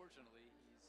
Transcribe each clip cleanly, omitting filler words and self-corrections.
unfortunately, he's.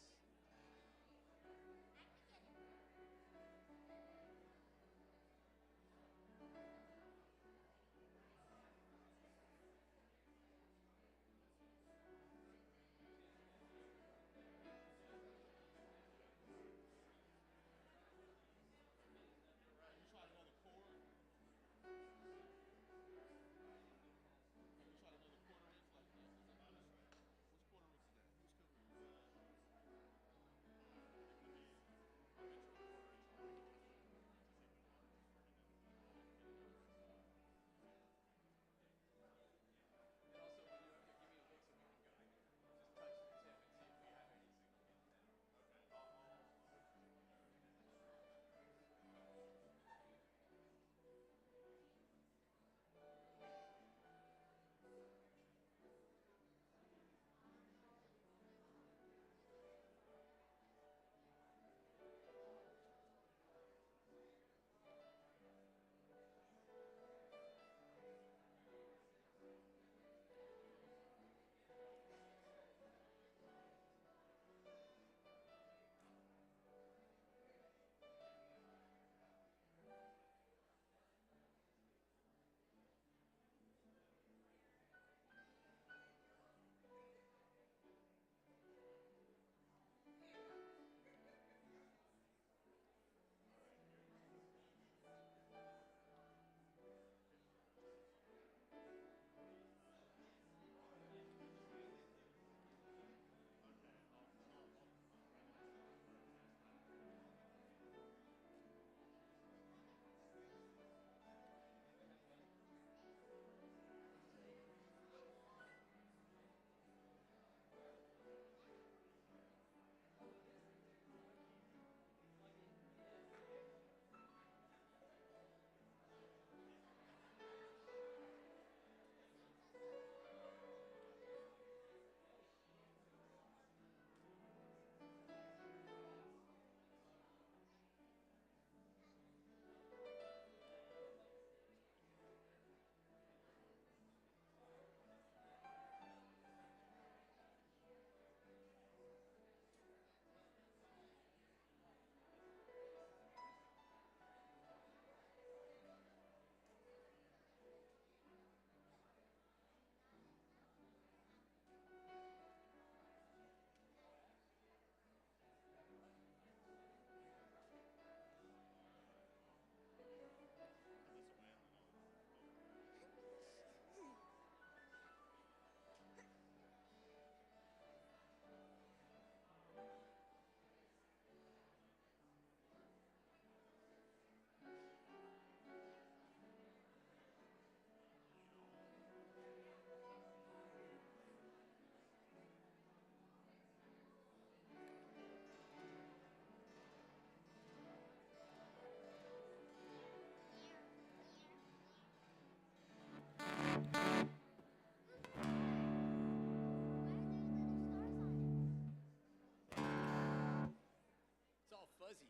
It's all fuzzy.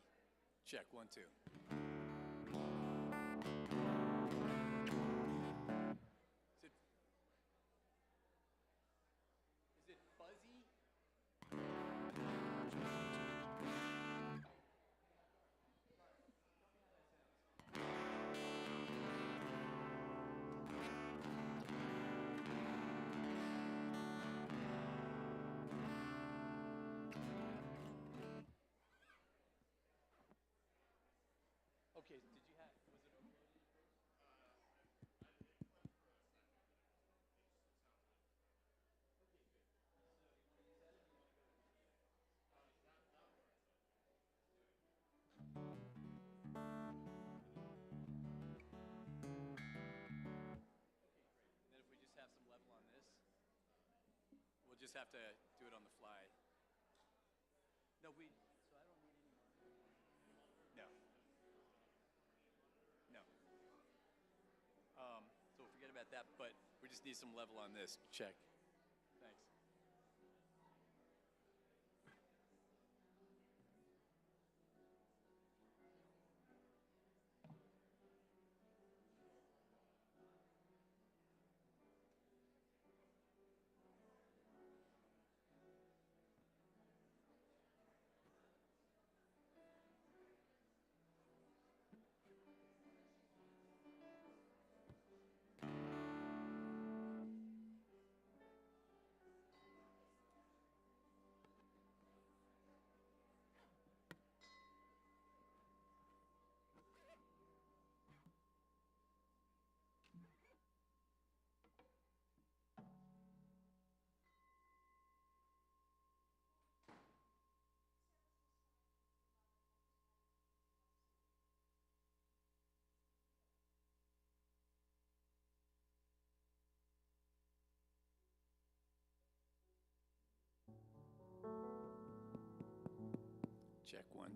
Check, 1, 2. Is it fuzzy? Okay, did you have, was it okay? And then if we just have some level on this, we'll just have to do it on the fly. No, so I don't need any more. No. So we'll forget about that, but we just need some level on this. Check. Thanks.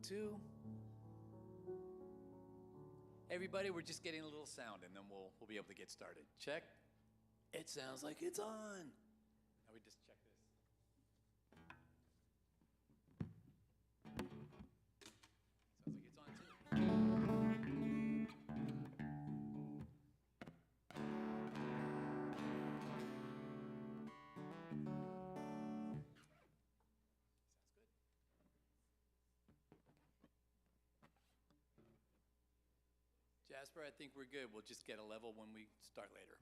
2. Everybody, we're just getting a little sound, and then we'll be able to get started. Check. It sounds like it's on. Now we just check this. Sounds like it's on too. Jasper, I think we're good. We'll just get a level when we start later.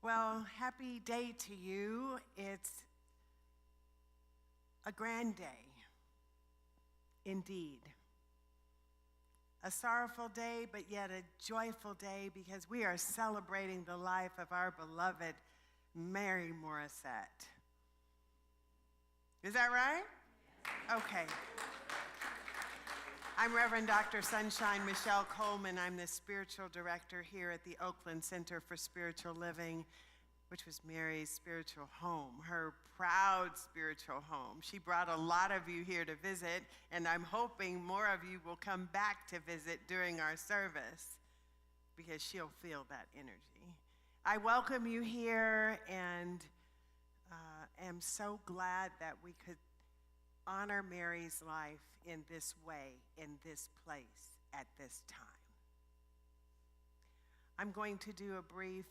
Well, happy day to you. It's a grand day, indeed. A sorrowful day, but yet a joyful day because we are celebrating the life of our beloved Mary Morrisette. Is that right? Okay. I'm Reverend Dr. Sunshine Michelle Coleman. I'm the spiritual director here at the Oakland Center for Spiritual Living, which was Mary's spiritual home, her proud spiritual home. She brought a lot of you here to visit, and I'm hoping more of you will come back to visit during our service because she'll feel that energy. I welcome you here and am so glad that we could honor Mary's life in this way, in this place, at this time. I'm going to do a brief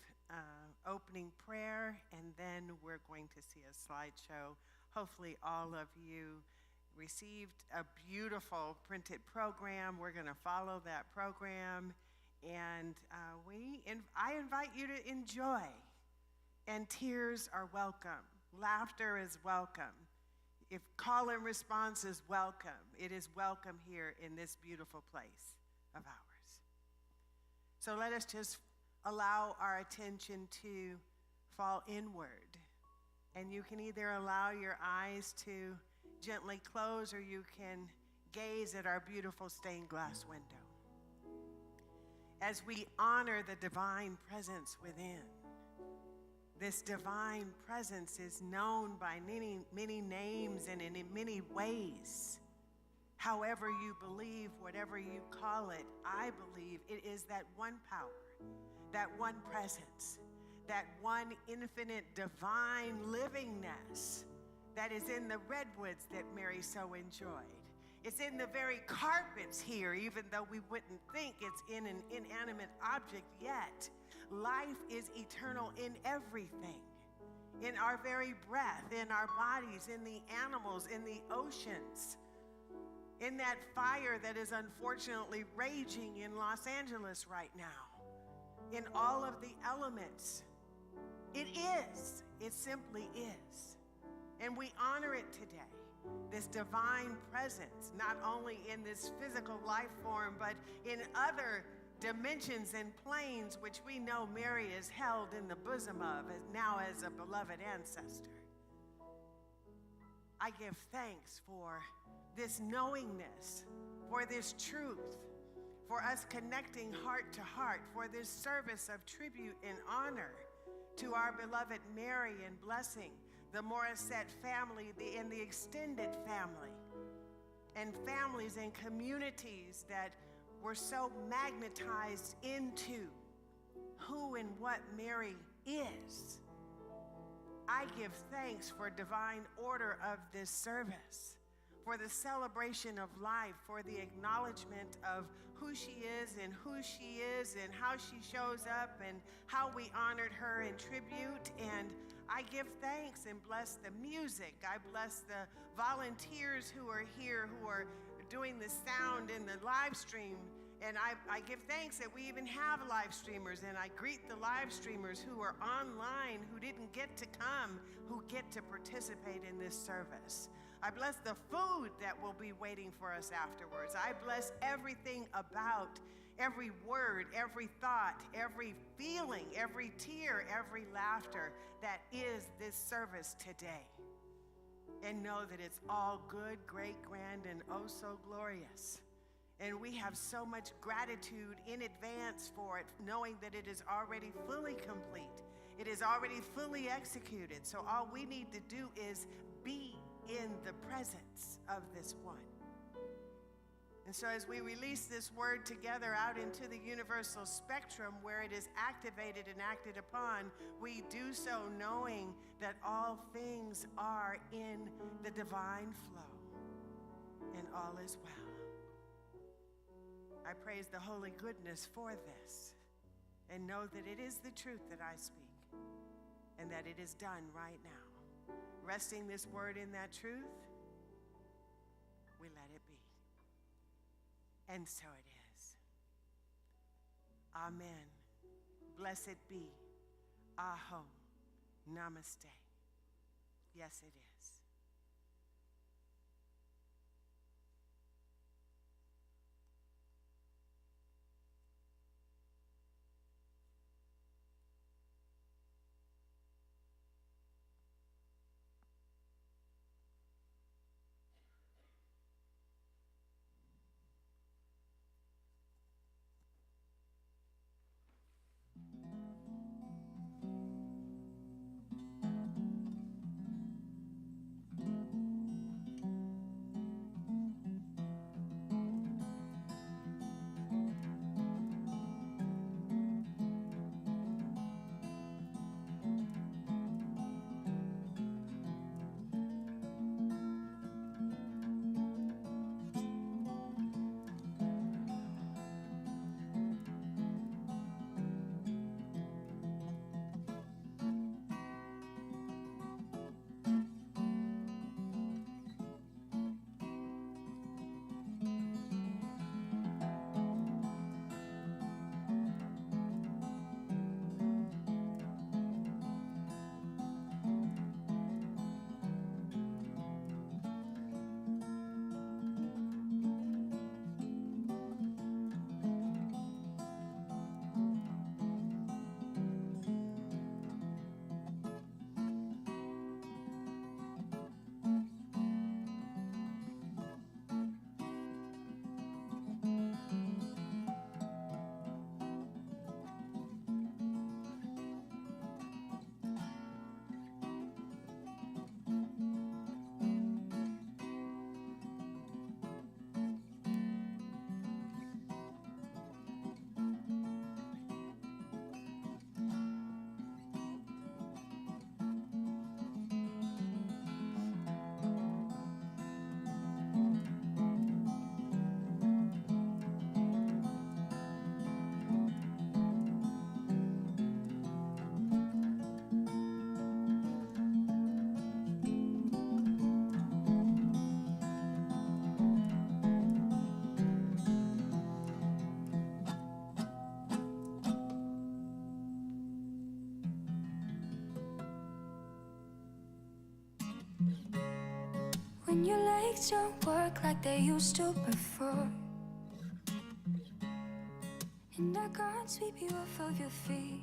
opening prayer, and then we're going to see a slideshow. Hopefully all of you received a beautiful printed program. We're going to follow that program, and I invite you to enjoy. And tears are welcome. Laughter is welcome. If call and response is welcome, it is welcome here in this beautiful place of ours. So let us just allow our attention to fall inward. And you can either allow your eyes to gently close or you can gaze at our beautiful stained glass window as we honor the divine presence within. This divine presence is known by many, many names and in many ways. However you believe, whatever you call it, I believe it is that one power, that one presence, that one infinite divine livingness that is in the redwoods that Mary so enjoyed. It's in the very carpets here, even though we wouldn't think it's in an inanimate object yet. Life is eternal in everything, in our very breath, in our bodies, in the animals, in the oceans, in that fire that is unfortunately raging in Los Angeles right now, in all of the elements. It simply is. And we honor it today, this divine presence, not only in this physical life form, but in other dimensions and planes which we know Mary is held in the bosom of, now as a beloved ancestor. I give thanks for this knowingness, for this truth, for us connecting heart to heart, for this service of tribute and honor to our beloved Mary and blessing the Morrisette family and the extended family and families and communities that were so magnetized into who and what Mary is. I give thanks for divine order of this service, for the celebration of life, for the acknowledgement of who she is and how she shows up and how we honored her in tribute. And I give thanks and bless the music. I bless the volunteers who are here, who are doing the sound in the live stream. And I give thanks that we even have live streamers, and I greet the live streamers who are online, who didn't get to come, who get to participate in this service. I bless the food that will be waiting for us afterwards. I bless everything about, every word, every thought, every feeling, every tear, every laughter that is this service today. And know that it's all good, great, grand, and oh so glorious. And we have so much gratitude in advance for it, knowing that it is already fully complete. It is already fully executed. So all we need to do is be in the presence of this one. And so as we release this word together out into the universal spectrum where it is activated and acted upon, we do so knowing that all things are in the divine flow and all is well. I praise the holy goodness for this and know that it is the truth that I speak and that it is done right now. Resting this word in that truth, we let it be. And so it is. Amen. Blessed be Aho. Namaste. Yes, it is. When your legs don't work like they used to before, and I can't sweep you off of your feet,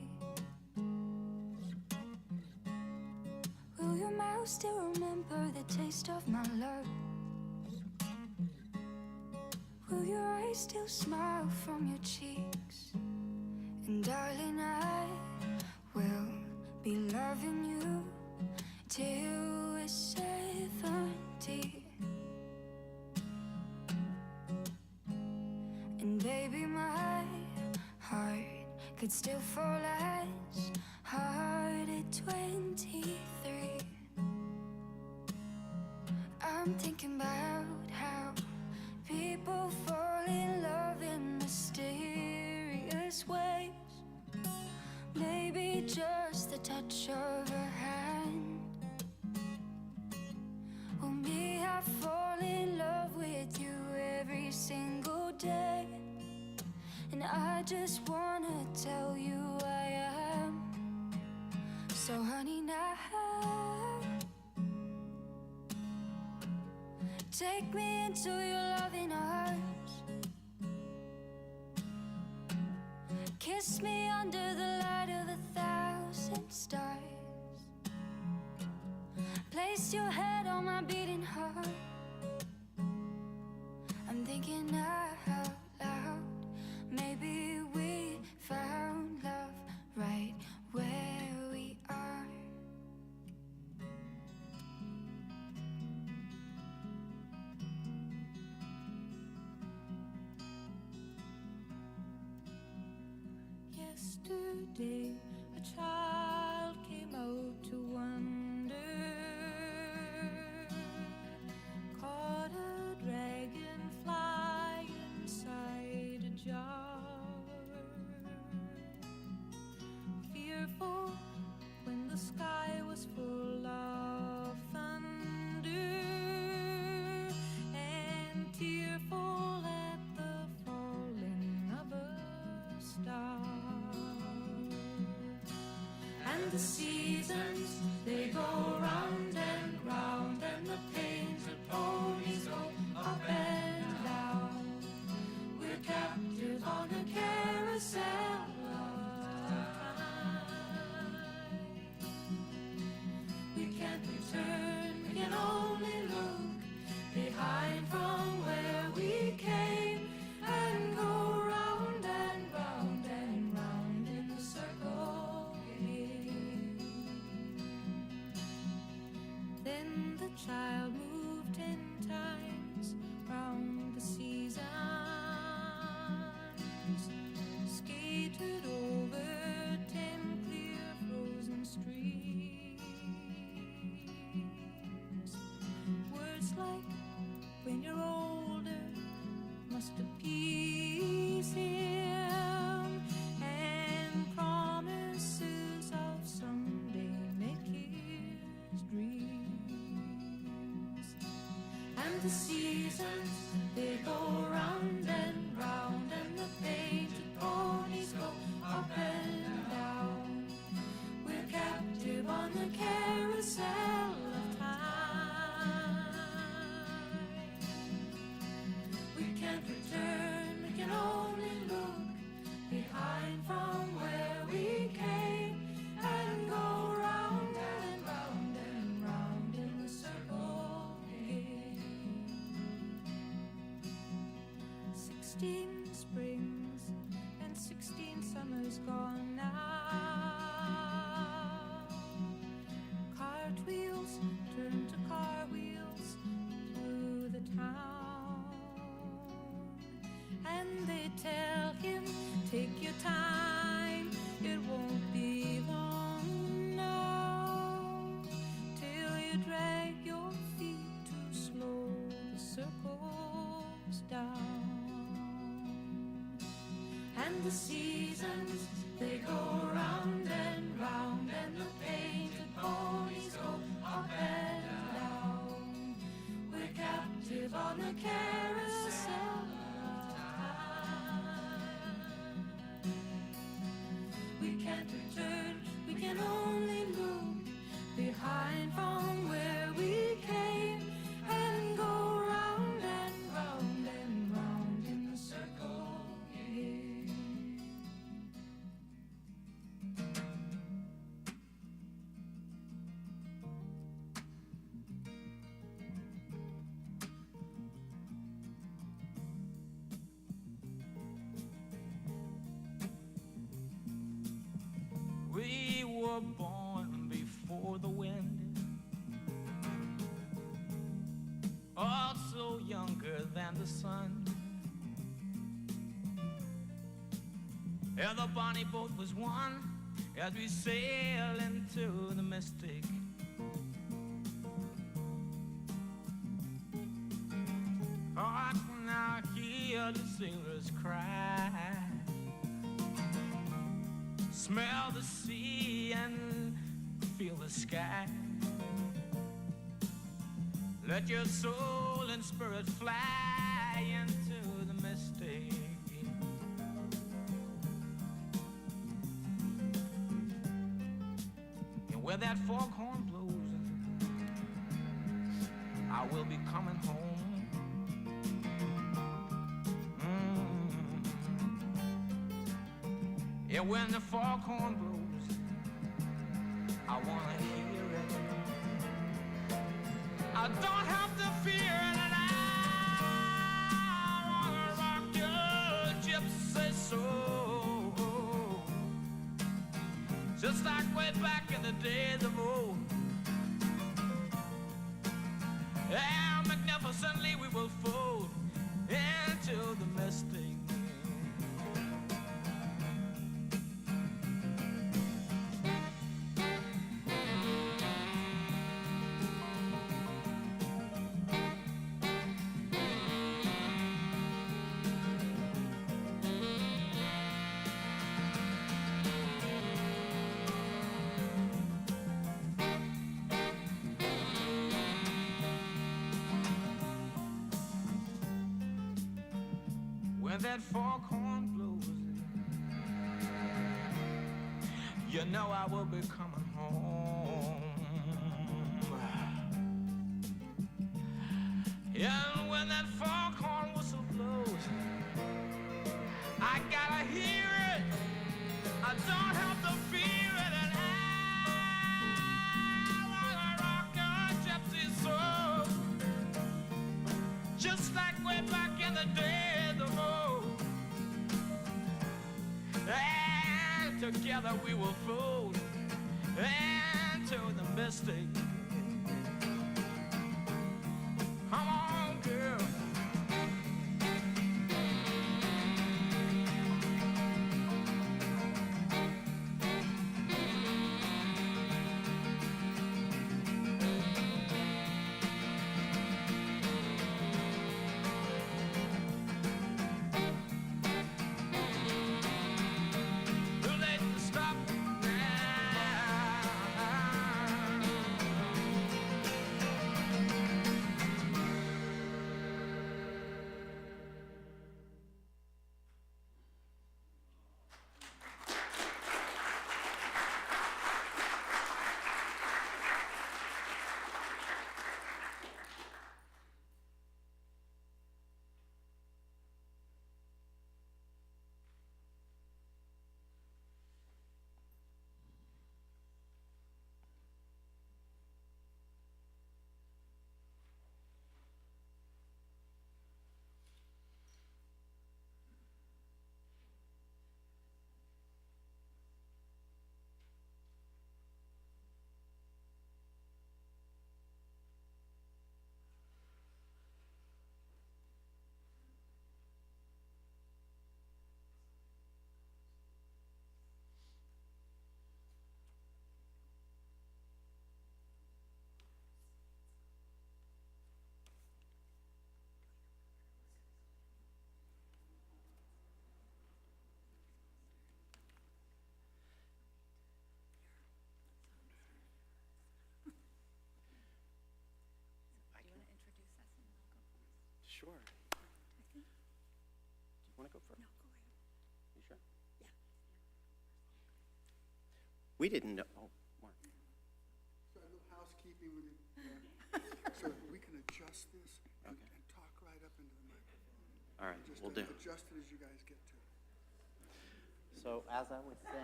will your mouth still remember the taste of my love? Will your eyes still smile from your cheeks? And darling, I will be loving you till we're 70. And baby, my heart could still fall as hard at 23. I'm thinking about how people fall in love in mysterious ways. Maybe just the touch of her hand. Well, me, I fall in love with you every single day, and I just wanna tell you I am. So honey, now take me into your loving arms. Kiss me under the light of 1,000 stars. Place your head on my beating heart. I'm thinking out loud. Maybe we found love right where we are. Yesterday, a child came out to wonder, caught a dragonfly inside a jar. Fearful when the sky was full of thunder, and tearful at the falling of a star. the seasons, they go round and round, and the painted ponies go up and down. We're captive on a carousel of time. We can't return, we can only look behind from where we came and go round and round and round in a circle again. Then the child moved 10 times round the seasons, skated over 10 clear frozen streams. Words like when you're older must appease him, and promises of someday make his dreams. And the seasons, they go round and round, and the painted ponies go up and down. We're captive on the carousel of time. We can't return, we can only look behind from where we came and go round and round and round in the circle again. 16 springs and 16 summers gone now. Cartwheels turn to car wheels through the town, and they tell him, take your time, it won't be long now, till you drag your feet too slow, the circles down. And the seasons, they go round and round, and the painted ponies go up and down. We're captive on the carousel of time. We can't return, we can only look behind from where we came and go round and round and round in the circle again. We were born before the wind, also younger than the sun. And the bonnie boat was one as we sail into the mystic. Hark now, hear the sailors cry, smell the sea and feel the sky. Let your soul and spirit fly into the mystic. And where that foghorn blows, I will be coming home. Yeah, when the foghorn blows, I wanna hear it. I don't have to fear it, and I wanna rock your gypsy soul, just like way back in the days of old. And magnificently we will fold into the mystic. When that foghorn blows, you know I will be coming home. And when that foghorn whistle blows, I gotta hear it. I don't have to fear it. And I wanna rock your gypsy soul, just like way back in the days of old. And together we will float into the mystic. Come on, girl. Too late to stop now. Sure. Do you want to go first? No, go ahead. You sure? Yeah. We didn't know. Oh, Mark. So a little housekeeping with you, so we can adjust this and talk right up into the microphone. All right, Just we'll do. adjust it as you guys get to it. So as I was saying,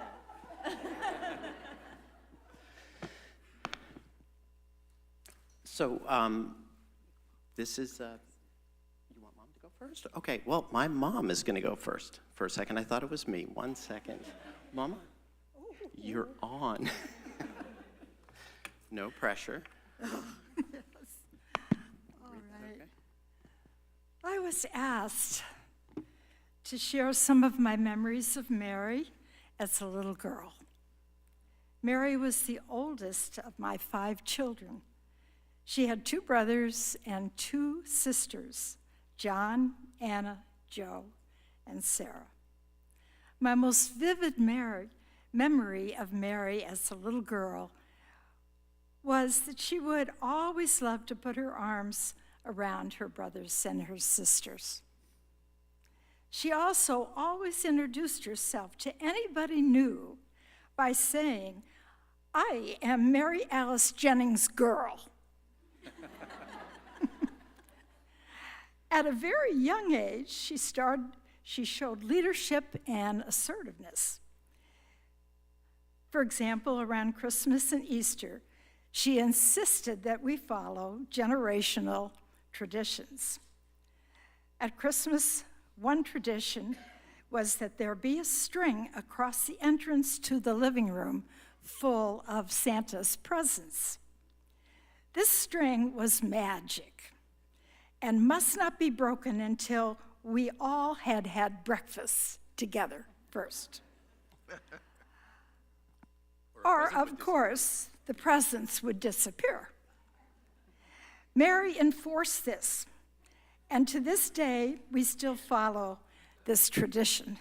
this is, you want Mom to go first? Okay, well, my mom is going to go first. For a second, I thought it was me. 1 second. Mama, you're on. No pressure. All right. Okay. I was asked to share some of my memories of Mary as a little girl. Mary was the oldest of my 5 children. She had 2 brothers and 2 sisters, John, Anna, Joe, and Sarah. My most vivid memory of Mary as a little girl was that she would always love to put her arms around her brothers and her sisters. She also always introduced herself to anybody new by saying, "I am Mary Alice Jennings' girl." At a very young age, she showed leadership and assertiveness. For example, around Christmas and Easter, she insisted that we follow generational traditions. At Christmas, one tradition was that there be a string across the entrance to the living room full of Santa's presents. This string was magic and must not be broken until we all had had breakfast together first. Or, of course, the presents would disappear. Mary enforced this, and to this day, we still follow this tradition.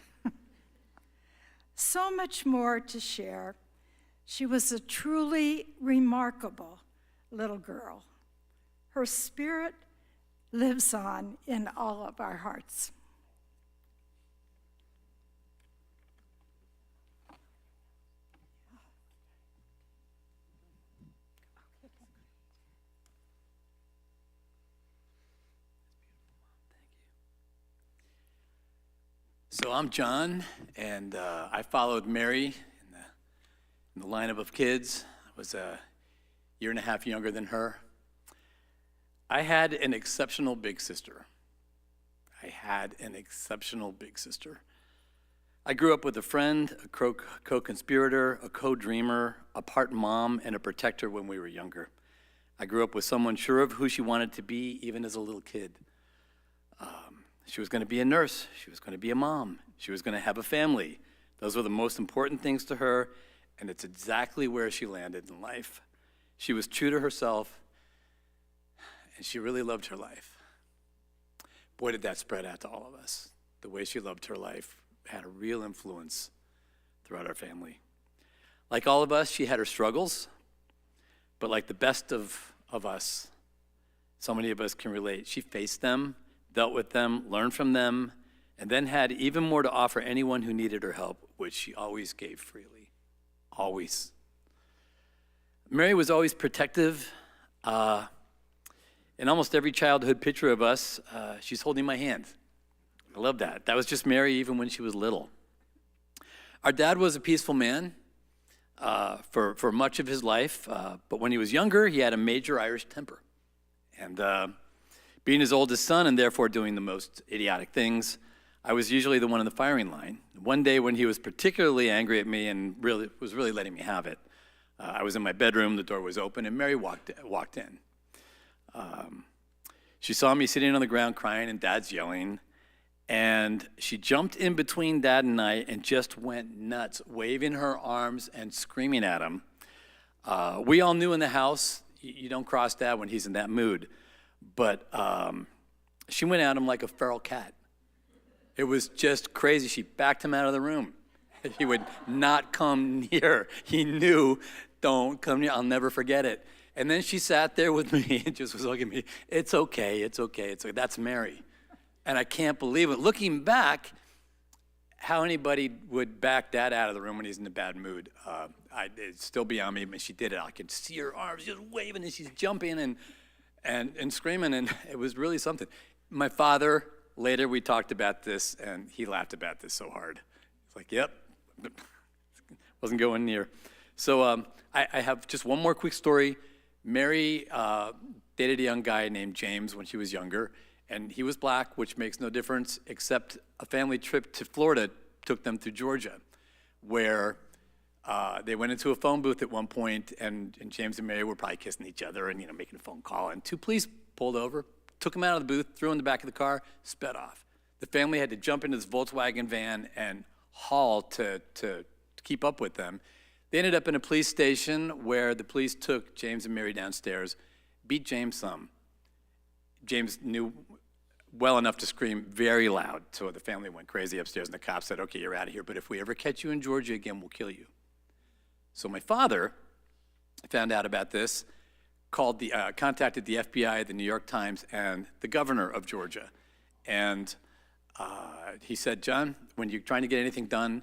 So much more to share. She was a truly remarkable little girl. Her spirit lives on in all of our hearts. So I'm John, and I followed Mary in the lineup of kids. I was a year and a half younger than her. I had an exceptional big sister. I grew up with a friend, a co-conspirator, a co-dreamer, a part mom, and a protector when we were younger. I grew up with someone sure of who she wanted to be, even as a little kid. She was going to be a nurse. She was going to be a mom. She was going to have a family. Those were the most important things to her, and it's exactly where she landed in life. She was true to herself, and she really loved her life. Boy, did that spread out to all of us. The way she loved her life had a real influence throughout our family. Like all of us, she had her struggles, but like the best of us, so many of us can relate. She faced them, dealt with them, learned from them, and then had even more to offer anyone who needed her help, which she always gave freely. Always. Mary was always protective. In almost every childhood picture of us, she's holding my hand. I love that. That was just Mary even when she was little. Our dad was a peaceful man for much of his life, but when he was younger, he had a major Irish temper. And being his oldest son and therefore doing the most idiotic things, I was usually the one in the firing line. One day when he was particularly angry at me and was really letting me have it, I was in my bedroom, the door was open, and Mary walked in. She saw me sitting on the ground crying and Dad's yelling, and she jumped in between Dad and I and just went nuts, waving her arms and screaming at him. We all knew in the house, you don't cross Dad when he's in that mood, but she went at him like a feral cat. It was just crazy. She backed him out of the room. He would not come near. He knew, don't come near. I'll never forget it. And then she sat there with me and just was looking at me. It's okay. That's Mary. And I can't believe it. Looking back, how anybody would back Dad out of the room when he's in a bad mood, it's still beyond me, but she did it. I could see her arms just waving, and she's jumping and screaming, and it was really something. My father, later we talked about this, and he laughed about this so hard. He's like, yep, wasn't going near. So I have just one more quick story. Mary dated a young guy named James when she was younger, and he was black, which makes no difference, except a family trip to Florida took them through Georgia, where they went into a phone booth at one point, and James and Mary were probably kissing each other and making a phone call, and two police pulled over, took him out of the booth, threw him in the back of the car, sped off. The family had to jump into this Volkswagen van and haul to keep up with them. They ended up in a police station where the police took James and Mary downstairs, beat James some. James knew well enough to scream very loud, so the family went crazy upstairs, and the cops said, okay, you're out of here, but if we ever catch you in Georgia again, we'll kill you. So my father found out about this, contacted the FBI, the New York Times, and the governor of Georgia. And he said, John, when you're trying to get anything done,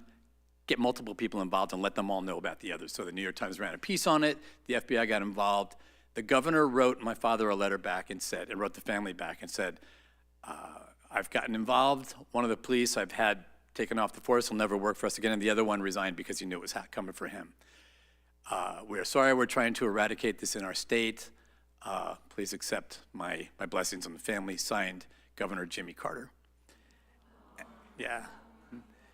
get multiple people involved and let them all know about the others. So the New York Times ran a piece on it. The FBI got involved. The governor wrote my father a letter back and wrote the family back and said, I've gotten involved. One of the police I've had taken off the force will never work for us again, and the other one resigned because he knew it was coming for him. We're sorry, we're trying to eradicate this in our state. Please accept my blessings on the family. Signed, Governor Jimmy Carter. Yeah.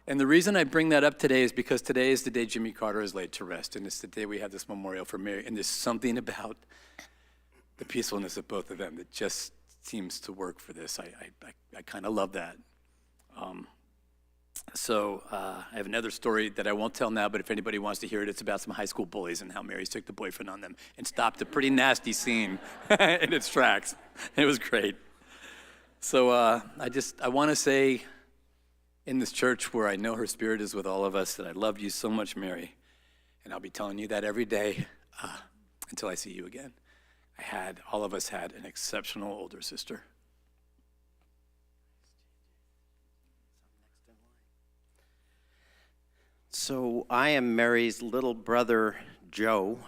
And the reason I bring that up today is because today is the day Jimmy Carter is laid to rest, and it's the day we have this memorial for Mary, and there's something about the peacefulness of both of them that just seems to work for this. I kind of love that. I have another story that I won't tell now, but if anybody wants to hear it, it's about some high school bullies and how Mary took the boyfriend on them and stopped a pretty nasty scene in its tracks. It was great. So I want to say in this church where I know her spirit is with all of us that I love you so much, Mary, and I'll be telling you that every day until I see you again. All of us had an exceptional older sister. So I am Mary's little brother, Joe,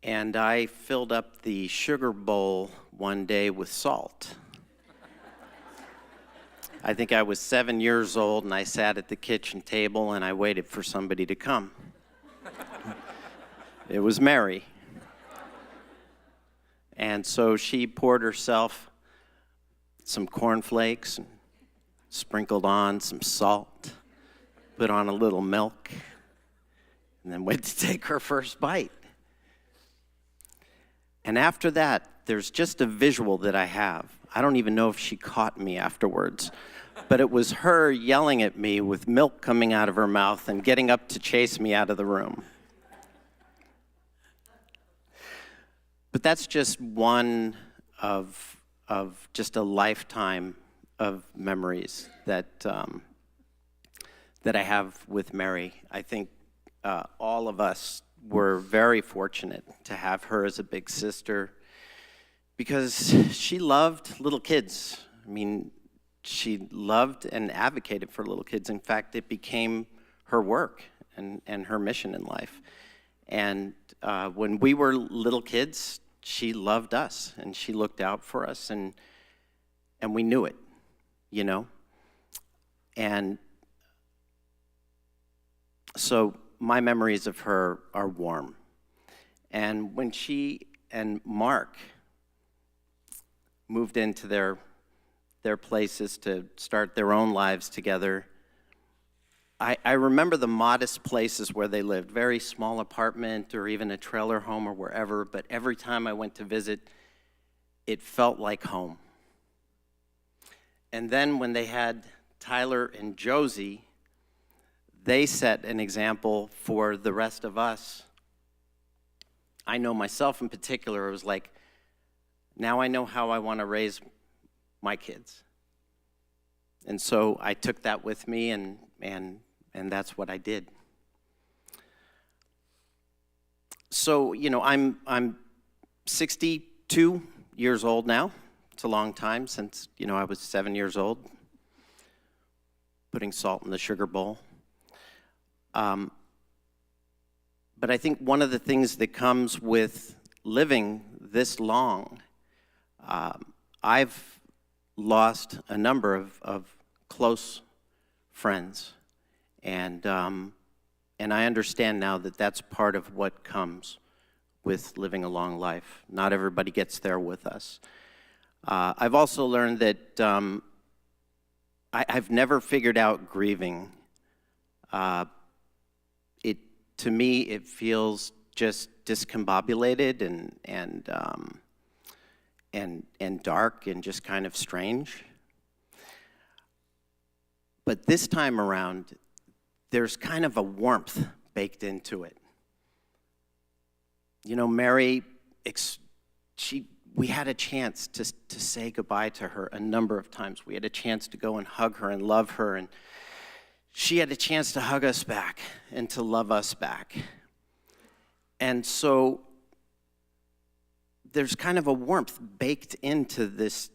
and I filled up the sugar bowl one day with salt. I think I was 7 years old, and I sat at the kitchen table and I waited for somebody to come. It was Mary. And so she poured herself some cornflakes and sprinkled on some salt, put on a little milk, and then went to take her first bite. And after that, there's just a visual that I have. I don't even know if she caught me afterwards, but it was her yelling at me with milk coming out of her mouth and getting up to chase me out of the room. But that's just one of just a lifetime of memories that I have with Mary. I think all of us were very fortunate to have her as a big sister because she loved little kids. I mean, she loved and advocated for little kids. In fact, it became her work and her mission in life. And when we were little kids, she loved us and she looked out for us, and we knew it, you know? And so my memories of her are warm. And when she and Mark moved into their places to start their own lives together, I remember the modest places where they lived, very small apartment or even a trailer home or wherever, but every time I went to visit, it felt like home. And then when they had Tyler and Josie, they set an example for the rest of us. I know myself in particular, it was like, now I know how I want to raise my kids. And so I took that with me, and that's what I did. So, you know, I'm 62 years old now. It's a long time since, you know, I was 7 years old, putting salt in the sugar bowl. But I think one of the things that comes with living this long, I've lost a number of close friends. And I understand now that that's part of what comes with living a long life. Not everybody gets there with us. I've also learned that I've never figured out grieving. To me, it feels just discombobulated and dark and just kind of strange. But this time around, there's kind of a warmth baked into it. You know, Mary, we had a chance to say goodbye to her a number of times. We had a chance to go and hug her and love her, and she had a chance to hug us back and to love us back. And so there's kind of a warmth baked into this,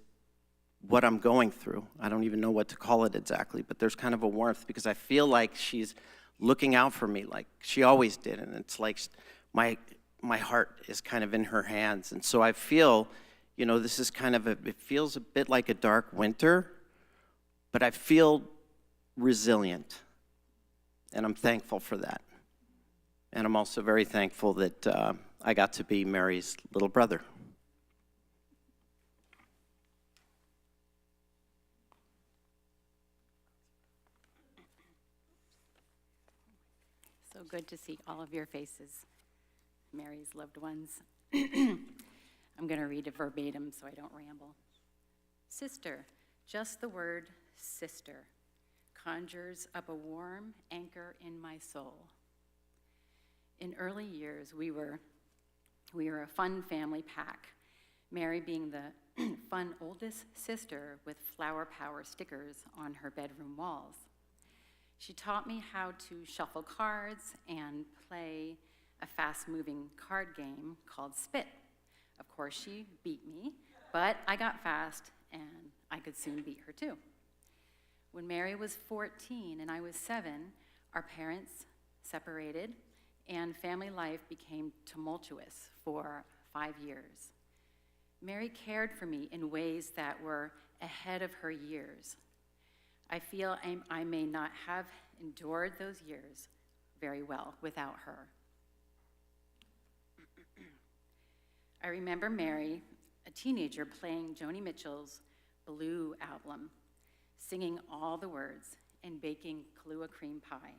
what I'm going through. I don't even know what to call it exactly, but there's kind of a warmth because I feel like she's looking out for me like she always did. And it's like my heart is kind of in her hands. And so I feel, you know, this is kind of it feels a bit like a dark winter, but I feel resilient. And I'm thankful for that. And I'm also very thankful that I got to be Mary's little brother. So good to see all of your faces, Mary's loved ones. I'm going to read it verbatim so I don't ramble. Sister, just the word sister conjures up a warm anchor in my soul. In early years, we were a fun family pack, Mary being the fun oldest sister with flower power stickers on her bedroom walls. She taught me how to shuffle cards and play a fast-moving card game called Spit. Of course, she beat me, but I got fast, and I could soon beat her too. When Mary was 14 and I was 7, our parents separated, and family life became tumultuous for 5 years. Mary cared for me in ways that were ahead of her years. I feel I may not have endured those years very well without her. I remember Mary, a teenager, playing Joni Mitchell's Blue album, singing all the words, and baking Kahlua cream pie.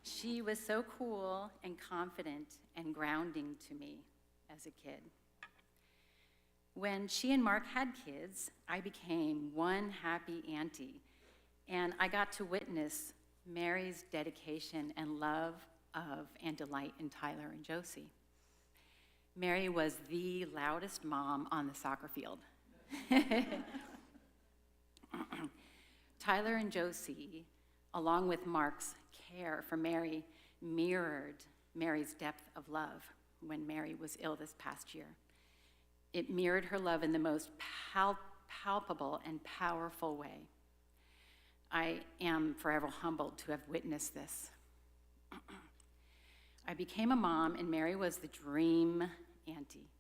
She was so cool and confident and grounding to me as a kid. When she and Mark had kids, I became one happy auntie, and I got to witness Mary's dedication and love of and delight in Tyler and Josie. Mary was the loudest mom on the soccer field. Tyler and Josie, along with Mark's care for Mary, mirrored Mary's depth of love when Mary was ill this past year. It mirrored her love in the most palpable and powerful way. I am forever humbled to have witnessed this. I became a mom, and Mary was the dream auntie.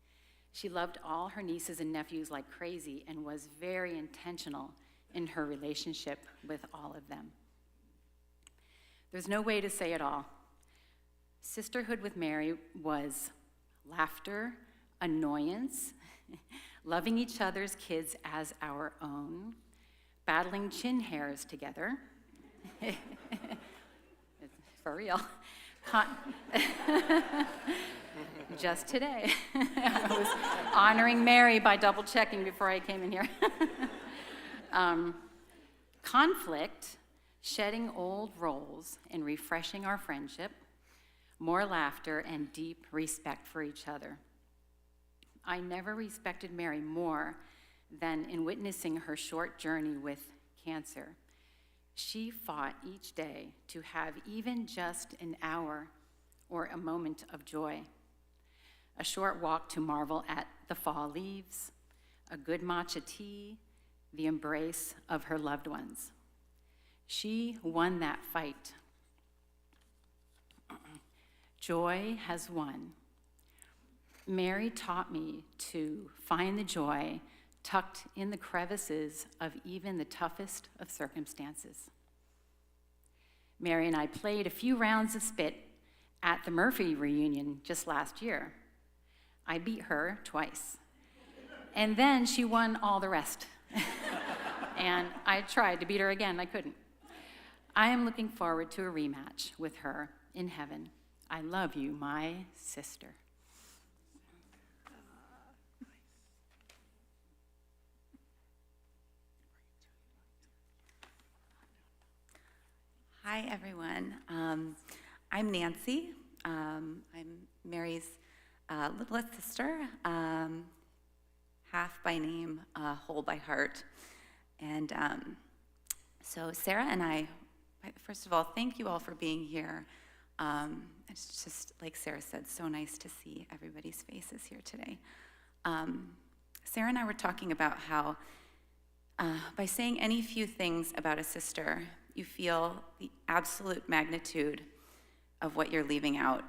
She loved all her nieces and nephews like crazy and was very intentional in her relationship with all of them. There's no way to say it all. Sisterhood with Mary was laughter, annoyance, loving each other's kids as our own, battling chin hairs together. For real. Just today, I was honoring Mary by double checking before I came in here. Conflict, shedding old roles and refreshing our friendship, more laughter and deep respect for each other. I never respected Mary more than in witnessing her short journey with cancer. She fought each day to have even just an hour or a moment of joy. A short walk to marvel at the fall leaves, a good matcha tea, the embrace of her loved ones. She won that fight. Joy has won. Mary taught me to find the joy tucked in the crevices of even the toughest of circumstances. Mary and I played a few rounds of spit at the Murphy reunion just last year. I beat her twice. And then she won all the rest. And I tried to beat her again, I couldn't. I am looking forward to a rematch with her in heaven. I love you, my sister. Hi, everyone. I'm Nancy. I'm Mary's littlest sister, half by name, whole by heart. And so Sarah and I, first of all, thank you all for being here. It's just, like Sarah said, so nice to see everybody's faces here today. Sarah and I were talking about how by saying any few things about a sister, you feel the absolute magnitude of what you're leaving out.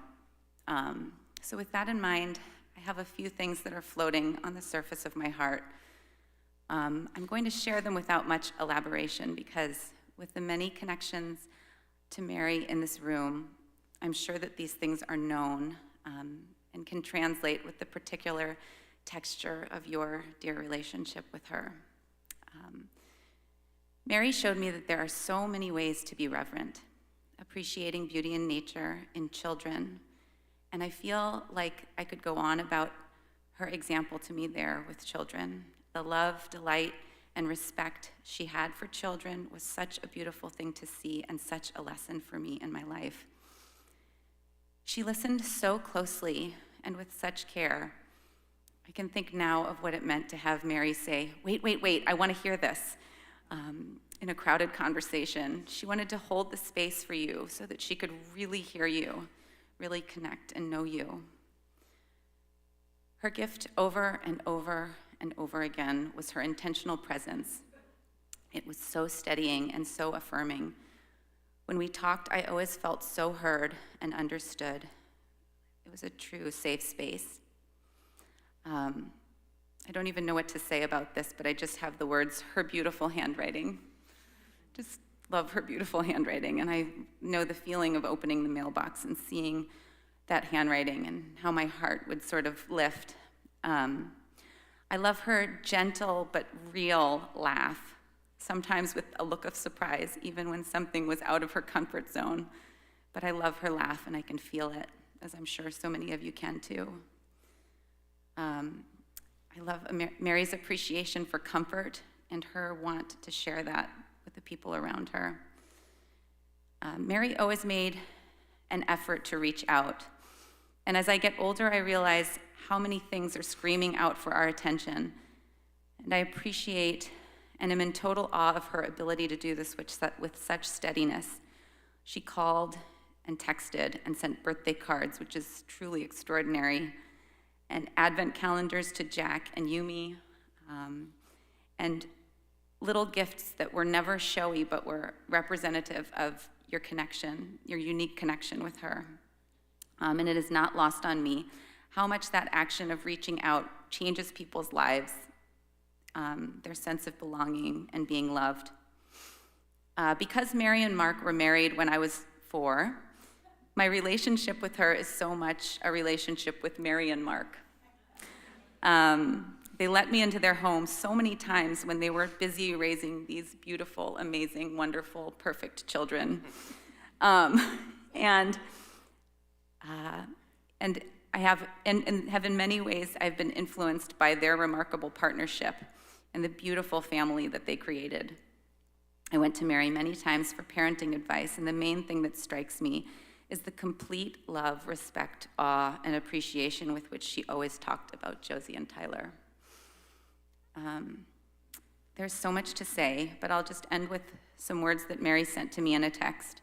So with that in mind, I have a few things that are floating on the surface of my heart. I'm going to share them without much elaboration because with the many connections to Mary in this room, I'm sure that these things are known and can translate with the particular texture of your dear relationship with her. Mary showed me that there are so many ways to be reverent, appreciating beauty in nature, in children, and I feel like I could go on about her example to me there with children. The love, delight, and respect she had for children was such a beautiful thing to see and such a lesson for me in my life. She listened so closely and with such care. I can think now of what it meant to have Mary say, wait, I want to hear this. In a crowded conversation, she wanted to hold the space for you so that she could really hear you, really connect and know you. Her gift over and over and over again was her intentional presence. It was so steadying and so affirming. When we talked, I always felt so heard and understood. It was a true safe space. I don't even know what to say about this, but I just have the words, her beautiful handwriting. just love her beautiful handwriting, and I know the feeling of opening the mailbox and seeing that handwriting and how my heart would sort of lift. I love her gentle but real laugh, sometimes with a look of surprise, even when something was out of her comfort zone. But I love her laugh, and I can feel it, as I'm sure so many of you can too. I love Mary's appreciation for comfort and her want to share that with the people around her. Mary always made an effort to reach out. And as I get older, I realize how many things are screaming out for our attention. And I appreciate and am in total awe of her ability to do this with such steadiness. She called and texted and sent birthday cards, which is truly extraordinary, and advent calendars to Jack and Yumi, and little gifts that were never showy but were representative of your connection, your unique connection with her. And it is not lost on me how much that action of reaching out changes people's lives, their sense of belonging and being loved. Because Mary and Mark were married when I was 4, my relationship with her is so much a relationship with Mary and Mark. They let me into their home so many times when they were busy raising these beautiful, amazing, wonderful, perfect children. And I have in many ways, I've been influenced by their remarkable partnership and the beautiful family that they created. I went to Mary many times for parenting advice, and the main thing that strikes me is the complete love, respect, awe, and appreciation with which she always talked about Josie and Tyler. There's so much to say, but I'll just end with some words that Mary sent to me in a text.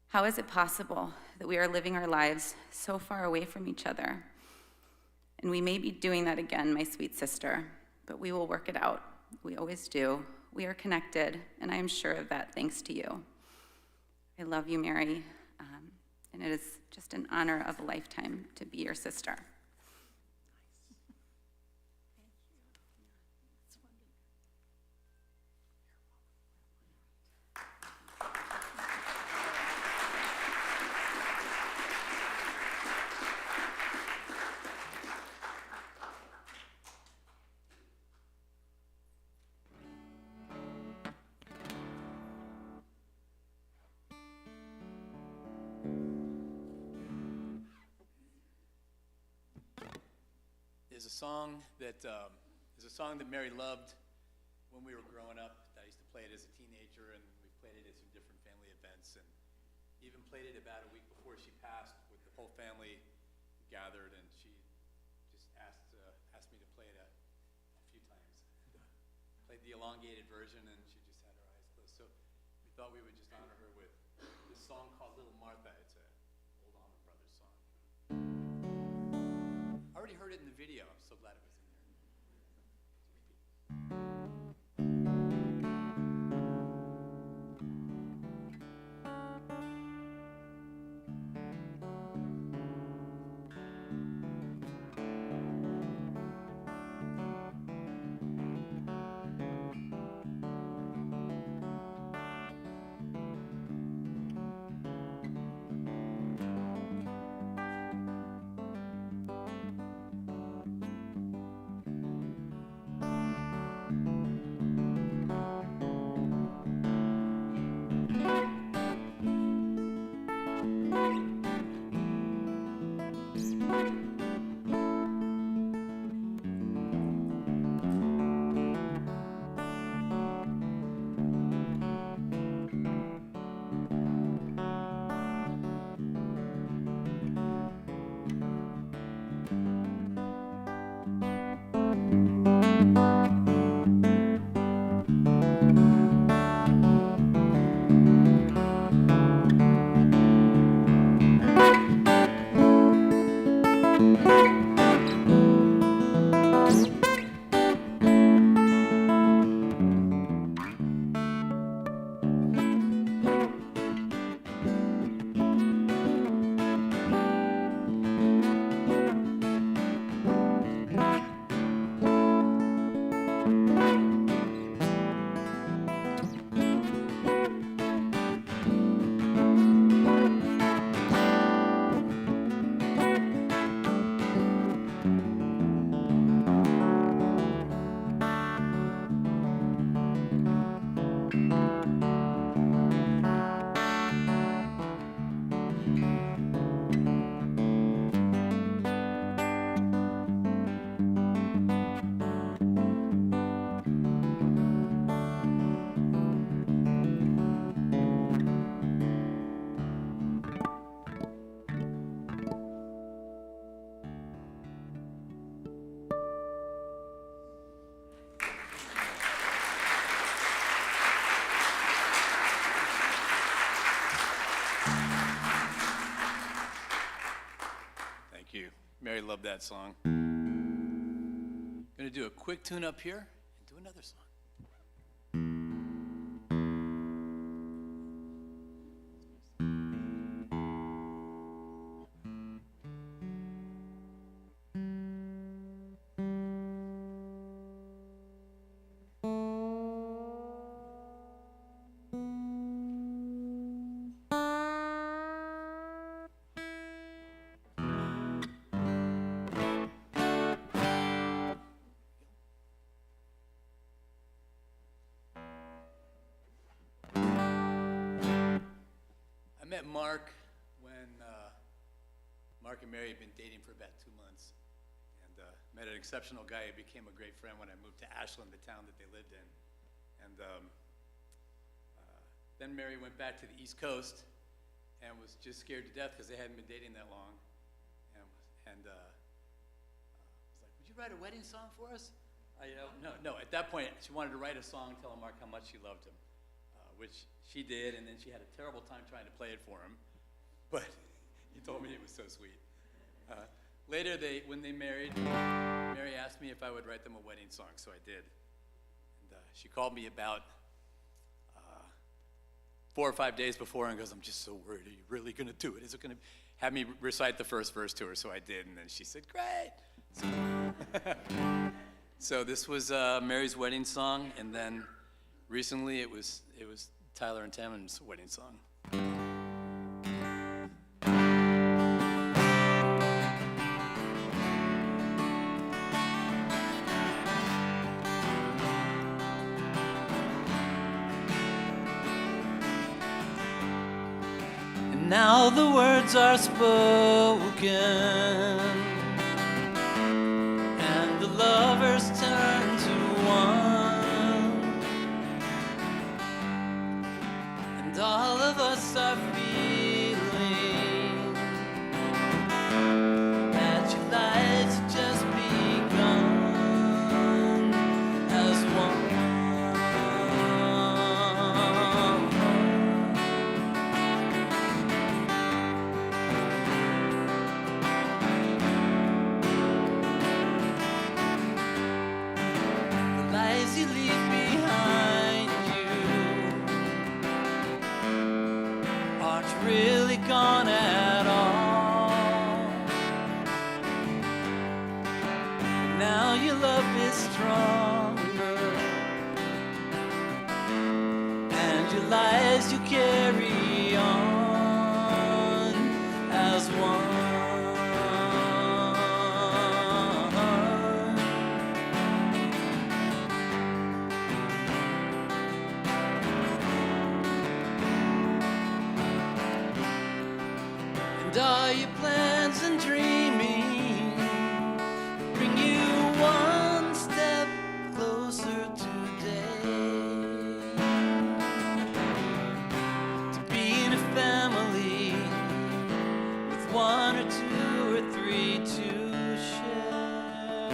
How is it possible that we are living our lives so far away from each other? And we may be doing that again, my sweet sister, but we will work it out. We always do. We are connected, and I am sure of that thanks to you. I love you, Mary, and it is just an honor of a lifetime to be your sister. There's a song that Mary loved when we were growing up. I used to play it as a teenager, and we played it at some different family events, and even played it about a week before she passed with the whole family gathered, and she just asked me to play it a few times. Played the elongated version, and she just had her eyes closed. So we thought we would just honor her with this song called Little Martha. It's an old Allman Brothers song. I already heard it in the video. I'm so glad it was in there. loved that song. Gonna do a quick tune up here and do another song. I met Mark when Mark and Mary had been dating for about 2 months, and met an exceptional guy who became a great friend when I moved to Ashland, the town that they lived in. And then Mary went back to the East Coast and was just scared to death because they hadn't been dating that long. And was like, "Would you write a wedding song for us?" No. At that point, she wanted to write a song telling Mark how much she loved him. Which she did, and then she had a terrible time trying to play it for him, but he told me it was so sweet. Later, when they married, Mary asked me if I would write them a wedding song, so I did. And she called me about 4 or 5 days before and goes, "I'm just so worried, are you really gonna do it? Is it gonna have me recite the first verse to her?" So I did, and then she said, "Great." So this was Mary's wedding song, and then recently, it was Tyler and Tammann's wedding song. And now the words are spoken, and the lovers turn to one. And all of us are feeling that your lives have just begun as one. The lies you leave behind aren't really gone at all. Now your love is stronger, and your lives you carry on as one. And all your plans and dreaming bring you one step closer today to being a family with 1 or 2 or 3 to share.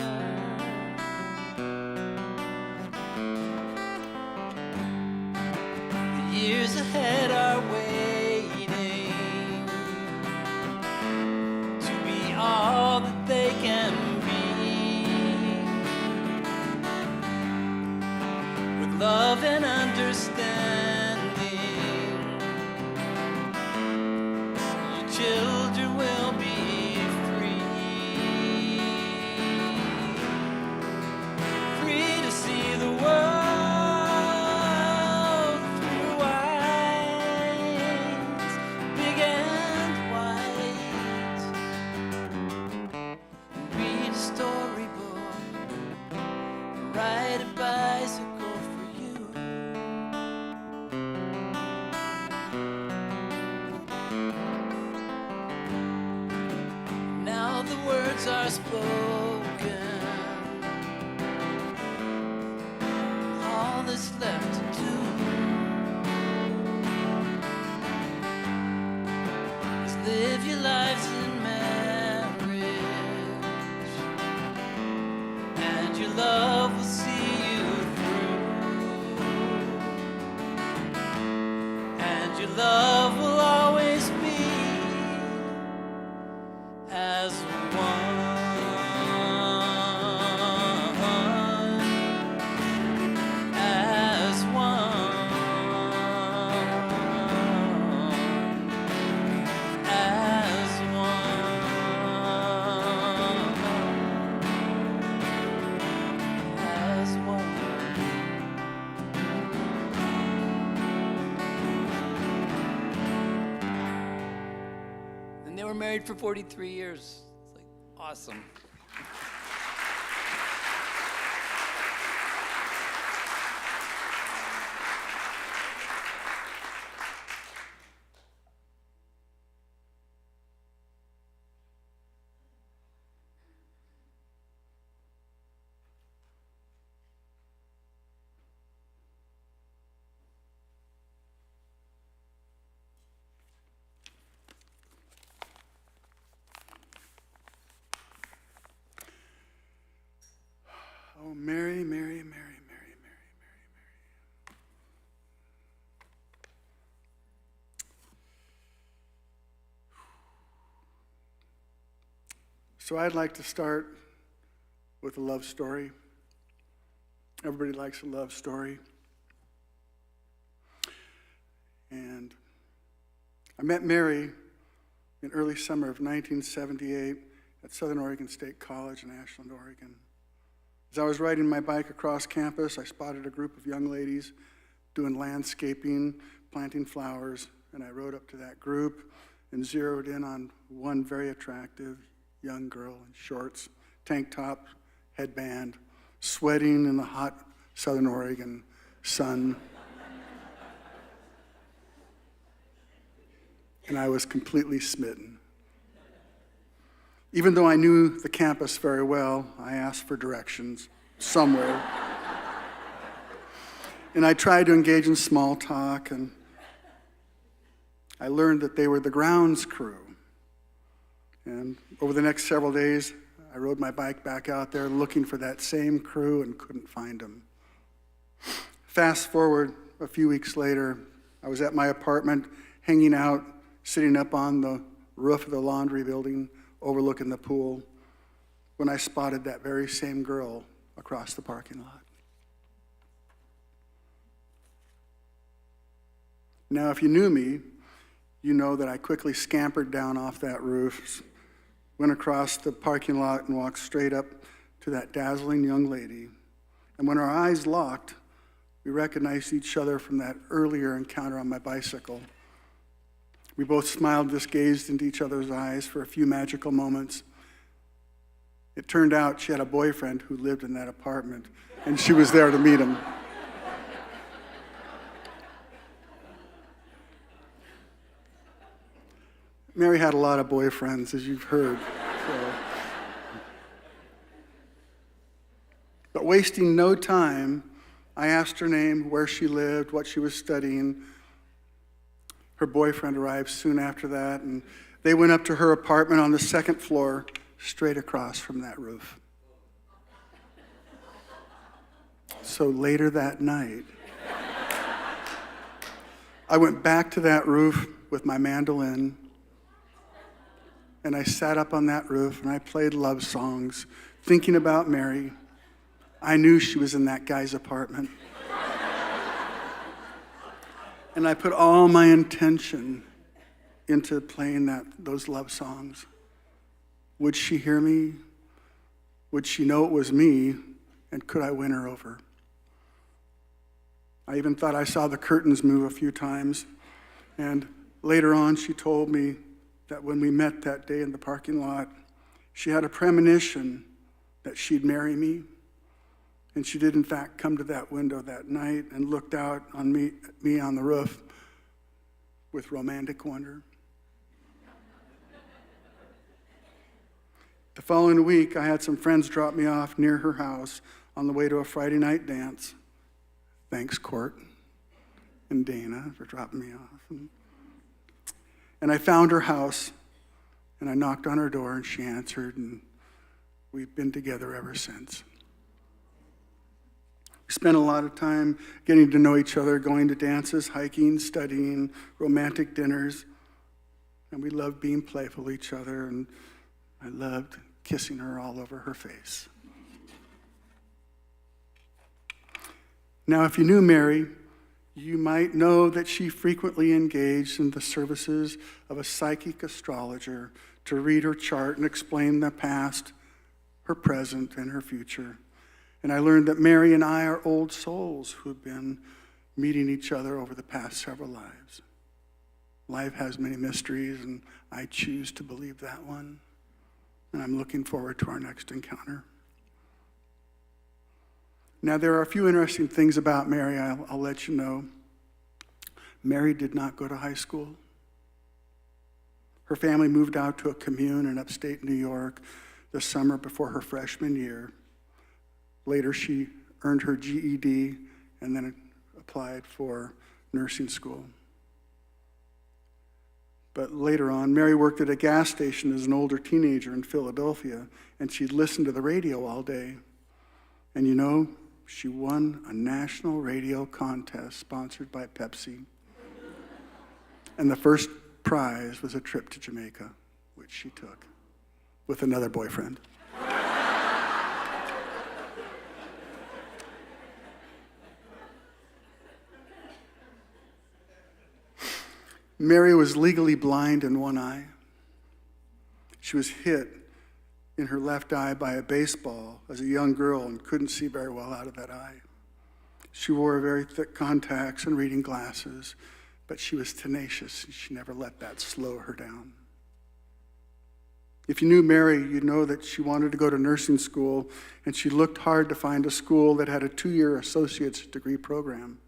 The years ahead are waiting to be all that they can be, with love and understanding. Your children will be free, free to see the world through eyes big and wide. Read a storybook and ride a bicycle for you. Now the words are spoken, all that's left to do is live your lives in marriage, and your love will see you through, and your love will always be as one. we're married for 43 years. It's like awesome. Oh, Mary, Mary, Mary, Mary, Mary, Mary, Mary. So I'd like to start with a love story. Everybody likes a love story. And I met Mary in early summer of 1978 at Southern Oregon State College in Ashland, Oregon. As I was riding my bike across campus, I spotted a group of young ladies doing landscaping, planting flowers, and I rode up to that group and zeroed in on one very attractive young girl in shorts, tank top, headband, sweating in the hot Southern Oregon sun. And I was completely smitten. Even though I knew the campus very well, I asked for directions somewhere. And I tried to engage in small talk, and I learned that they were the grounds crew. And over the next several days, I rode my bike back out there looking for that same crew and couldn't find them. Fast forward a few weeks later, I was at my apartment, hanging out, sitting up on the roof of the laundry building, overlooking the pool, when I spotted that very same girl across the parking lot. Now, if you knew me, you know that I quickly scampered down off that roof, went across the parking lot and walked straight up to that dazzling young lady. And when our eyes locked, we recognized each other from that earlier encounter on my bicycle. We both smiled, just gazed into each other's eyes for a few magical moments. It turned out she had a boyfriend who lived in that apartment, and she was there to meet him. Mary had a lot of boyfriends, as you've heard. So. But wasting no time, I asked her name, where she lived, what she was studying. Her boyfriend arrived soon after that, and they went up to her apartment on the second floor, straight across from that roof. So later that night, I went back to that roof with my mandolin, and I sat up on that roof and I played love songs, thinking about Mary. I knew she was in that guy's apartment. And I put all my intention into playing those love songs. Would she hear me? Would she know it was me? And could I win her over? I even thought I saw the curtains move a few times. And later on, she told me that when we met that day in the parking lot, she had a premonition that she'd marry me. And she did, in fact, come to that window that night and looked out on me on the roof with romantic wonder. The following week, I had some friends drop me off near her house on the way to a Friday night dance. Thanks, Court and Dana, for dropping me off. And I found her house, and I knocked on her door, and she answered, and we've been together ever since. We spent a lot of time getting to know each other, going to dances, hiking, studying, romantic dinners. And we loved being playful with each other, and I loved kissing her all over her face. Now, if you knew Mary, you might know that she frequently engaged in the services of a psychic astrologer to read her chart and explain the past, her present, and her future. And I learned that Mary and I are old souls who've been meeting each other over the past several lives. life has many mysteries, and I choose to believe that one. And I'm looking forward to our next encounter. Now, there are a few interesting things about Mary I'll let you know. Mary did not go to high school. Her family moved out to a commune in upstate New York the summer before her freshman year. Later, she earned her GED and then applied for nursing school. But later on, Mary worked at a gas station as an older teenager in Philadelphia, and she'd listen to the radio all day. And you know, she won a national radio contest sponsored by Pepsi. And the first prize was a trip to Jamaica, which she took with another boyfriend. Mary was legally blind in one eye. She was hit in her left eye by a baseball as a young girl and couldn't see very well out of that eye. She wore very thick contacts and reading glasses, but she was tenacious, and she never let that slow her down. If you knew Mary, you'd know that she wanted to go to nursing school, and she looked hard to find a school that had a 2-year associate's degree program.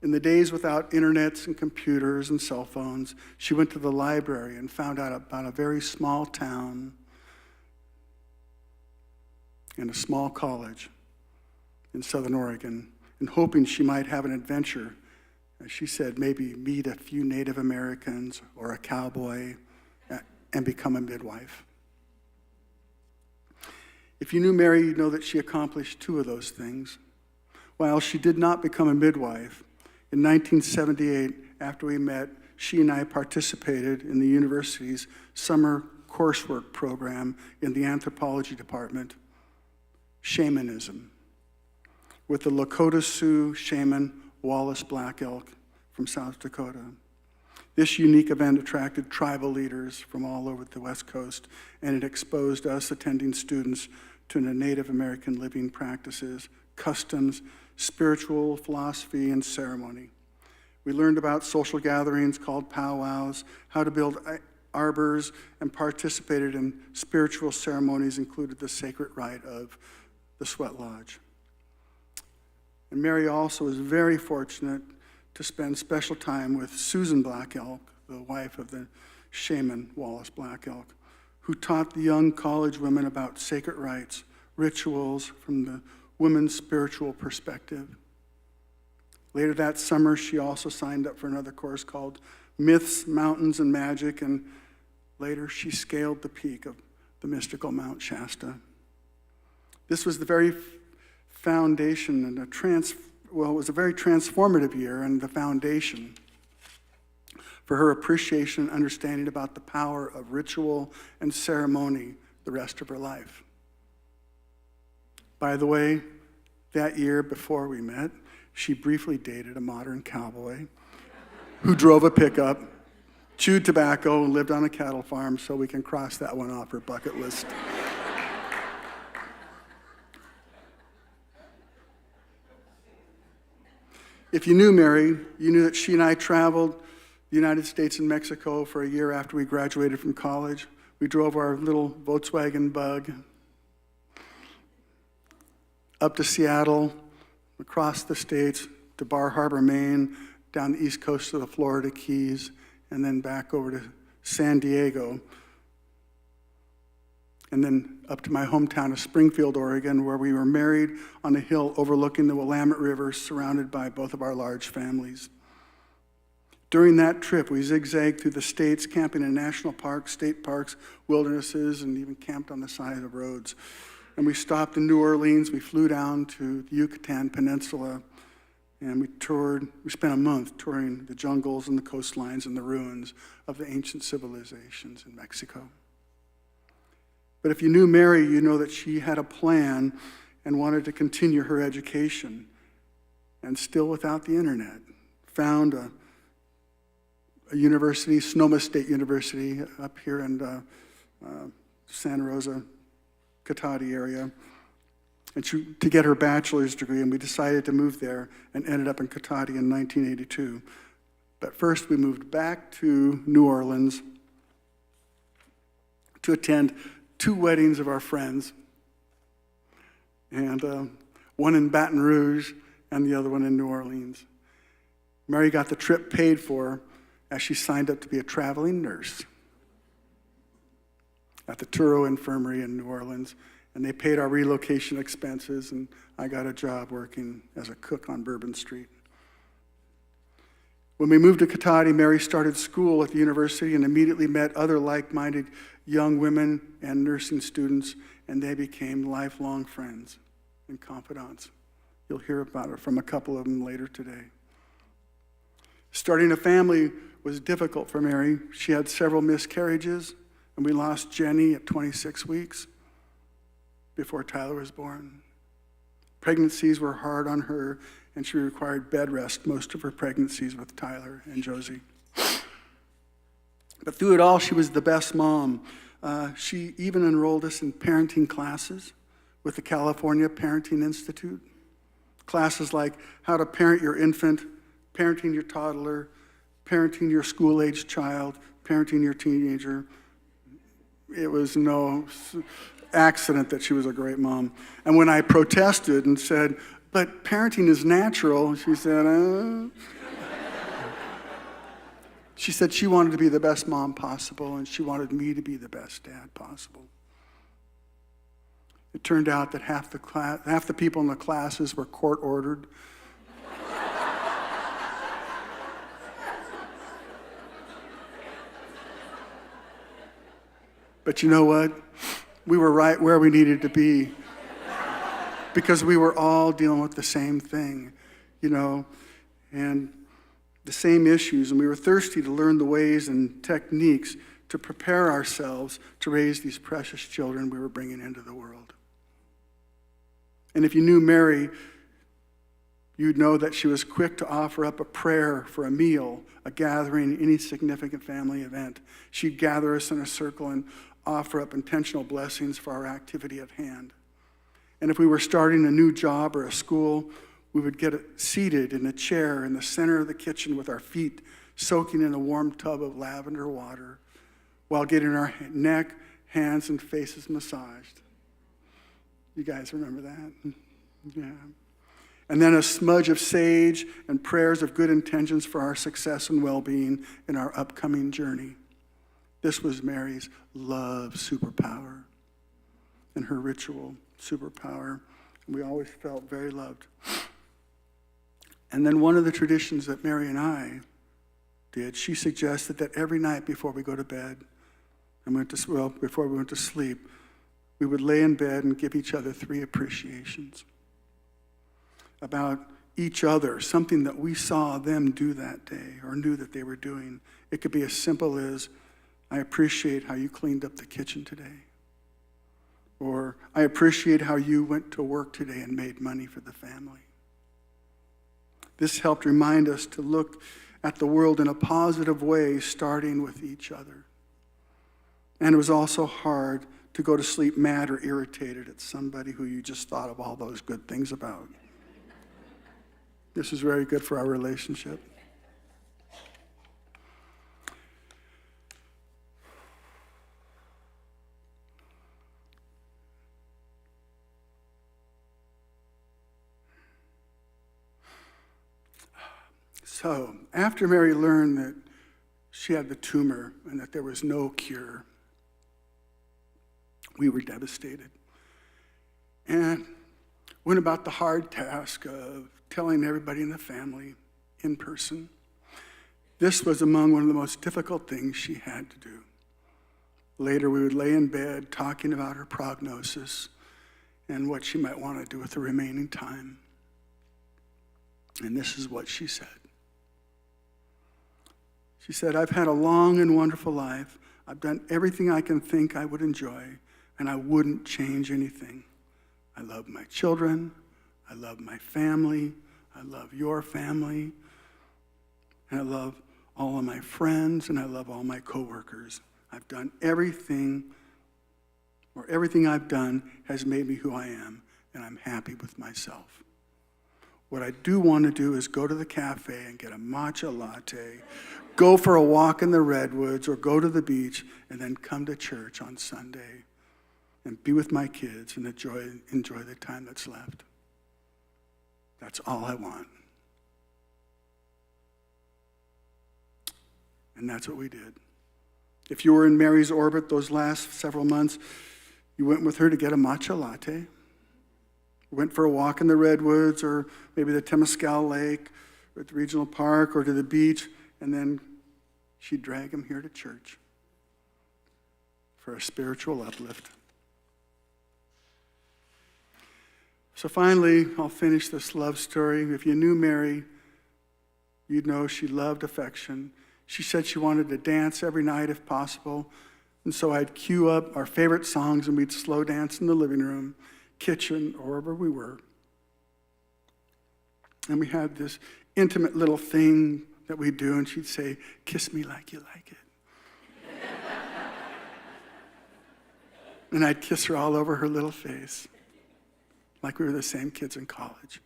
In the days without internets and computers and cell phones, she went to the library and found out about a very small town and a small college in Southern Oregon, and hoping she might have an adventure. As she said, maybe meet a few Native Americans or a cowboy and become a midwife. If you knew Mary, you'd know that she accomplished 2 of those things. While she did not become a midwife, in 1978, after we met, she and I participated in the university's summer coursework program in the anthropology department, shamanism, with the Lakota Sioux shaman Wallace Black Elk from South Dakota. This unique event attracted tribal leaders from all over the West Coast, and it exposed us attending students to the Native American living practices, customs, spiritual philosophy, and ceremony. We learned about social gatherings called powwows, how to build arbors, and participated in spiritual ceremonies, included the sacred rite of the sweat lodge. And Mary also was very fortunate to spend special time with Susan Black Elk, the wife of the shaman Wallace Black Elk, who taught the young college women about sacred rites, rituals from the women's spiritual perspective. Later that summer, she also signed up for another course called Myths, Mountains, and Magic, and later she scaled the peak of the mystical Mount Shasta. This was the very foundation and it was a very transformative year and the foundation for her appreciation and understanding about the power of ritual and ceremony the rest of her life. By the way, that year before we met, she briefly dated a modern cowboy who drove a pickup, chewed tobacco, and lived on a cattle farm, so we can cross that one off her bucket list. If you knew Mary, you knew that she and I traveled the United States and Mexico for a year after we graduated from college. We drove our little Volkswagen Bug up to Seattle, across the states to Bar Harbor, Maine, down the east coast of the Florida Keys, and then back over to San Diego, and then up to my hometown of Springfield, Oregon, where we were married on a hill overlooking the Willamette River, surrounded by both of our large families. During that trip, we zigzagged through the states, camping in national parks, state parks, wildernesses, and even camped on the side of the roads. And we stopped in New Orleans, we flew down to the Yucatan Peninsula, and we spent a month touring the jungles and the coastlines and the ruins of the ancient civilizations in Mexico. But if you knew Mary, you know that she had a plan and wanted to continue her education, and still without the internet, found a university, Sonoma State University, up here in Santa Rosa, Cotati area, and to get her bachelor's degree, and we decided to move there and ended up in Cotati in 1982. But first we moved back to New Orleans to attend 2 weddings of our friends. And one in Baton Rouge and the other one in New Orleans. Mary got the trip paid for as she signed up to be a traveling nurse at the Touro Infirmary in New Orleans. And they paid our relocation expenses, and I got a job working as a cook on Bourbon Street. When we moved to Katati, Mary started school at the university and immediately met other like-minded young women and nursing students, and they became lifelong friends and confidants. You'll hear about it from a couple of them later today. Starting a family was difficult for Mary. She had several miscarriages, and we lost Jenny at 26 weeks before Tyler was born. Pregnancies were hard on her, and she required bed rest most of her pregnancies with Tyler and Josie. But through it all, she was the best mom. She even enrolled us in parenting classes with the California Parenting Institute. Classes like how to parent your infant, parenting your toddler, parenting your school-aged child, parenting your teenager. It was no accident that she was a great mom. And when I protested and said, but parenting is natural, she said, She said she wanted to be the best mom possible, and she wanted me to be the best dad possible. It turned out that half the people in the classes were court-ordered. But you know what? We were right where we needed to be because we were all dealing with the same thing, and the same issues, and we were thirsty to learn the ways and techniques to prepare ourselves to raise these precious children we were bringing into the world. And if you knew Mary, you'd know that she was quick to offer up a prayer for a meal, a gathering, any significant family event. She'd gather us in a circle and offer up intentional blessings for our activity at hand. And if we were starting a new job or a school, we would get seated in a chair in the center of the kitchen with our feet soaking in a warm tub of lavender water while getting our neck, hands, and faces massaged. You guys remember that? Yeah. And then a smudge of sage and prayers of good intentions for our success and well-being in our upcoming journey. This was Mary's love superpower and her ritual superpower. And we always felt very loved. And then one of the traditions that Mary and I did, she suggested that every night before we go to bed, before we went to sleep, we would lay in bed and give each other 3 appreciations about each other, something that we saw them do that day or knew that they were doing. It could be as simple as, I appreciate how you cleaned up the kitchen today. Or, I appreciate how you went to work today and made money for the family. This helped remind us to look at the world in a positive way, starting with each other. And it was also hard to go to sleep mad or irritated at somebody who you just thought of all those good things about. This is very good for our relationship. So, after Mary learned that she had the tumor and that there was no cure, we were devastated and went about the hard task of telling everybody in the family in person. This was among one of the most difficult things she had to do. Later, we would lay in bed talking about her prognosis and what she might want to do with the remaining time. And this is what she said. She said, I've had a long and wonderful life. I've done everything I can think I would enjoy, and I wouldn't change anything. I love my children. I love my family. I love your family. And I love all of my friends, and I love all my coworkers. I've done everything I've done has made me who I am, and I'm happy with myself. What I do want to do is go to the cafe and get a matcha latte, go for a walk in the redwoods, or go to the beach, and then come to church on Sunday and be with my kids and enjoy the time that's left. That's all I want. And that's what we did. If you were in Mary's orbit those last several months, you went with her to get a matcha latte, went for a walk in the redwoods or maybe the Temescal Lake or at the regional park or to the beach, and then she'd drag him here to church for a spiritual uplift. So finally, I'll finish this love story. If you knew Mary, you'd know she loved affection. She said she wanted to dance every night if possible. And so I'd cue up our favorite songs and we'd slow dance in the living room, kitchen, or wherever we were. And we had this intimate little thing that we'd do, and she'd say, "Kiss me like you like it." And I'd kiss her all over her little face, like we were the same kids in college.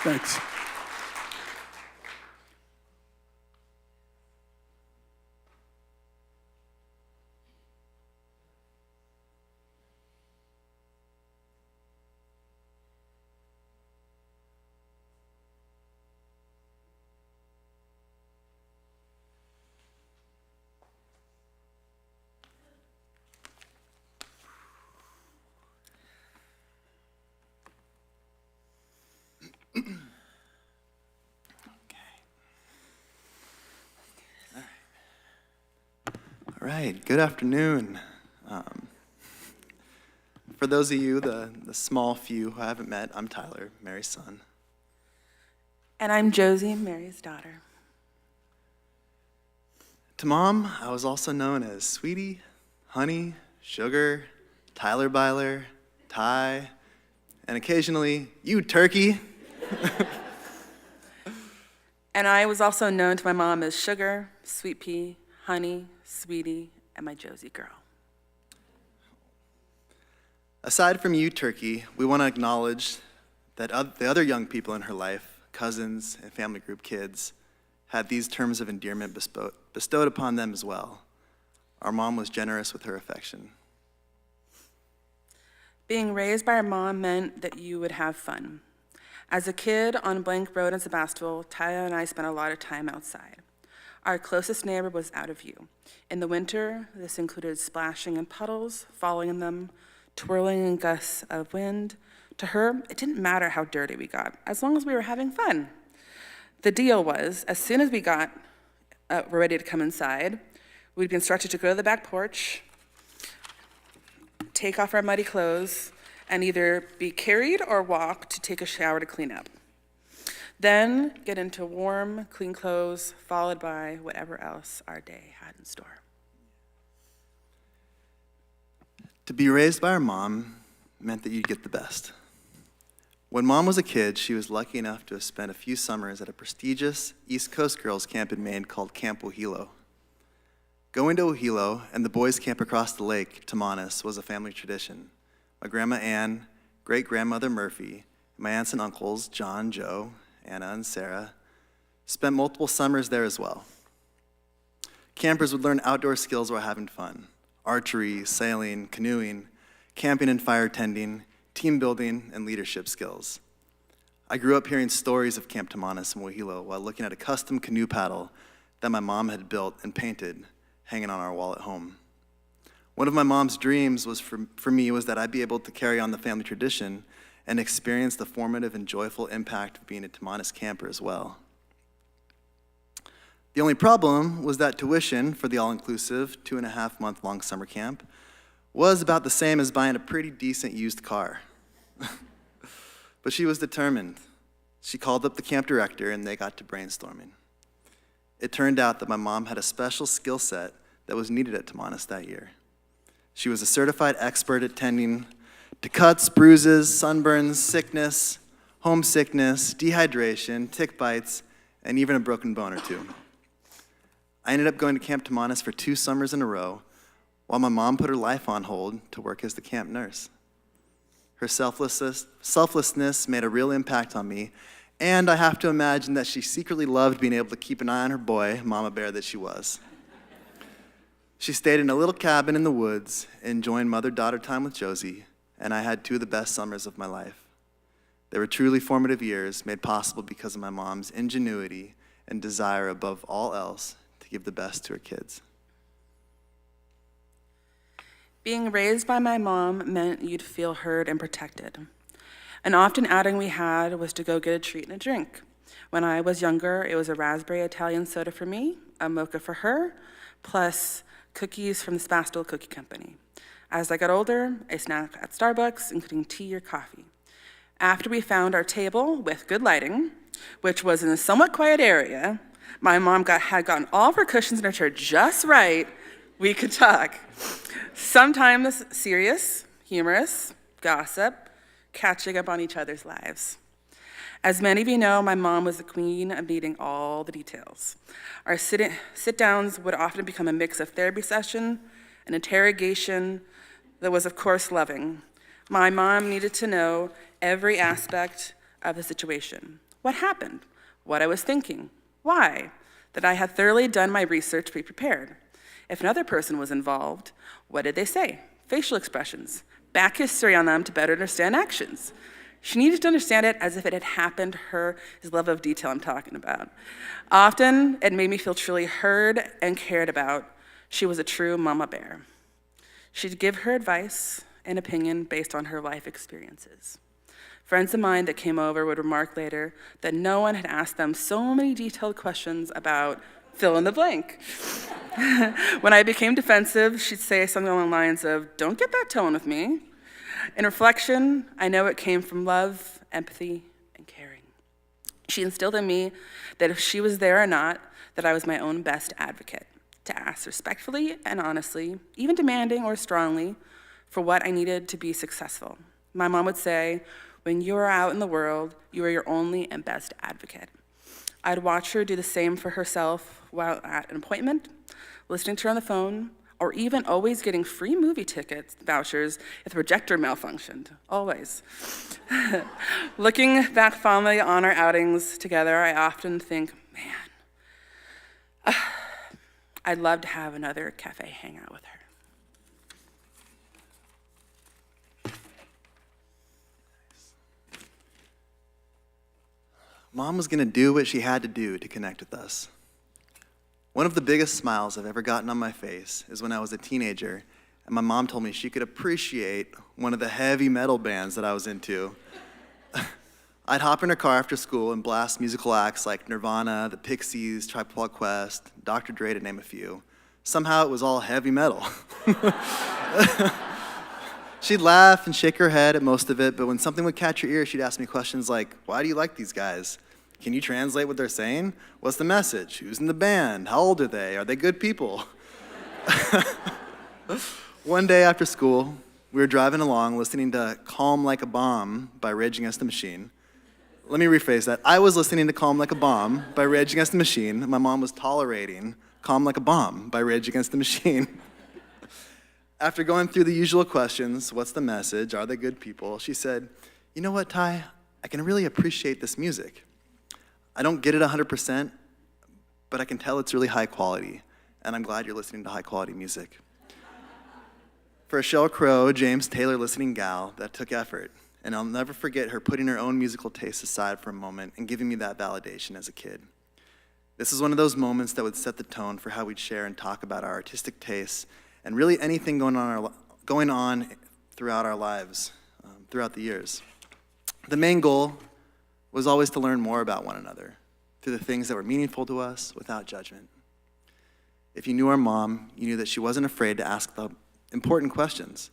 Thanks. All right, good afternoon. For those of you, the small few who I haven't met, I'm Tyler, Mary's son. And I'm Josie, Mary's daughter. To Mom, I was also known as Sweetie, Honey, Sugar, Tyler Byler, Ty, and occasionally, you turkey. And I was also known to my mom as Sugar, Sweet Pea, Honey, Sweetie, and my Josie girl. Aside from you, Turkey, we want to acknowledge that the other young people in her life, cousins and family group kids, had these terms of endearment bestowed upon them as well. Our mom was generous with her affection. Being raised by our mom meant that you would have fun. As a kid on Blank Road in Sebastopol, Taya and I spent a lot of time outside. Our closest neighbor was out of view. In the winter, this included splashing in puddles, falling in them, twirling in gusts of wind. To her, it didn't matter how dirty we got, as long as we were having fun. The deal was, as soon as we were ready to come inside, we'd be instructed to go to the back porch, take off our muddy clothes, and either be carried or walk to take a shower to clean up. Then get into warm, clean clothes, followed by whatever else our day had in store. To be raised by our mom meant that you'd get the best. When Mom was a kid, she was lucky enough to have spent a few summers at a prestigious East Coast girls' camp in Maine called Camp Ohilo. Going to Ohilo and the boys' camp across the lake, Tamanis, was a family tradition. My grandma Ann, great-grandmother Murphy, and my aunts and uncles, John, Joe, Anna, and Sarah, spent multiple summers there as well. Campers would learn outdoor skills while having fun: archery, sailing, canoeing, camping and fire tending, team building, and leadership skills. I grew up hearing stories of Camp Tamanis and Wahilo while looking at a custom canoe paddle that my mom had built and painted hanging on our wall at home. One of my mom's dreams was for me was that I'd be able to carry on the family tradition and experience the formative and joyful impact of being a Tamanis camper as well. The only problem was that tuition for the all-inclusive 2.5-month-long summer camp was about the same as buying a pretty decent used car. But she was determined. She called up the camp director and they got to brainstorming. It turned out that my mom had a special skill set that was needed at Tamanis that year. She was a certified expert at tending to cuts, bruises, sunburns, sickness, homesickness, dehydration, tick bites, and even a broken bone or two. I ended up going to Camp Tamanis for 2 summers in a row, while my mom put her life on hold to work as the camp nurse. Her selflessness made a real impact on me, and I have to imagine that she secretly loved being able to keep an eye on her boy, mama bear that she was. She stayed in a little cabin in the woods, enjoying mother-daughter time with Josie, and I had 2 of the best summers of my life. They were truly formative years, made possible because of my mom's ingenuity and desire above all else to give the best to her kids. Being raised by my mom meant you'd feel heard and protected. An often outing we had was to go get a treat and a drink. When I was younger, it was a raspberry Italian soda for me, a mocha for her, plus cookies from the Spastel Cookie Company. As I got older, I snacked at Starbucks, including tea or coffee. After we found our table with good lighting, which was in a somewhat quiet area, my mom had gotten all of her cushions in her chair just right, we could talk. Sometimes serious, humorous, gossip, catching up on each other's lives. As many of you know, my mom was the queen of needing all the details. Our sit-downs would often become a mix of therapy session, an interrogation that was, of course, loving. My mom needed to know every aspect of the situation. What happened? What I was thinking? Why? That I had thoroughly done my research to be prepared. If another person was involved, what did they say? Facial expressions, back history on them to better understand actions. She needed to understand it as if it had happened to her, his love of detail I'm talking about. Often, it made me feel truly heard and cared about. She was a true mama bear. She'd give her advice and opinion based on her life experiences. Friends of mine that came over would remark later that no one had asked them so many detailed questions about fill in the blank. When I became defensive, she'd say something along the lines of, "Don't get that tone with me." In reflection, I know it came from love, empathy, and caring. She instilled in me that if she was there or not, that I was my own best advocate, to ask respectfully and honestly, even demanding or strongly, for what I needed to be successful. My mom would say, when you are out in the world, you are your only and best advocate. I'd watch her do the same for herself while at an appointment, listening to her on the phone, or even always getting free movie ticket vouchers if the projector malfunctioned, always. Looking back fondly on our outings together, I often think, man, I'd love to have another cafe hangout with her. Mom was gonna do what she had to do to connect with us. One of the biggest smiles I've ever gotten on my face is when I was a teenager and my mom told me she could appreciate one of the heavy metal bands that I was into. I'd hop in her car after school and blast musical acts like Nirvana, the Pixies, Tribe Called Quest, Dr. Dre, to name a few. Somehow it was all heavy metal. She'd laugh and shake her head at most of it, but when something would catch her ear, she'd ask me questions like, "Why do you like these guys? Can you translate what they're saying? What's the message? Who's in the band? How old are they? Are they good people?" One day after school, we were driving along listening to Calm Like a Bomb by Rage Against the Machine. Let me rephrase that. I was listening to Calm Like a Bomb by Rage Against the Machine. My mom was tolerating Calm Like a Bomb by Rage Against the Machine. After going through the usual questions, what's the message? Are they good people? She said, "You know what, Ty? I can really appreciate this music. I don't get it 100%, but I can tell it's really high quality, and I'm glad you're listening to high quality music." For a Sheryl Crow, James Taylor listening gal, that took effort, and I'll never forget her putting her own musical tastes aside for a moment and giving me that validation as a kid. This is one of those moments that would set the tone for how we'd share and talk about our artistic tastes and really anything going on throughout our lives, throughout the years. The main goal was always to learn more about one another through the things that were meaningful to us without judgment. If you knew our mom, you knew that she wasn't afraid to ask the important questions.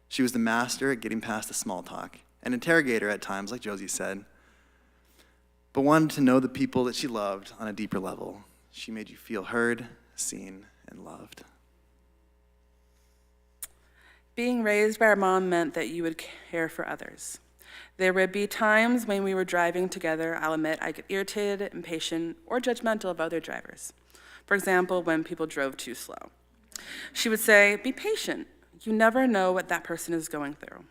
She was the master at getting past the small talk, an interrogator at times, like Josie said, but wanted to know the people that she loved on a deeper level. She made you feel heard, seen, and loved. Being raised by our mom meant that you would care for others. There would be times when we were driving together, I'll admit, I get irritated, impatient, or judgmental of other drivers. For example, when people drove too slow. She would say, "Be patient. You never know what that person is going through."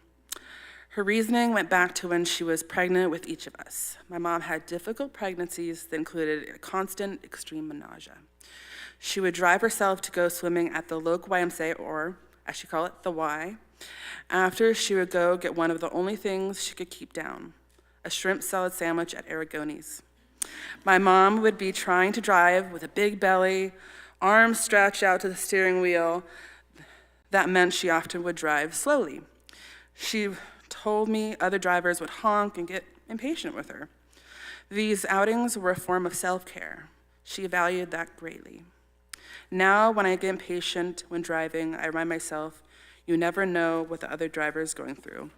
Her reasoning went back to when she was pregnant with each of us. My mom had difficult pregnancies that included a constant extreme nausea. She would drive herself to go swimming at the local YMCA, or as she called it, the Y. After, she would go get one of the only things she could keep down, a shrimp salad sandwich at Aragone's. My mom would be trying to drive with a big belly, arms stretched out to the steering wheel. That meant she often would drive slowly. She told me other drivers would honk and get impatient with her. These outings were a form of self-care. She valued that greatly. Now, when I get impatient when driving, I remind myself, you never know what the other driver is going through,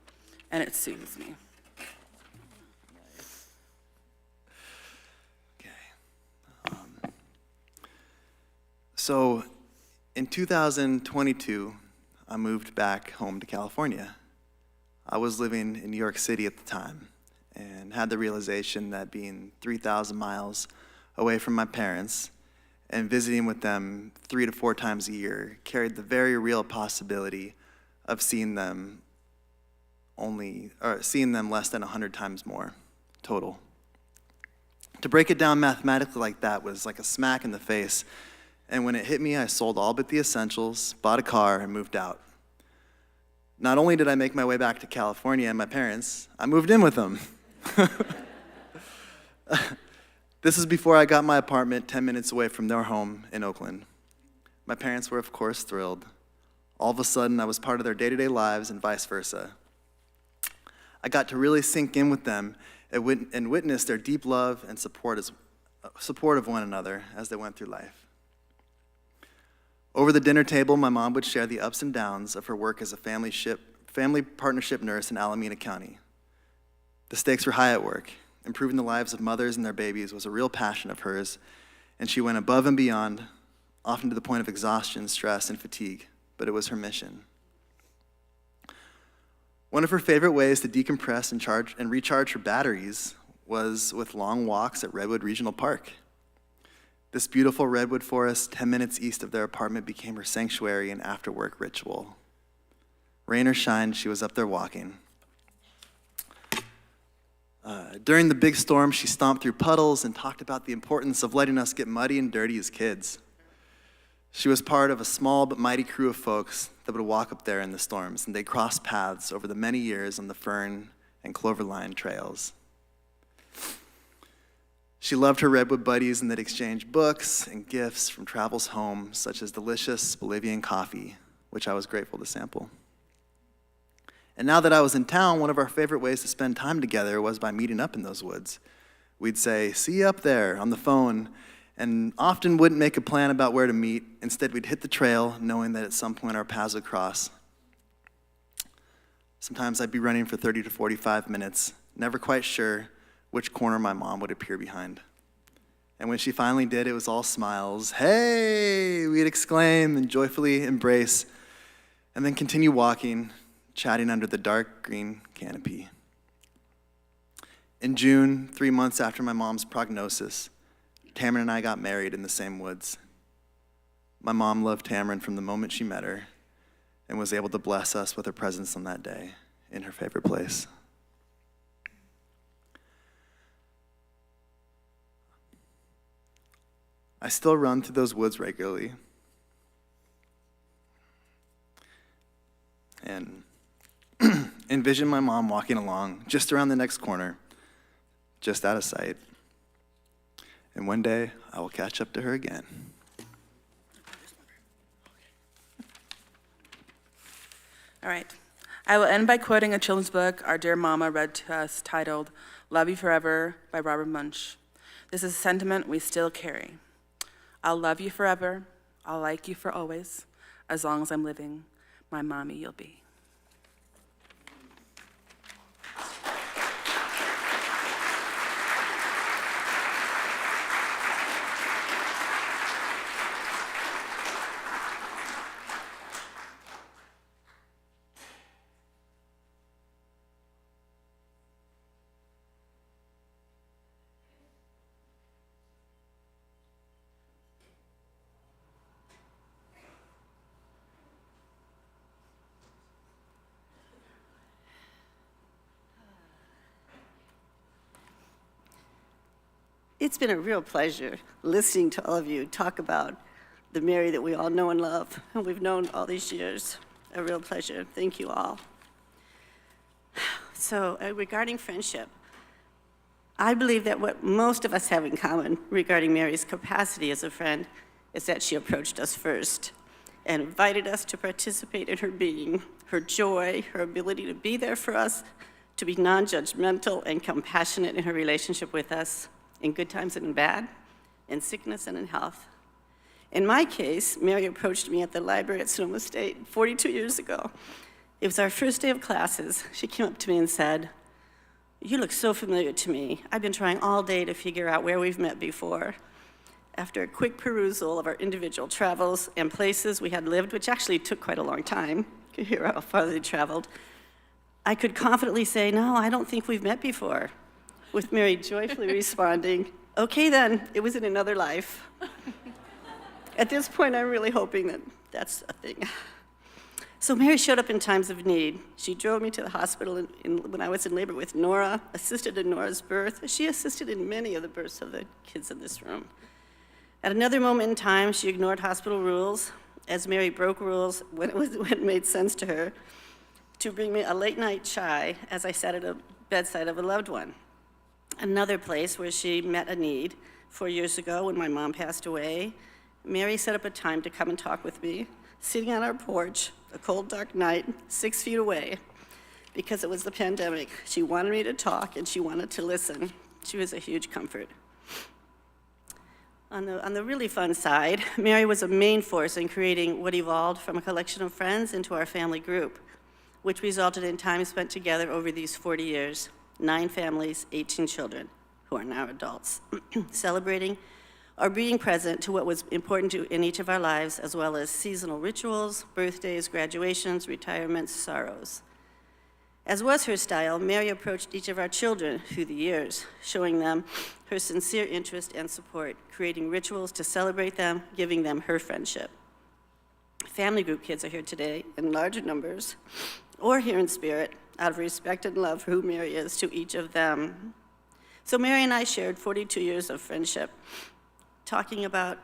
and it soothes me. So in 2022, I moved back home to California. I was living in New York City at the time and had the realization that being 3,000 miles away from my parents and visiting with them 3 to 4 times a year carried the very real possibility of seeing them less than 100 times more total. To break it down mathematically like that was like a smack in the face. And when it hit me, I sold all but the essentials, bought a car, and moved out. Not only did I make my way back to California and my parents, I moved in with them. This is before I got my apartment 10 minutes away from their home in Oakland. My parents were, of course, thrilled. All of a sudden, I was part of their day-to-day lives and vice versa. I got to really sink in with them and witness their deep love and support of one another as they went through life. Over the dinner table, my mom would share the ups and downs of her work as a family partnership nurse in Alameda County. The stakes were high at work. Improving the lives of mothers and their babies was a real passion of hers, and she went above and beyond, often to the point of exhaustion, stress, and fatigue, but it was her mission. One of her favorite ways to decompress and recharge her batteries was with long walks at Redwood Regional Park. This beautiful redwood forest 10 minutes east of their apartment became her sanctuary and after-work ritual. Rain or shine, she was up there walking. During the big storm, she stomped through puddles and talked about the importance of letting us get muddy and dirty as kids. She was part of a small but mighty crew of folks that would walk up there in the storms, and they crossed paths over the many years on the fern and clover-lined trails. She loved her redwood buddies, and they'd exchange books and gifts from travels home, such as delicious Bolivian coffee, which I was grateful to sample. And now that I was in town, one of our favorite ways to spend time together was by meeting up in those woods. We'd say, "See you up there," on the phone, and often wouldn't make a plan about where to meet. Instead, we'd hit the trail, knowing that at some point our paths would cross. Sometimes I'd be running for 30 to 45 minutes, never quite sure which corner my mom would appear behind. And when she finally did, it was all smiles. "Hey!" we'd exclaim and joyfully embrace, and then continue walking, chatting under the dark green canopy. In June, 3 months after my mom's prognosis, Tamron and I got married in the same woods. My mom loved Tamron from the moment she met her and was able to bless us with her presence on that day in her favorite place. I still run through those woods regularly. And envision my mom walking along just around the next corner, just out of sight. And one day, I will catch up to her again. All right. I will end by quoting a children's book our dear mama read to us titled "Love You Forever" by Robert Munsch. This is a sentiment we still carry. I'll love you forever. I'll like you for always. As long as I'm living, my mommy you'll be. It's been a real pleasure listening to all of you talk about the Mary that we all know and love, and we've known all these years. A real pleasure. Thank you all. So, regarding friendship, I believe that what most of us have in common regarding Mary's capacity as a friend is that she approached us first and invited us to participate in her being, her joy, her ability to be there for us, to be non-judgmental and compassionate in her relationship with us, in good times and in bad, in sickness and in health. In my case, Mary approached me at the library at Sonoma State 42 years ago. It was our first day of classes. She came up to me and said, "You look so familiar to me. I've been trying all day to figure out where we've met before." After a quick perusal of our individual travels and places we had lived, which actually took quite a long time, you could hear how far they traveled, I could confidently say, "No, I don't think we've met before," with Mary joyfully responding, "Okay then, it was in another life." At this point, I'm really hoping that that's a thing. So Mary showed up in times of need. She drove me to the hospital when I was in labor with Nora, assisted in Nora's birth. She assisted in many of the births of the kids in this room. At another moment in time, she ignored hospital rules, as Mary broke rules when it made sense to her, to bring me a late-night chai as I sat at a bedside of a loved one. Another place where she met a need 4 years ago when my mom passed away, Mary set up a time to come and talk with me, sitting on our porch, a cold, dark night, 6 feet away, because it was the pandemic. She wanted me to talk, and she wanted to listen. She was a huge comfort. On the really fun side, Mary was a main force in creating what evolved from a collection of friends into our family group, which resulted in time spent together over these 40 years, 9 families, 18 children, who are now adults, celebrating or being present to what was important in each of our lives, as well as seasonal rituals, birthdays, graduations, retirements, sorrows. As was her style, Mary approached each of our children through the years, showing them her sincere interest and support, creating rituals to celebrate them, giving them her friendship. Family group kids are here today in larger numbers, or here in spirit, out of respect and love for who Mary is to each of them. So Mary and I shared 42 years of friendship, talking about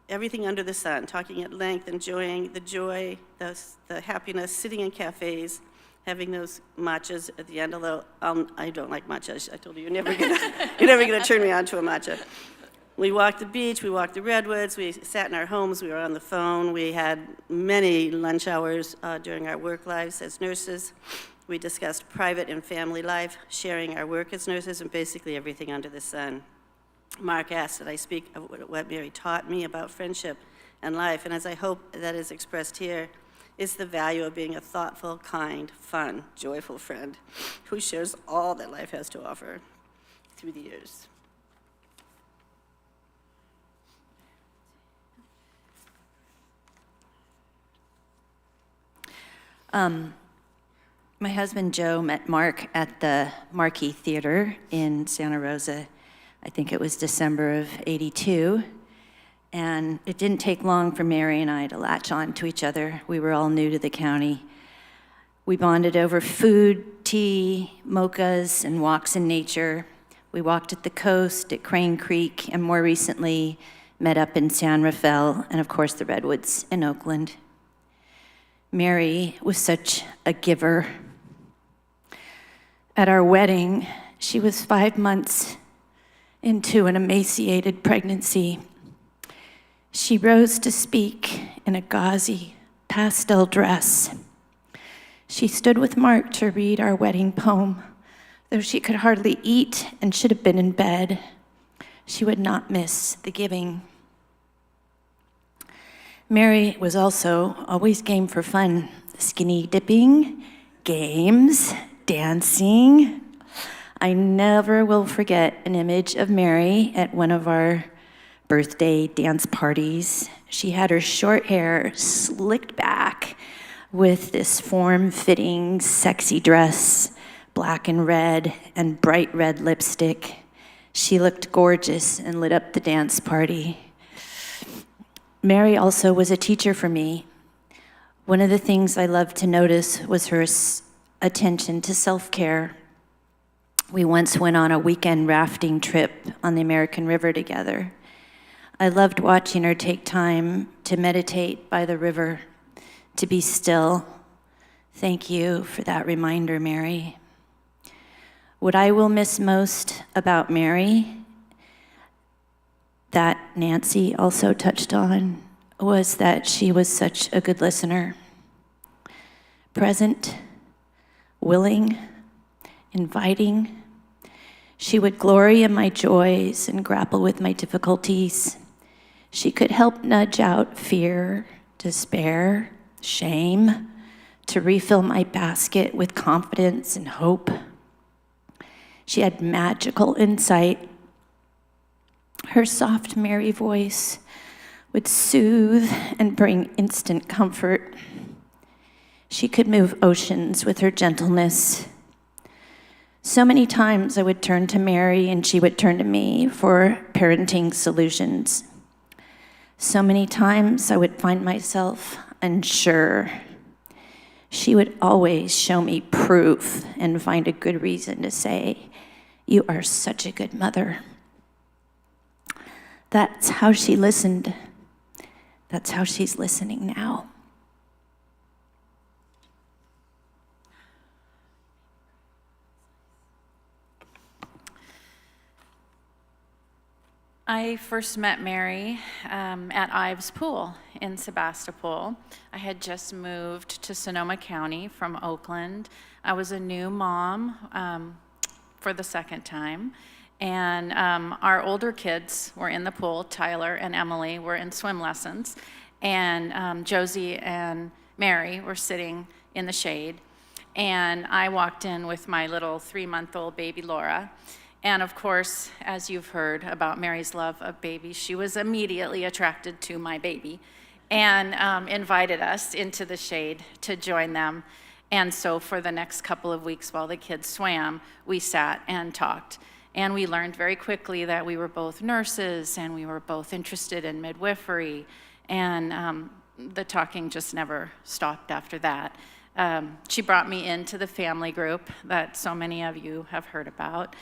everything under the sun, talking at length, enjoying the joy, the happiness, sitting in cafes, having those matchas at the end, although I don't like matchas. I told you, you're never gonna turn me on to a matcha. We walked the beach, we walked the redwoods, we sat in our homes, we were on the phone, we had many lunch hours during our work lives as nurses. We discussed private and family life, sharing our work as nurses, and basically everything under the sun. Mark asked that I speak of what Mary taught me about friendship and life, and as I hope that is expressed here, is the value of being a thoughtful, kind, fun, joyful friend who shares all that life has to offer through the years. My husband Joe met Mark at the Marquee Theater in Santa Rosa. I think it was December of '82. And it didn't take long for Mary and I to latch on to each other. We were all new to the county. We bonded over food, tea, mochas, and walks in nature. We walked at the coast, at Crane Creek, and more recently met up in San Rafael, and of course the Redwoods in Oakland. Mary was such a giver. At our wedding, she was 5 months into an emaciated pregnancy. She rose to speak in a gauzy pastel dress. She stood with Mark to read our wedding poem. Though she could hardly eat and should have been in bed, she would not miss the giving. Mary was also always game for fun, skinny dipping, games, dancing. I never will forget an image of Mary at one of our birthday dance parties. She had her short hair slicked back with this form-fitting, sexy dress, black and red, and bright red lipstick. She looked gorgeous and lit up the dance party. Mary also was a teacher for me. One of the things I loved to notice was her attention to self-care. We once went on a weekend rafting trip on the American River together. I loved watching her take time to meditate by the river, to be still. Thank you for that reminder, Mary. What I will miss most about Mary, that Nancy also touched on, was that she was such a good listener. Present, willing, inviting. She would glory in my joys and grapple with my difficulties. She could help nudge out fear, despair, shame, to refill my basket with confidence and hope. She had magical insight. Her soft, merry voice would soothe and bring instant comfort. She could move oceans with her gentleness. So many times I would turn to Mary and she would turn to me for parenting solutions. So many times I would find myself unsure. She would always show me proof and find a good reason to say, "You are such a good mother." That's how she listened. That's how she's listening now. I first met Mary at Ives Pool in Sebastopol. I had just moved to Sonoma County from Oakland. I was a new mom for the second time. And our older kids were in the pool. Tyler and Emily were in swim lessons. And Josie and Mary were sitting in the shade. And I walked in with my little 3-month-old baby Laura. And of course, as you've heard about Mary's love of babies, she was immediately attracted to my baby and invited us into the shade to join them. And so for the next couple of weeks while the kids swam, we sat and talked. And we learned very quickly that we were both nurses and we were both interested in midwifery. And the talking just never stopped after that. She brought me into the family group that so many of you have heard about,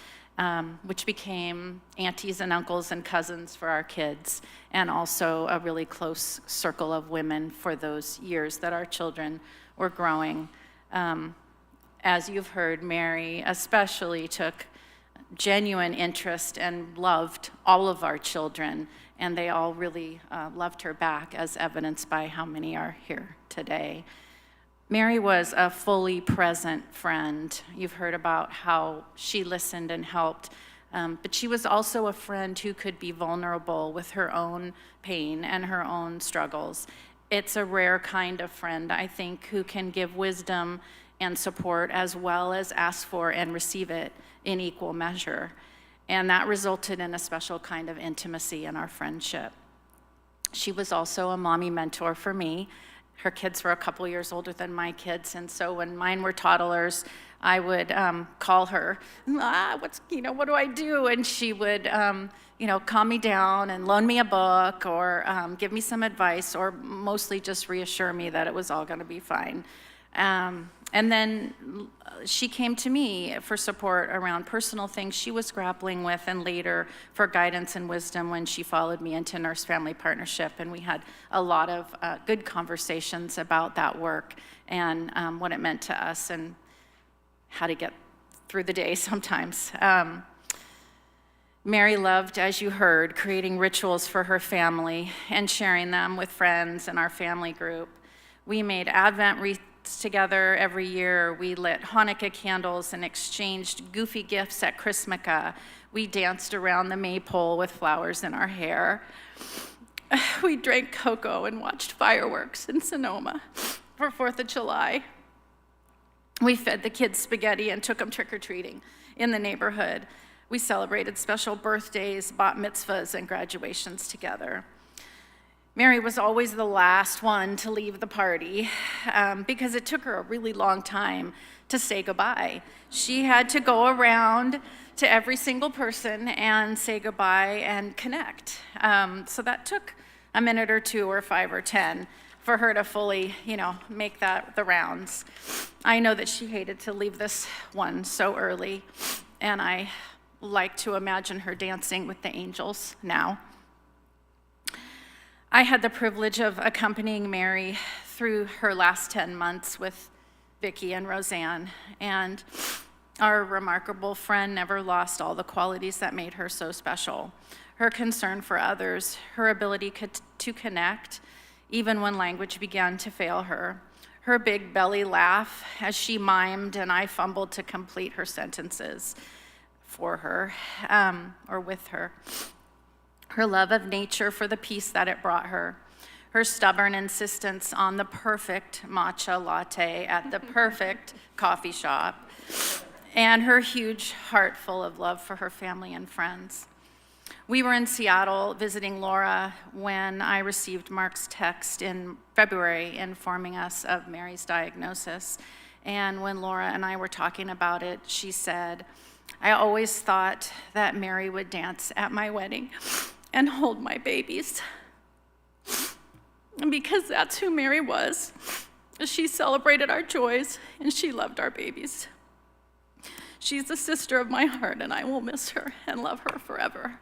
which became aunties and uncles and cousins for our kids, and also a really close circle of women for those years that our children were growing. As you've heard, Mary especially took genuine interest and loved all of our children, and they all really loved her back, as evidenced by how many are here today. Mary was a fully present friend. You've heard about how she listened and helped, but she was also a friend who could be vulnerable with her own pain and her own struggles. It's a rare kind of friend, I think, who can give wisdom and support as well as ask for and receive it in equal measure. And that resulted in a special kind of intimacy in our friendship. She was also a mommy mentor for me. Her kids were a couple years older than my kids, and so when mine were toddlers, I would call her, what do I do? And she would, calm me down and loan me a book or give me some advice, or mostly just reassure me that it was all going to be fine. And then she came to me for support around personal things she was grappling with, and later for guidance and wisdom when she followed me into nurse-family partnership. And we had a lot of good conversations about that work and what it meant to us and how to get through the day sometimes. Mary loved, as you heard, creating rituals for her family and sharing them with friends and our family group. We made Advent wreaths together every year. We lit Hanukkah candles and exchanged goofy gifts at Christmaka. We danced around the maypole with flowers in our hair. We drank cocoa and watched fireworks in Sonoma for 4th of July. We fed the kids spaghetti and took them trick-or-treating in the neighborhood. We celebrated special birthdays, bat mitzvahs, and graduations together. Mary was always the last one to leave the party because it took her a really long time to say goodbye. She had to go around to every single person and say goodbye and connect. So that took a minute or 2 or 5 or 10 for her to fully, make that the rounds. I know that she hated to leave this one so early. and I like to imagine her dancing with the angels now. I had the privilege of accompanying Mary through her last 10 months with Vicki and Roseanne, and our remarkable friend never lost all the qualities that made her so special. Her concern for others, her ability to connect, even when language began to fail her, her big belly laugh as she mimed and I fumbled to complete her sentences for her, or with her. Her love of nature for the peace that it brought her. Her stubborn insistence on the perfect matcha latte at the perfect coffee shop. And her huge heart full of love for her family and friends. We were in Seattle visiting Laura when I received Mark's text in February informing us of Mary's diagnosis. And when Laura and I were talking about it, she said, "I always thought that Mary would dance at my wedding and hold my babies." And because that's who Mary was, she celebrated our joys and she loved our babies. She's the sister of my heart, and I will miss her and love her forever.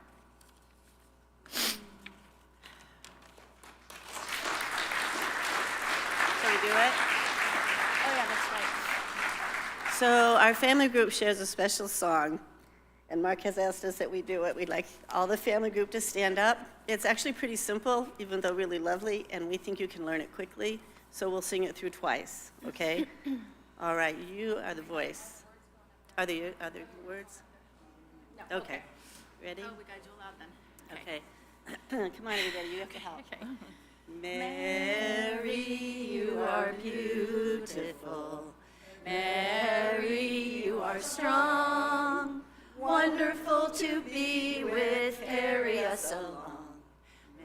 Shall we do it? Oh yeah, that's right. So our family group shares a special song, and Mark has asked us that we do it. We'd like all the family group to stand up. It's actually pretty simple, even though really lovely, and we think you can learn it quickly, so we'll sing it through twice, okay? All right, you are the voice. Are there words? No. Okay. Ready? Oh, we gotta do it loud then. Okay. Come on, everybody, you have to help. Okay. Mary, you are beautiful. Mary, you are strong. Wonderful to be with area so long.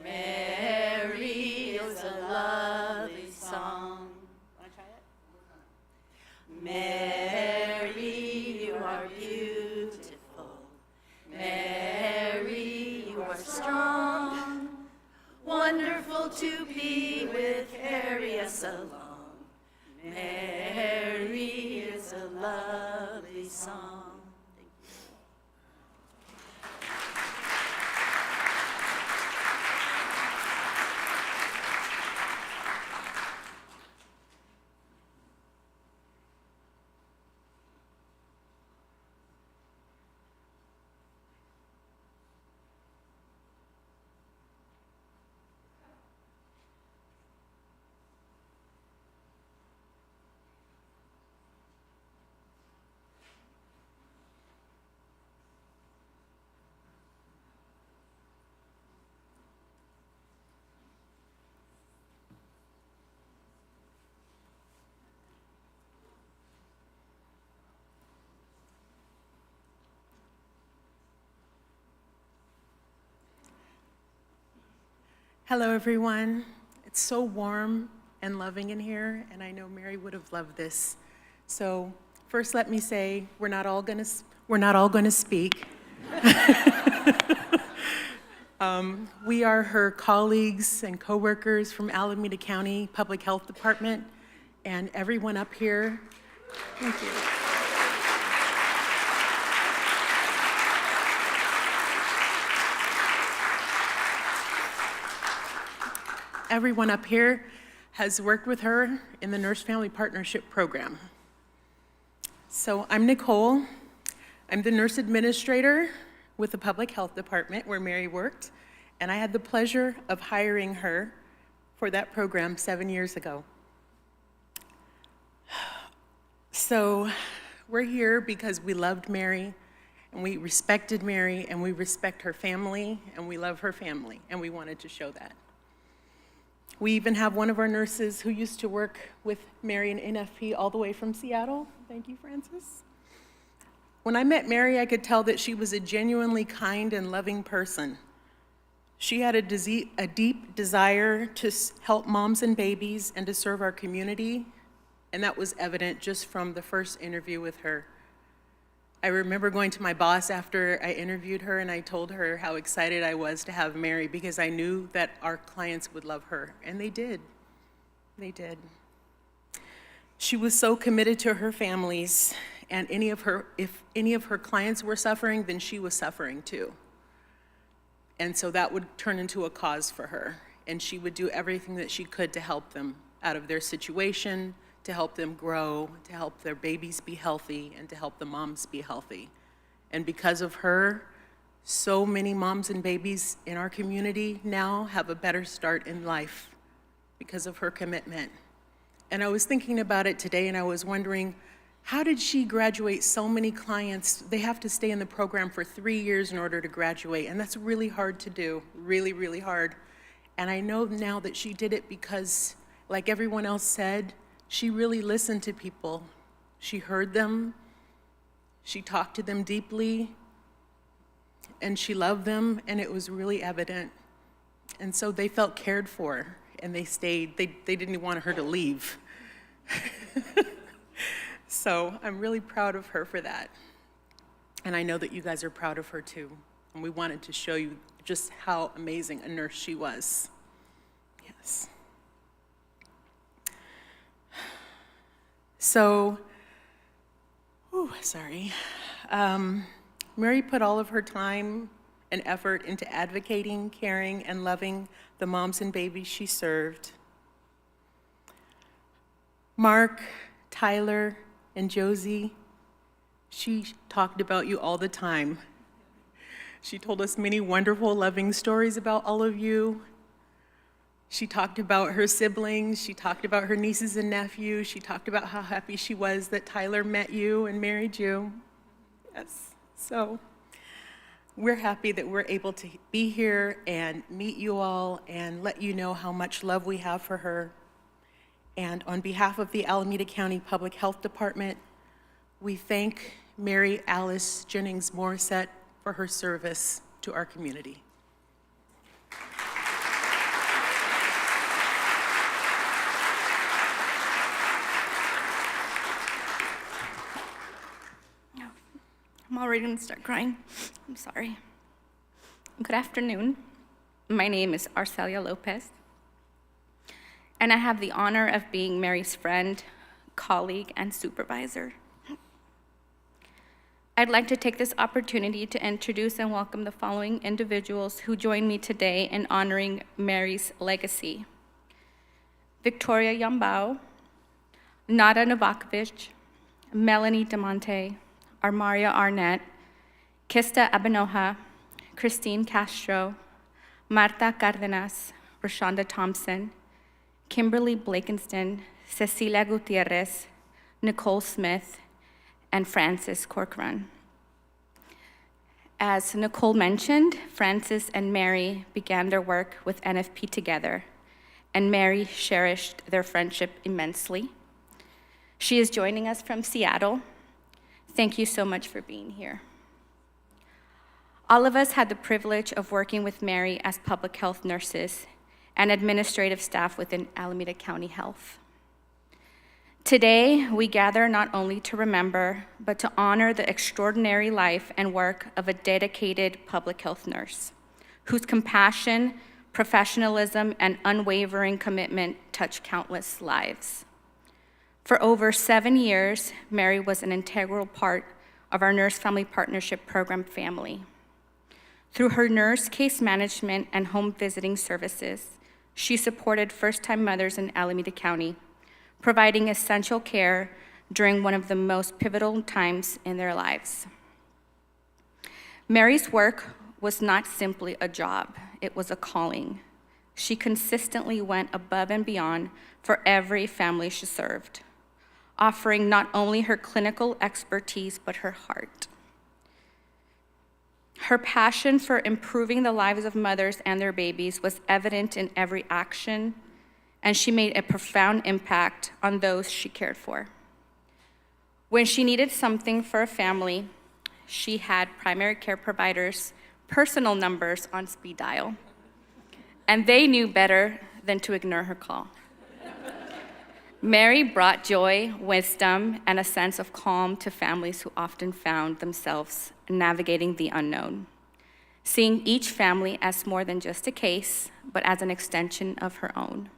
Mary is a lovely song. Want to try it? Mary, you are beautiful. Mary, you are strong. Wonderful to be with area so long. Mary is a lovely song. Hello, everyone. It's so warm and loving in here, and I know Mary would have loved this. So first, let me say we're not all going to speak. We are her colleagues and coworkers from Alameda County Public Health Department, and everyone up here. Thank you. Everyone up here has worked with her in the Nurse-Family Partnership Program. So I'm Nicole. I'm the nurse administrator with the Public Health Department where Mary worked, and I had the pleasure of hiring her for that program 7 years ago. So we're here because we loved Mary, and we respected Mary, and we respect her family, and we love her family, and we wanted to show that. We even have one of our nurses who used to work with Mary in NFP all the way from Seattle. Thank you, Francis. When I met Mary, I could tell that she was a genuinely kind and loving person. She had a deep desire to help moms and babies and to serve our community, and that was evident just from the first interview with her. I remember going to my boss after I interviewed her, and I told her how excited I was to have Mary because I knew that our clients would love her, and they did. They did. She was so committed to her families And if any of her clients were suffering, then she was suffering too. And so that would turn into a cause for her. And she would do everything that she could to help them out of their situation, to help them grow, to help their babies be healthy, and to help the moms be healthy. And because of her, so many moms and babies in our community now have a better start in life because of her commitment. And I was thinking about it today, and I was wondering, how did she graduate so many clients? They have to stay in the program for 3 years in order to graduate, and that's really hard to do, really, really hard. And I know now that she did it because, like everyone else said, she really listened to people. She heard them, she talked to them deeply, and she loved them, and it was really evident. And so they felt cared for, and they stayed. They didn't want her to leave. So I'm really proud of her for that. And I know that you guys are proud of her too. And we wanted to show you just how amazing a nurse she was. Yes. So, Mary put all of her time and effort into advocating, caring, and loving the moms and babies she served. Mark, Tyler, and Josie, she talked about you all the time. She told us many wonderful, loving stories about all of you. She talked about her siblings. She talked about her nieces and nephews. She talked about how happy she was that Tyler met you and married you. Yes, so we're happy that we're able to be here and meet you all and let you know how much love we have for her. And on behalf of the Alameda County Public Health Department, we thank Mary Alice Jennings Morrisette for her service to our community. I'm already gonna start crying. I'm sorry. Good afternoon. My name is Arcelia Lopez, and I have the honor of being Mary's friend, colleague, and supervisor. I'd like to take this opportunity to introduce and welcome the following individuals who join me today in honoring Mary's legacy. Victoria Yambao, Nada Novakovic, Melanie DeMonte, Armaria Arnett, Kista Abenoja, Christine Castro, Marta Cardenas, Rashonda Thompson, Kimberly Blakenston, Cecilia Gutierrez, Nicole Smith, and Frances Corcoran. As Nicole mentioned, Frances and Mary began their work with NFP together, and Mary cherished their friendship immensely. She is joining us from Seattle. Thank you so much for being here. All of us had the privilege of working with Mary as public health nurses and administrative staff within Alameda County Health. Today, we gather not only to remember, but to honor the extraordinary life and work of a dedicated public health nurse, whose compassion, professionalism, and unwavering commitment touch countless lives. For over 7 years, Mary was an integral part of our Nurse Family Partnership Program family. Through her nurse case management and home visiting services, she supported first-time mothers in Alameda County, providing essential care during one of the most pivotal times in their lives. Mary's work was not simply a job, it was a calling. She consistently went above and beyond for every family she served, offering not only her clinical expertise, but her heart. Her passion for improving the lives of mothers and their babies was evident in every action, and she made a profound impact on those she cared for. When she needed something for a family, she had primary care providers' personal numbers on speed dial, and they knew better than to ignore her call. Mary brought joy, wisdom, and a sense of calm to families who often found themselves navigating the unknown, seeing each family as more than just a case, but as an extension of her own.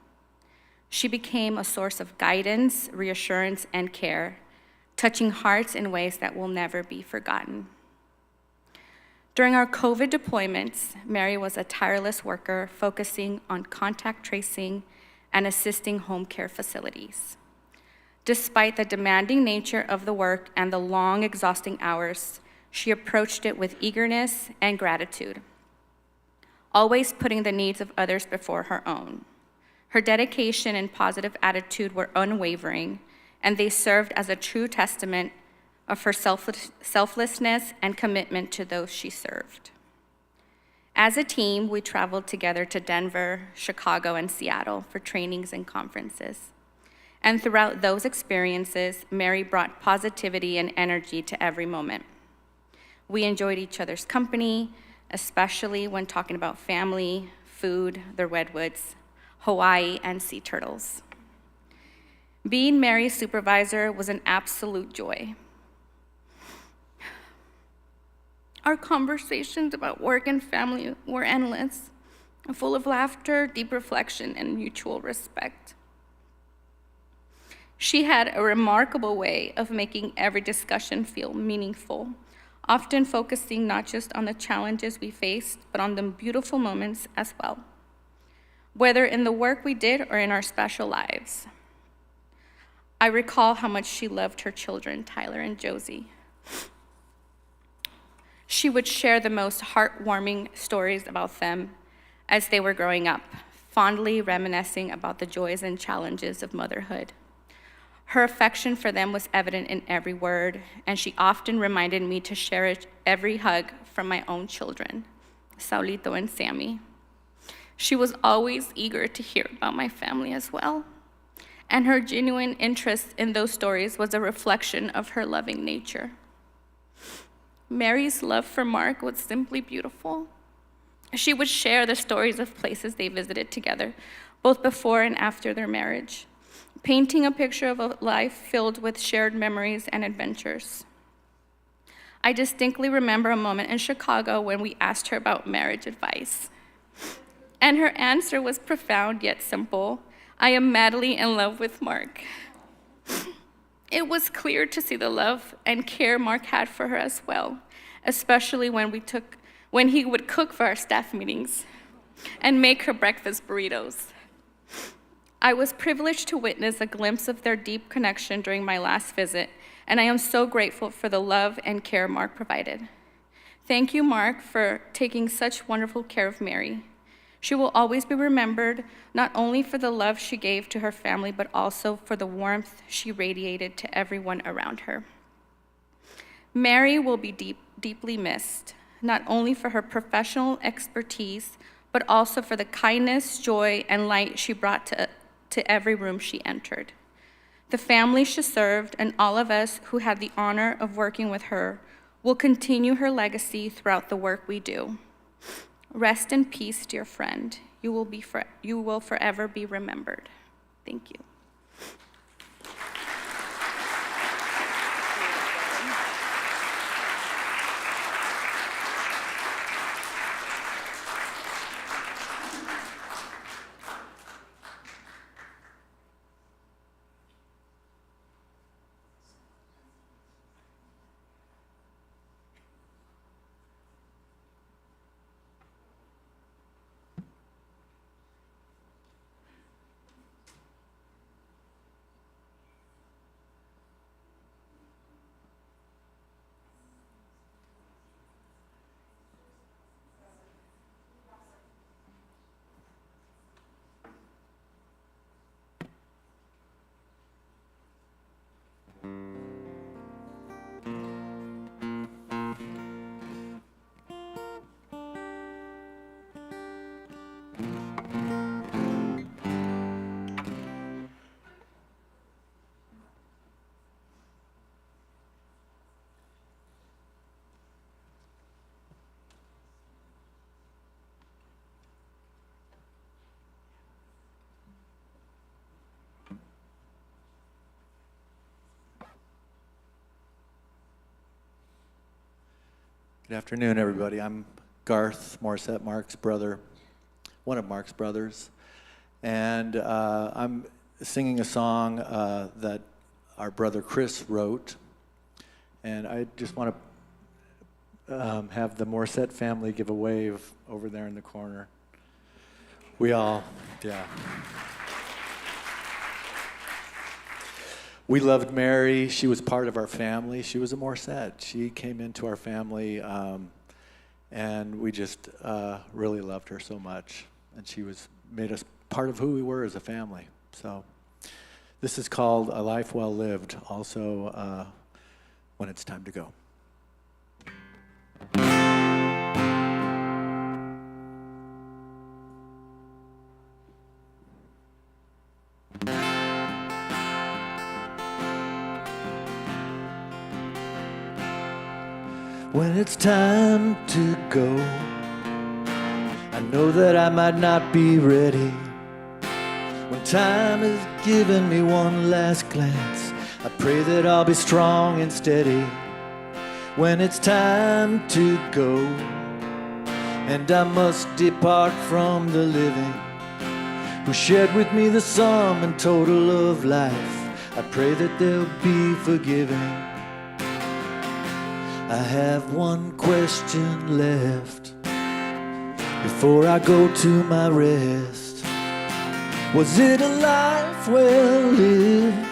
She became a source of guidance, reassurance, and care, touching hearts in ways that will never be forgotten. During our COVID deployments, Mary was a tireless worker focusing on contact tracing and assisting home care facilities. Despite the demanding nature of the work and the long, exhausting hours, she approached it with eagerness and gratitude, always putting the needs of others before her own. Her dedication and positive attitude were unwavering, and they served as a true testament of her selflessness and commitment to those she served. As a team, we traveled together to Denver, Chicago, and Seattle for trainings and conferences. And throughout those experiences, Mary brought positivity and energy to every moment. We enjoyed each other's company, especially when talking about family, food, the redwoods, Hawaii, and sea turtles. Being Mary's supervisor was an absolute joy. Our conversations about work and family were endless, full of laughter, deep reflection, and mutual respect. She had a remarkable way of making every discussion feel meaningful, often focusing not just on the challenges we faced, but on the beautiful moments as well, whether in the work we did or in our special lives. I recall how much she loved her children, Tyler and Josie. She would share the most heartwarming stories about them as they were growing up, fondly reminiscing about the joys and challenges of motherhood. Her affection for them was evident in every word, and she often reminded me to cherish every hug from my own children, Saulito and Sammy. She was always eager to hear about my family as well, and her genuine interest in those stories was a reflection of her loving nature. Mary's love for Mark was simply beautiful. She would share the stories of places they visited together, both before and after their marriage, painting a picture of a life filled with shared memories and adventures. I distinctly remember a moment in Chicago when we asked her about marriage advice. And her answer was profound yet simple. I am madly in love with Mark. It was clear to see the love and care Mark had for her as well, especially when he would cook for our staff meetings and make her breakfast burritos. I was privileged to witness a glimpse of their deep connection during my last visit, and I am so grateful for the love and care Mark provided. Thank you, Mark, for taking such wonderful care of Mary. She will always be remembered, not only for the love she gave to her family, but also for the warmth she radiated to everyone around her. Mary will be deeply missed, not only for her professional expertise, but also for the kindness, joy, and light she brought to every room she entered. The family she served and all of us who had the honor of working with her will continue her legacy throughout the work we do. Rest in peace, dear friend. You will forever be remembered. Thank you. Good afternoon, everybody. I'm Garth Morrisette, Mark's brother, one of Mark's brothers. And I'm singing a song that our brother Chris wrote And I just want to have the Morrisette family give a wave over there in the corner. We all, yeah. We loved Mary. She was part of our family. She was a Morrisette. She came into our family, and we just really loved her so much. And she made us part of who we were as a family. So this is called A Life Well Lived, also When It's Time to Go. When it's time to go, I know that I might not be ready. When time has given me one last glance, I pray that I'll be strong and steady. When it's time to go, and I must depart from the living, who shared with me the sum and total of life, I pray that they'll be forgiving. I have one question left before I go to my rest. Was it a life well lived?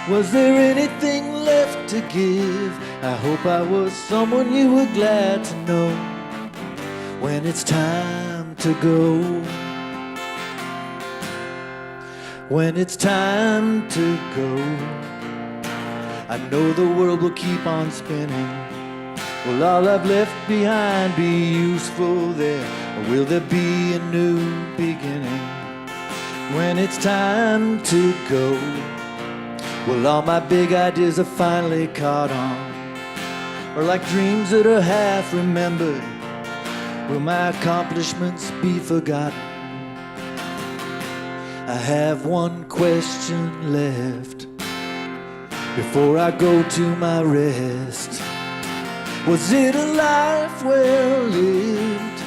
Was there anything left to give? I hope I was someone you were glad to know when it's time to go. When it's time to go, I know the world will keep on spinning. Will all I've left behind be useful there, or will there be a new beginning? When it's time to go, will all my big ideas have finally caught on? Or like dreams that are half remembered, will my accomplishments be forgotten? I have one question left before I go to my rest. Was it a life well lived?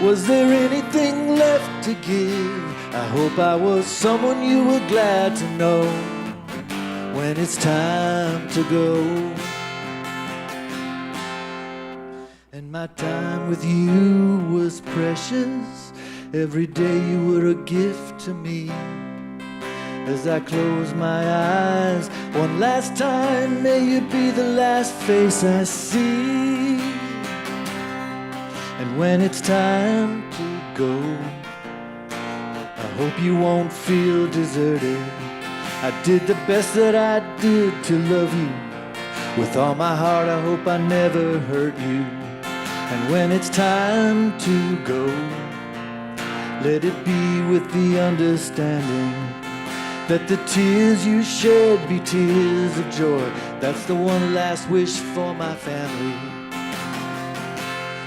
Was there anything left to give? I hope I was someone you were glad to know when it's time to go. And my time with you was precious. Every day you were a gift to me. As I close my eyes one last time, may you be the last face I see. And when it's time to go, I hope you won't feel deserted. I did the best that I did to love you. With all my heart, I hope I never hurt you. And when it's time to go, let it be with the understanding that the tears you shed be tears of joy. That's the one last wish for my family.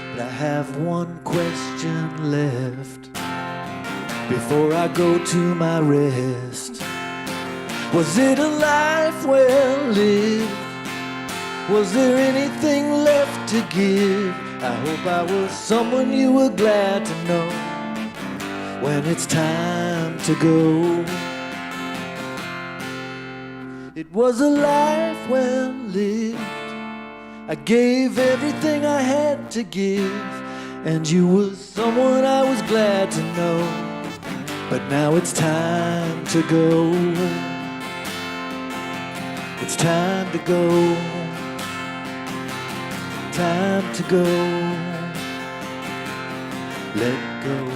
But I have one question left before I go to my rest. Was it a life well lived? Was there anything left to give? I hope I was someone you were glad to know when it's time to go. It was a life well lived. I gave everything I had to give, and you were someone I was glad to know. But now it's time to go. It's time to go. Time to go. Let go.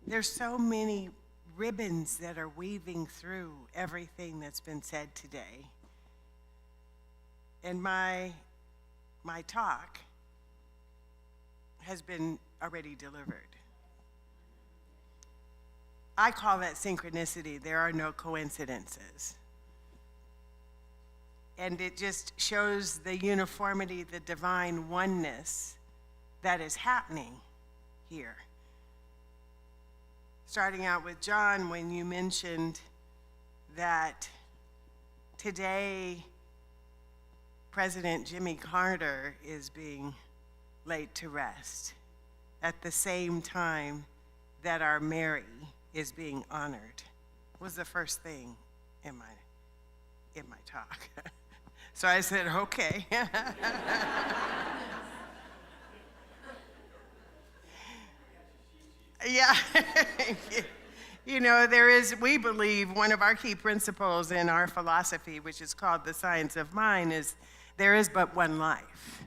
There's so many ribbons that are weaving through everything that's been said today. And my talk has been already delivered. I call that synchronicity. There are no coincidences. And it just shows the uniformity, the divine oneness that is happening here. Starting out with John, when you mentioned that today President Jimmy Carter is being laid to rest at the same time that our Mary is being honored, was the first thing in my talk. So I said, okay. Yeah. You know, we believe one of our key principles in our philosophy, which is called the science of mind, is there is but one life.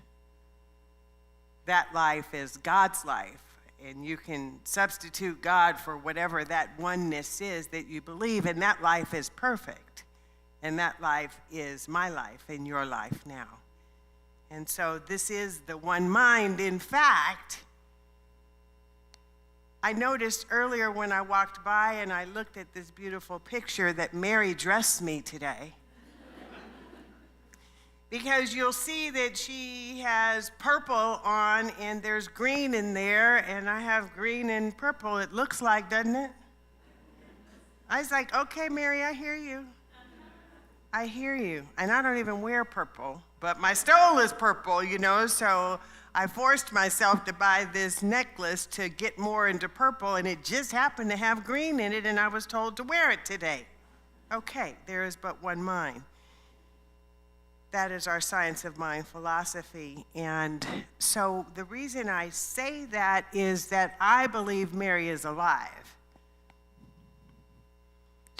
That life is God's life, and you can substitute God for whatever that oneness is that you believe, and that life is perfect. And that life is my life and your life now. And so this is the one mind. In fact, I noticed earlier when I walked by and I looked at this beautiful picture that Mary dressed me today. Because you'll see that she has purple on and there's green in there, and I have green and purple, it looks like, doesn't it? I was like, okay, Mary, I hear you. I hear you. And I don't even wear purple, but my stole is purple, you know, so I forced myself to buy this necklace to get more into purple, and it just happened to have green in it, and I was told to wear it today. Okay, there is but one mind. That is our science of mind philosophy. And so the reason I say that is that I believe Mary is alive.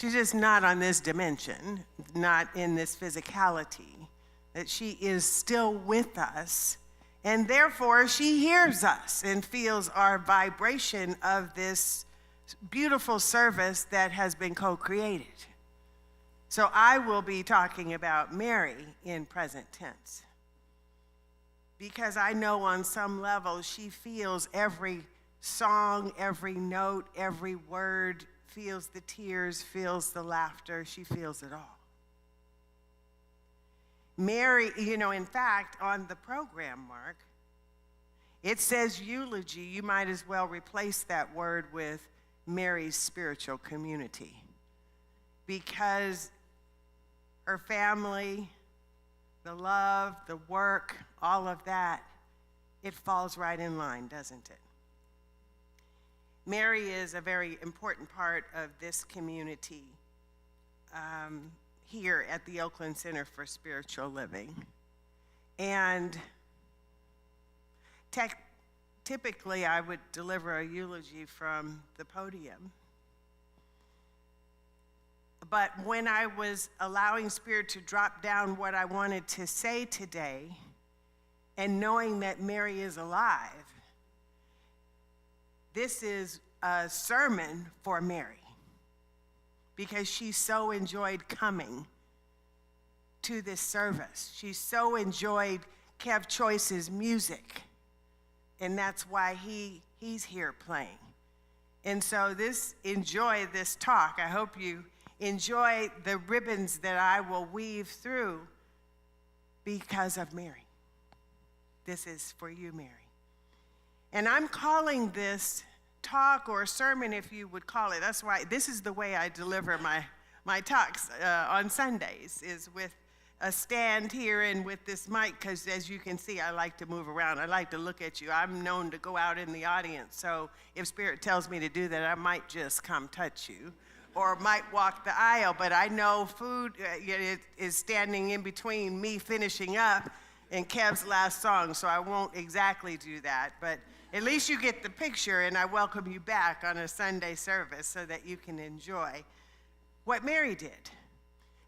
She's just not on this dimension, not in this physicality, that she is still with us, and therefore she hears us and feels our vibration of this beautiful service that has been co-created. So I will be talking about Mary in present tense, because I know on some level she feels every song, every note, every word, feels the tears, feels the laughter, she feels it all. Mary, you know, in fact, on the program, Mark, it says eulogy. You might as well replace that word with Mary's spiritual community, because her family, the love, the work, all of that, it falls right in line, doesn't it? Mary is a very important part of this community here at the Oakland Center for Spiritual Living. And typically I would deliver a eulogy from the podium. But when I was allowing Spirit to drop down what I wanted to say today, and knowing that Mary is alive, this is a sermon for Mary, because she so enjoyed coming to this service. She so enjoyed Kev Choice's music, and that's why he's here playing. And so enjoy this talk. I hope you enjoy the ribbons that I will weave through because of Mary. This is for you, Mary. And I'm calling this talk, or sermon, if you would call it. That's why this is the way I deliver my talks on Sundays, is with a stand here and with this mic, because as you can see, I like to move around. I like to look at you. I'm known to go out in the audience, so if Spirit tells me to do that, I might just come touch you, or might walk the aisle, but I know food is standing in between me finishing up and Kev's last song, so I won't exactly do that, but at least you get the picture, and I welcome you back on a Sunday service so that you can enjoy what Mary did.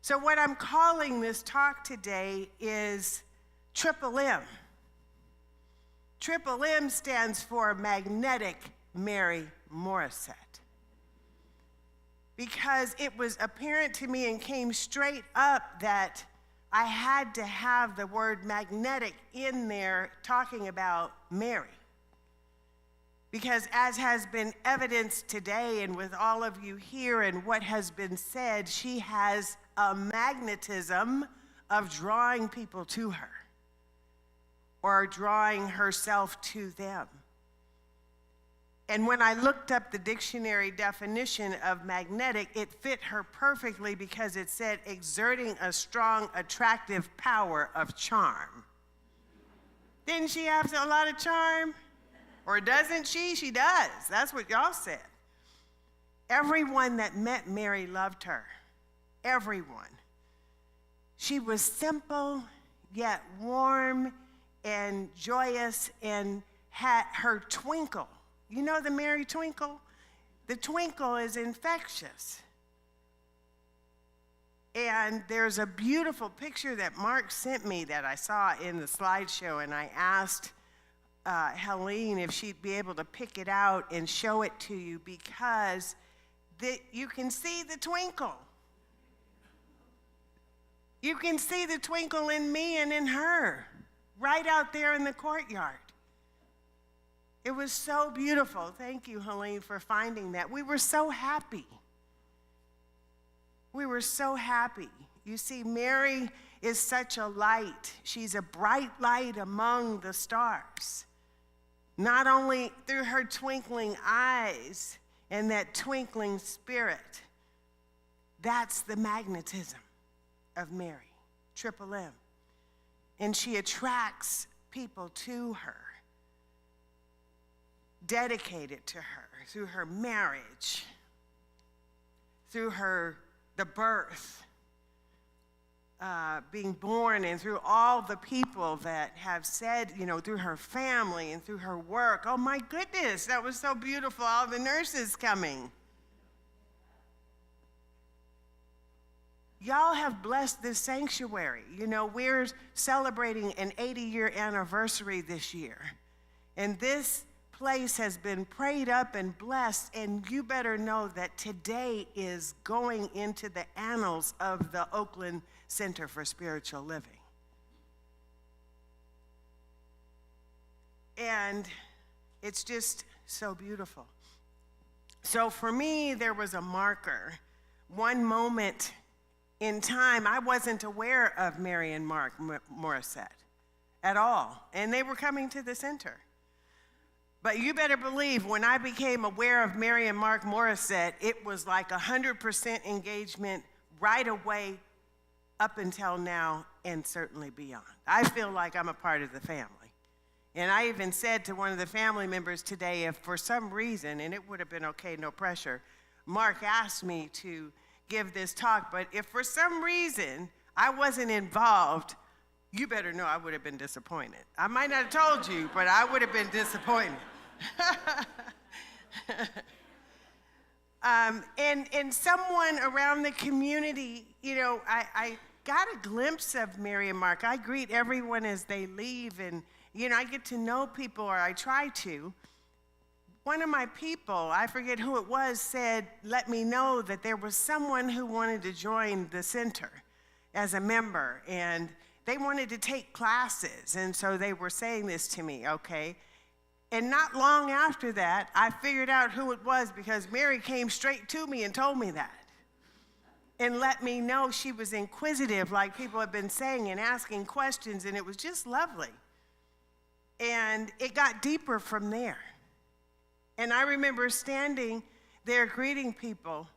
So what I'm calling this talk today is Triple M. Triple M stands for Magnetic Mary Morrisette. because it was apparent to me and came straight up that I had to have the word magnetic in there talking about Mary. Because as has been evidenced today and with all of you here and what has been said, she has a magnetism of drawing people to her or drawing herself to them. And when I looked up the dictionary definition of magnetic, it fit her perfectly because it said exerting a strong, attractive power of charm. Didn't she have a lot of charm? Or doesn't she? She does. That's what y'all said. Everyone that met Mary loved her. Everyone. She was simple, yet warm and joyous, and had her twinkle. You know the Mary twinkle? The twinkle is infectious. And there's a beautiful picture that Mark sent me that I saw in the slideshow, and I asked Helene if she'd be able to pick it out and show it to you, because you can see the twinkle. You can see the twinkle in me and in her, right out there in the courtyard. It was so beautiful. Thank you, Helene, for finding that. We were so happy. We were so happy. You see, Mary is such a light. She's a bright light among the stars. Not only through her twinkling eyes and that twinkling spirit, that's the magnetism of Mary, Triple M. And she attracts people to her, dedicated to her through her marriage, through the birth, being born, and through all the people that have said, through her family and through her work. Oh my goodness, that was so beautiful, all the nurses coming. Y'all have blessed this sanctuary. We're celebrating an 80-year anniversary this year. And this place has been prayed up and blessed, and you better know that today is going into the annals of the Oakland Center for Spiritual Living. And it's just so beautiful. So for me, there was a marker, one moment in time. I wasn't aware of Mary and Mark Morrisette at all, and they were coming to the center. But you better believe when I became aware of Mary and Mark Morrisette, it was like 100% engagement right away up until now and certainly beyond. I feel like I'm a part of the family. And I even said to one of the family members today, if for some reason, and it would have been okay, no pressure, Mark asked me to give this talk, but if for some reason I wasn't involved, you better know I would have been disappointed. I might not have told you, but I would have been disappointed. And someone around the community, I got a glimpse of Mary and Mark. I greet everyone as they leave, and I get to know people, or I try to. One of my people, I forget who it was, said, let me know that there was someone who wanted to join the center as a member, and they wanted to take classes, and so they were saying this to me, okay? And not long after that, I figured out who it was, because Mary came straight to me and told me that and let me know she was inquisitive, like people have been saying, and asking questions, and it was just lovely. And it got deeper from there. And I remember standing there greeting people,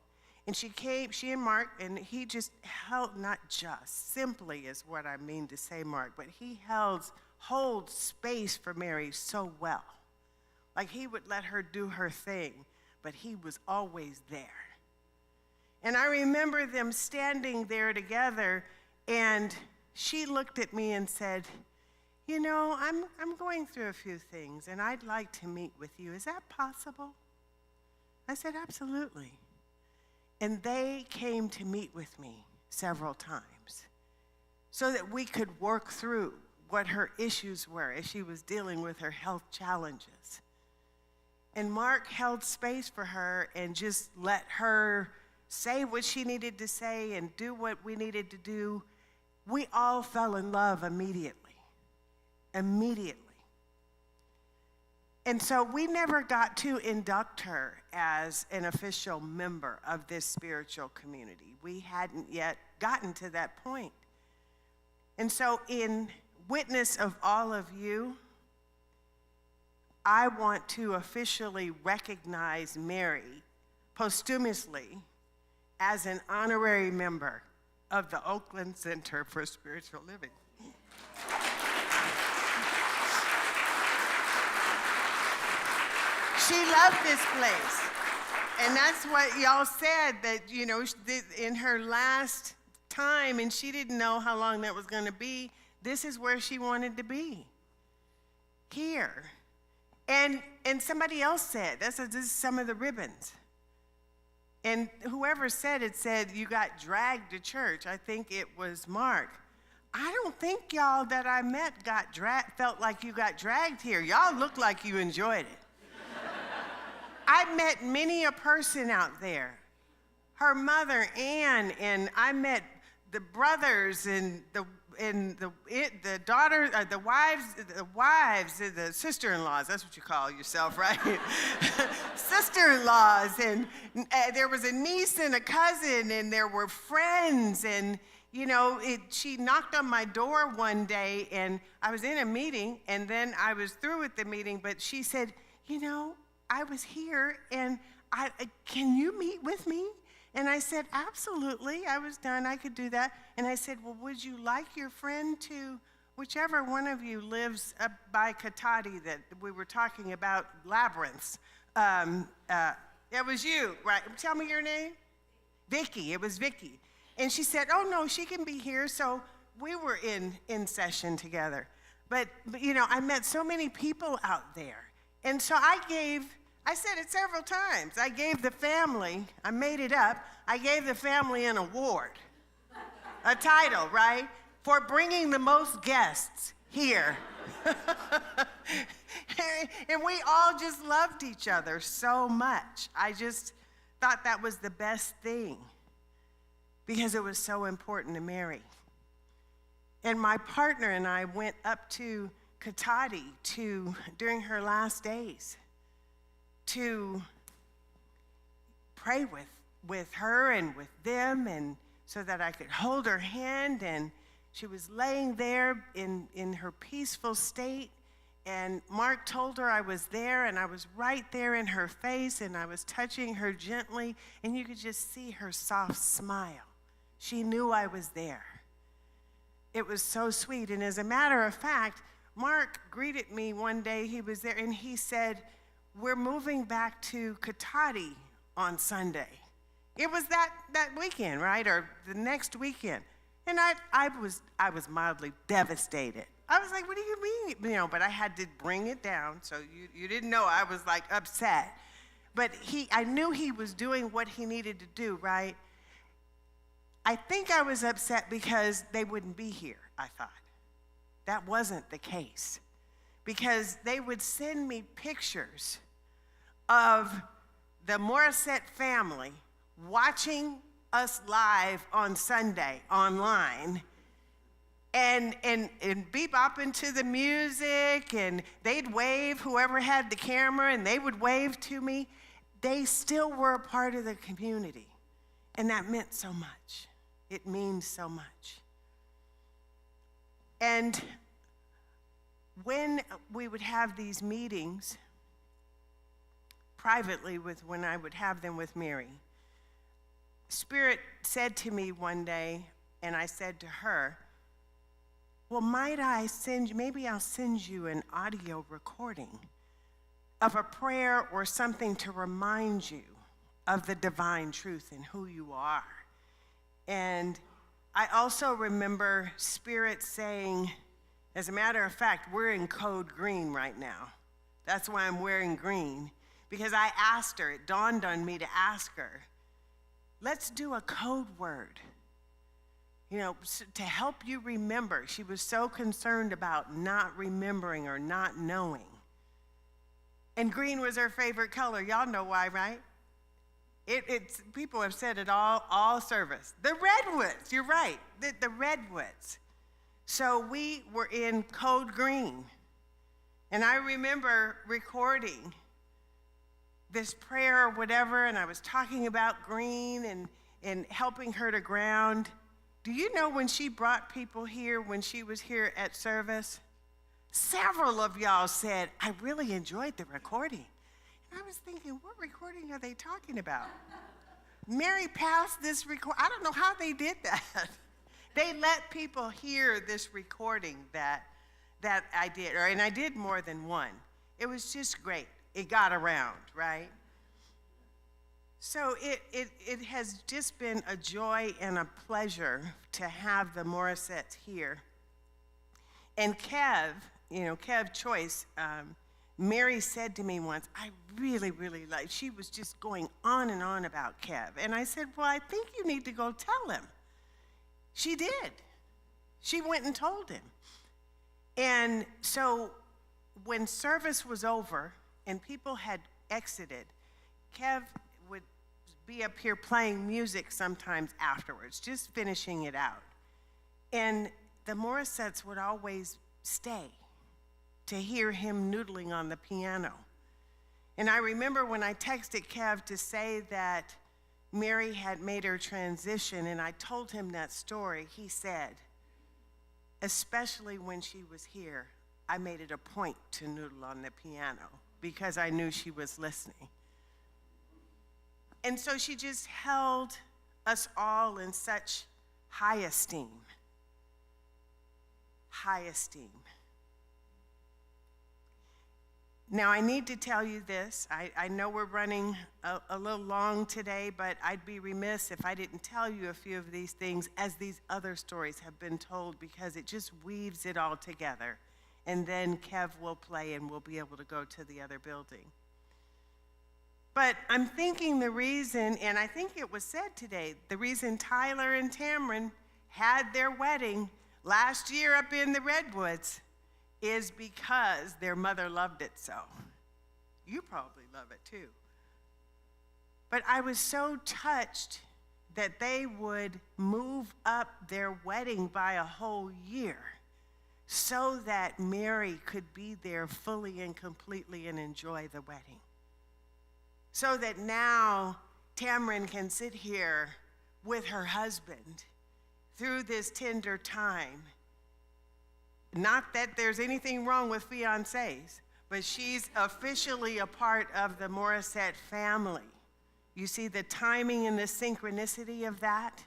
and she and Mark, and he just held, not just, simply is what I mean to say, Mark, but he holds space for Mary so well. Like he would let her do her thing, but he was always there. And I remember them standing there together, and she looked at me and said, I'm going through a few things, and I'd like to meet with you. Is that possible? I said, absolutely. And they came to meet with me several times so that we could work through what her issues were as she was dealing with her health challenges. And Mark held space for her and just let her say what she needed to say and do what we needed to do, we all fell in love immediately. Immediately. And so we never got to induct her as an official member of this spiritual community. We hadn't yet gotten to that point. And so in witness of all of you, I want to officially recognize Mary posthumously as an honorary member of the Oakland Center for Spiritual Living. She loved this place. And that's what y'all said, that, you know, in her last time, and she didn't know how long that was going to be, this is where she wanted to be. Here. And somebody else said, this is some of the ribbons. And whoever said it said, you got dragged to church. I think it was Mark. I don't think y'all that I met felt like you got dragged here. Y'all looked like you enjoyed it. I met many a person out there. Her mother, Ann, and I met the brothers and the daughters, the wives, the sister-in-laws. That's what you call yourself, right? Sister-in-laws, and there was a niece and a cousin, and there were friends, and you know, she knocked on my door one day, and I was in a meeting, and then I was through with the meeting, but she said, you know, I was here, and can you meet with me? And I said, absolutely. I was done. I could do that. And I said, well, would you like your friend to, whichever one of you lives up by Katati that we were talking about, labyrinths. It was you, right? Tell me your name. Vicky. It was Vicky. And she said, oh, no, she can be here. So we were in session together. But, you know, I met so many people out there. And so I said it several times. I gave the family, I made it up, I gave the family an award, a title, right? For bringing the most guests here. And we all just loved each other so much. I just thought that was the best thing because it was so important to Mary. And my partner and I went up to Katati during her last days to pray with her and with them, and so that I could hold her hand. And she was laying there in her peaceful state, and Mark told her I was there, and I was right there in her face, and I was touching her gently, and you could just see her soft smile. She knew I was there. It was so sweet. And as a matter of fact, Mark greeted me one day. He was there, and he said, we're moving back to Katati on Sunday. It was that weekend, right? Or the next weekend. And I was mildly devastated. I was like, what do you mean? You know, but I had to bring it down, so you didn't know I was like upset. But I knew he was doing what he needed to do, right? I think I was upset because they wouldn't be here, I thought. That wasn't the case. Because they would send me pictures of the Morrisette family watching us live on Sunday online and bebopping to the music, and they'd wave, whoever had the camera, and they would wave to me. They still were a part of the community, and that meant so much. It means so much. And when we would have these meetings privately when I would have them with Mary, Spirit said to me one day, and I said to her, well, maybe I'll send you an audio recording of a prayer or something to remind you of the divine truth and who you are. And I also remember Spirit saying, as a matter of fact, we're in code green right now. That's why I'm wearing green, because I asked her, it dawned on me to ask her, let's do a code word, you know, to help you remember. She was so concerned about not remembering or not knowing. And green was her favorite color. Y'all know why, right? It's people have said it all service. The Redwoods, you're right, the Redwoods. So we were in Code Green, and I remember recording this prayer or whatever, and I was talking about green and helping her to ground. Do you know when she brought people here, when she was here at service? Several of y'all said, I really enjoyed the recording. And I was thinking, what recording are they talking about? Mary passed this record. I don't know how they did that. They let people hear this recording that I did, and I did more than one. It was just great. It got around, right? So it has just been a joy and a pleasure to have the Morrisettes here. And Kev Choice, Mary said to me once, I really, really like, she was just going on and on about Kev. And I said, well, I think you need to go tell him. She did. She went and told him. And so when service was over and people had exited, Kev would be up here playing music sometimes afterwards, just finishing it out. And the Morrisettes would always stay to hear him noodling on the piano. And I remember when I texted Kev to say that Mary had made her transition, and I told him that story, he said, especially when she was here, I made it a point to noodle on the piano because I knew she was listening. And so she just held us all in such high esteem. High esteem. Now, I need to tell you this. I know we're running a little long today, but I'd be remiss if I didn't tell you a few of these things as these other stories have been told, because it just weaves it all together. And then Kev will play and we'll be able to go to the other building. But I'm thinking the reason, and I think it was said today, the reason Tyler and Tamron had their wedding last year up in the Redwoods is because their mother loved it so. You probably love it too. But I was so touched that they would move up their wedding by a whole year so that Mary could be there fully and completely and enjoy the wedding. So that now Tamron can sit here with her husband through this tender time. Not that there's anything wrong with fiancés, but she's officially a part of the Morrisette family. You see the timing and the synchronicity of that?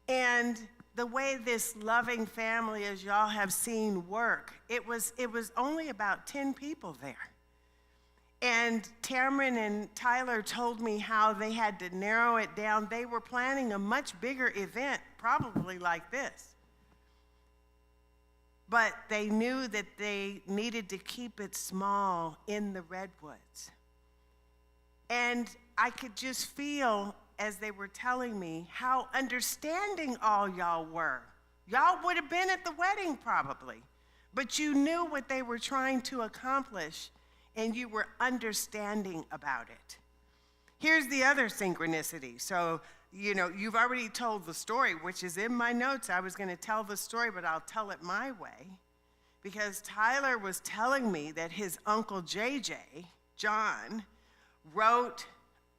And the way this loving family, as y'all have seen, work, it was only about 10 people there. And Tamron and Tyler told me how they had to narrow it down. They were planning a much bigger event, probably like this. But they knew that they needed to keep it small in the Redwoods. And I could just feel, as they were telling me, how understanding all y'all were. Y'all would have been at the wedding probably, but you knew what they were trying to accomplish, and you were understanding about it. Here's the other synchronicity. So, you've already told the story, which is in my notes. I was going to tell the story, but I'll tell it my way. Because Tyler was telling me that his uncle JJ, John, wrote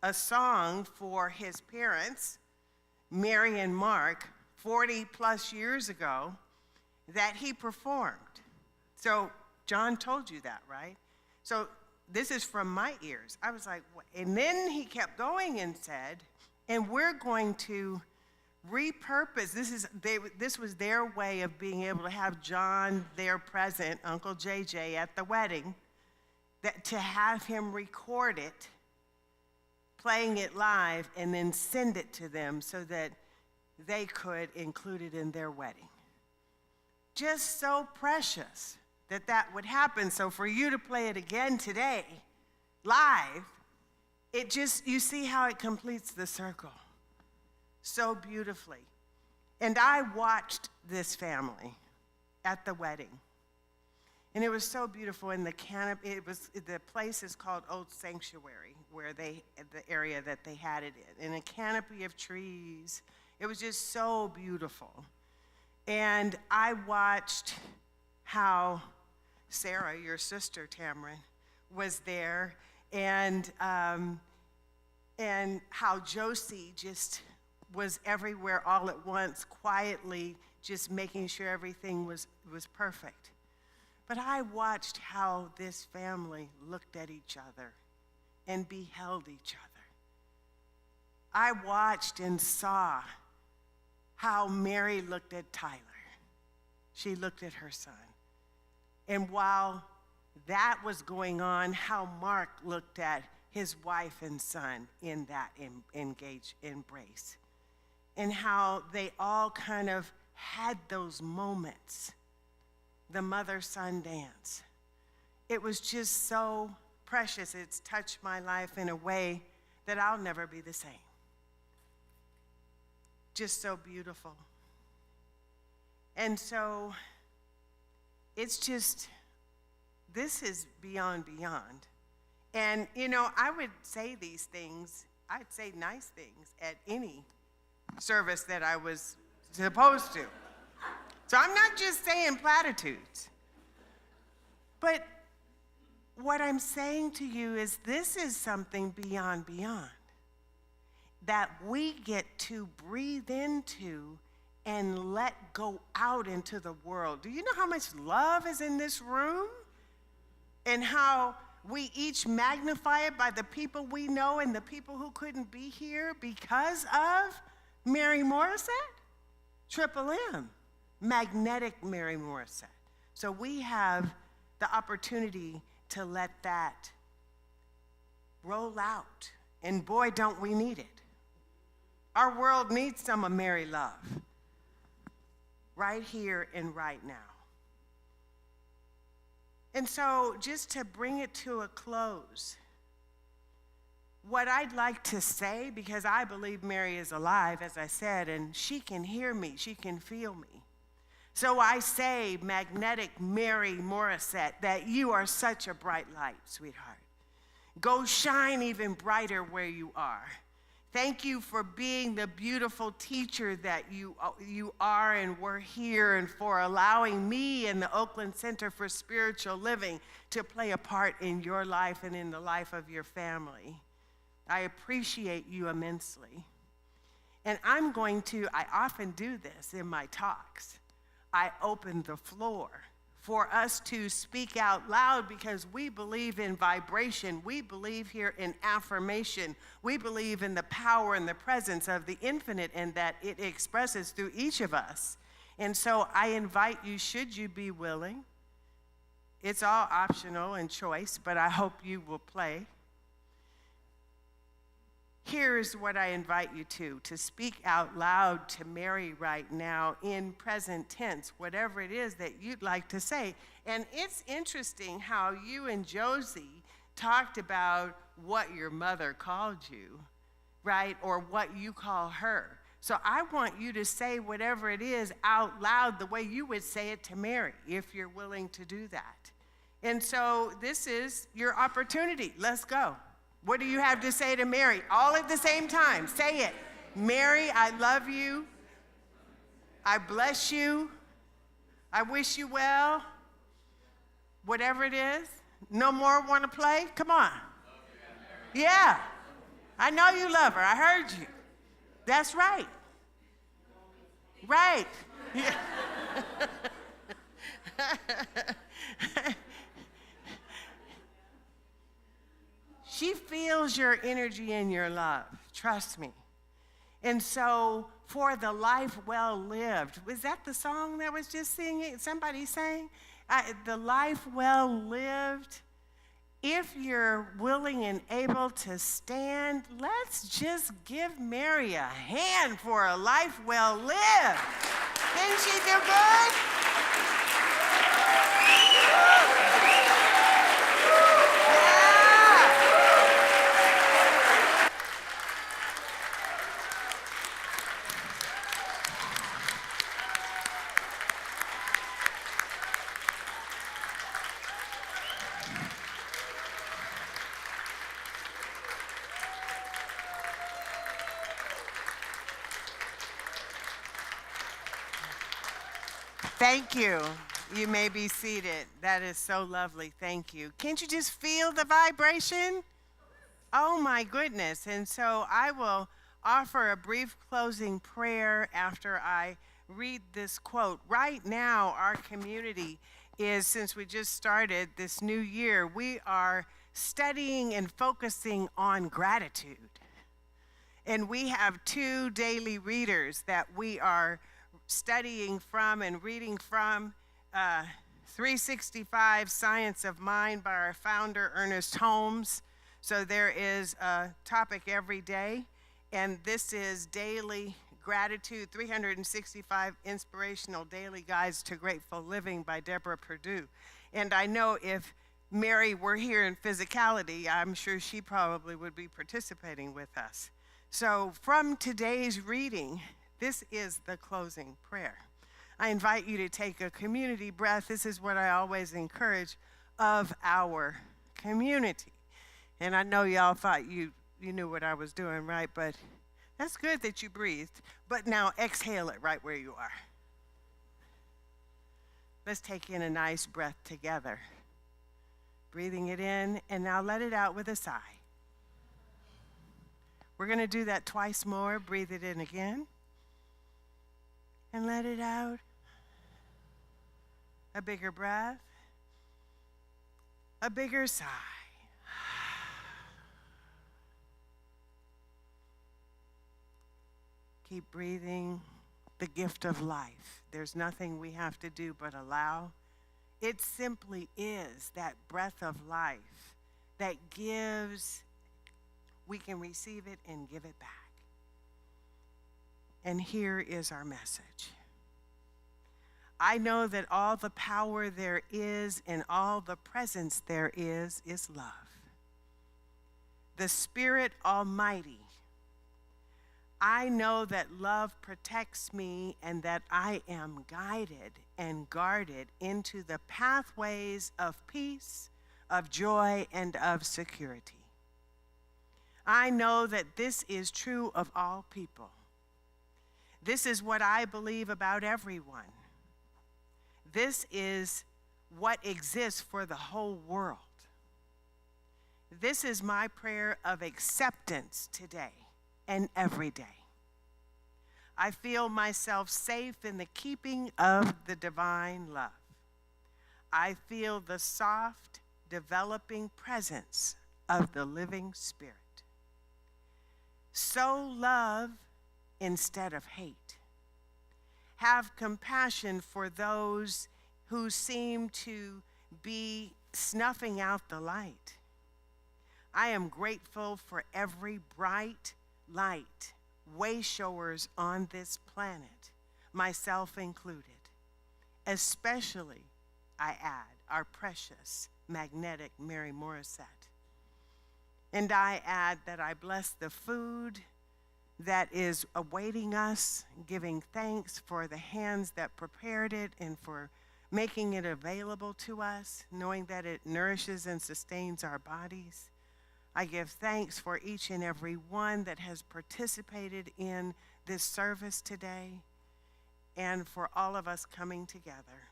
a song for his parents, Mary and Mark, 40 plus years ago, that he performed. So John told you that, right? So this is from my ears. I was like, what? And then he kept going and said, and we're going to repurpose. This was their way of being able to have John there present, Uncle JJ, at the wedding, to have him record it, playing it live, and then send it to them so that they could include it in their wedding. Just so precious that would happen. So for you to play it again today, live, you see how it completes the circle so beautifully. And I watched this family at the wedding. And it was so beautiful in the canopy. The place is called Old Sanctuary, where the area that they had it in a canopy of trees. It was just so beautiful. And I watched how Sarah, your sister Tamron, was there, and how Josie just was everywhere all at once, quietly, just making sure everything was perfect. But I watched how this family looked at each other and beheld each other. I watched and saw how Mary looked at Tyler. She looked at her son. And while that was going on, how Mark looked at his wife and son in that engaged embrace. And how they all kind of had those moments, the mother-son dance. It was just so precious. It's touched my life in a way that I'll never be the same. Just so beautiful. And so it's just, this is beyond. And, you know, I would say these things, I'd say nice things at any service that I was supposed to. So I'm not just saying platitudes. But what I'm saying to you is this is something beyond, that we get to breathe into and let go out into the world. Do you know how much love is in this room? And how we each magnify it by the people we know and the people who couldn't be here because of Mary Morrisette? Triple M, magnetic Mary Morrisette. So we have the opportunity to let that roll out. And boy, don't we need it. Our world needs some of Mary love. Right here and right now. And so just to bring it to a close, what I'd like to say, because I believe Mary is alive, as I said, and she can hear me, she can feel me. So I say, magnetic Mary Morrisette, that you are such a bright light, sweetheart. Go shine even brighter where you are. Thank you for being the beautiful teacher that you are and were here, and for allowing me and the Oakland Center for Spiritual Living to play a part in your life and in the life of your family. I appreciate you immensely. And I often do this in my talks. I open the floor for us to speak out loud because we believe in vibration. We believe here in affirmation. We believe in the power and the presence of the infinite and that it expresses through each of us. And so I invite you, should you be willing, it's all optional and choice, but I hope you will play. Here's what I invite you to speak out loud to Mary right now in present tense, whatever it is that you'd like to say. And it's interesting how you and Josie talked about what your mother called you, right? Or what you call her. So I want you to say whatever it is out loud the way you would say it to Mary, if you're willing to do that. And so this is your opportunity. Let's go. What do you have to say to Mary? All at the same time. Say it. Mary, I love you. I bless you. I wish you well. Whatever it is. No more want to play? Come on. Yeah. I know you love her. I heard you. That's right. Right. Yeah. She feels your energy and your love, trust me. And so, for the life well lived, was that the song that was just singing? Somebody sang? The life well lived. If you're willing and able to stand, let's just give Mary a hand for a life well lived. Didn't she do good? Thank you. You may be seated. That is so lovely. Thank you. Can't you just feel the vibration? Oh my goodness. And so I will offer a brief closing prayer after I read this quote. Right now, our community is, since we just started this new year, we are studying and focusing on gratitude. And we have 2 daily readers that we are studying from and reading from. 365 Science of Mind by our founder, Ernest Holmes. So there is a topic every day. And this is Daily Gratitude, 365 Inspirational Daily Guides to Grateful Living by Deborah Perdue. And I know if Mary were here in physicality, I'm sure she probably would be participating with us. So from today's reading, this is the closing prayer. I invite you to take a community breath. This is what I always encourage of our community. And I know y'all thought you knew what I was doing, right? But that's good that you breathed. But now exhale it right where you are. Let's take in a nice breath together. Breathing it in, and now let it out with a sigh. We're going to do that twice more. Breathe it in again. And let it out. A bigger breath. A bigger sigh. Keep breathing the gift of life. There's nothing we have to do but allow. It simply is that breath of life that gives, we can receive it and give it back. And here is our message. I know that all the power there is and all the presence there is love. The Spirit Almighty. I know that love protects me and that I am guided and guarded into the pathways of peace, of joy, and of security. I know that this is true of all people. This is what I believe about everyone. This is what exists for the whole world. This is my prayer of acceptance today and every day. I feel myself safe in the keeping of the divine love. I feel the soft, developing presence of the living Spirit. Sow love instead of hate. Have compassion for those who seem to be snuffing out the light. I am grateful for every bright light, way showers on this planet, myself included. Especially, I add, our precious, magnetic Mary Morrisette. And I add that I bless the food that is awaiting us, giving thanks for the hands that prepared it and for making it available to us, knowing that it nourishes and sustains our bodies. I give thanks for each and every one that has participated in this service today and for all of us coming together.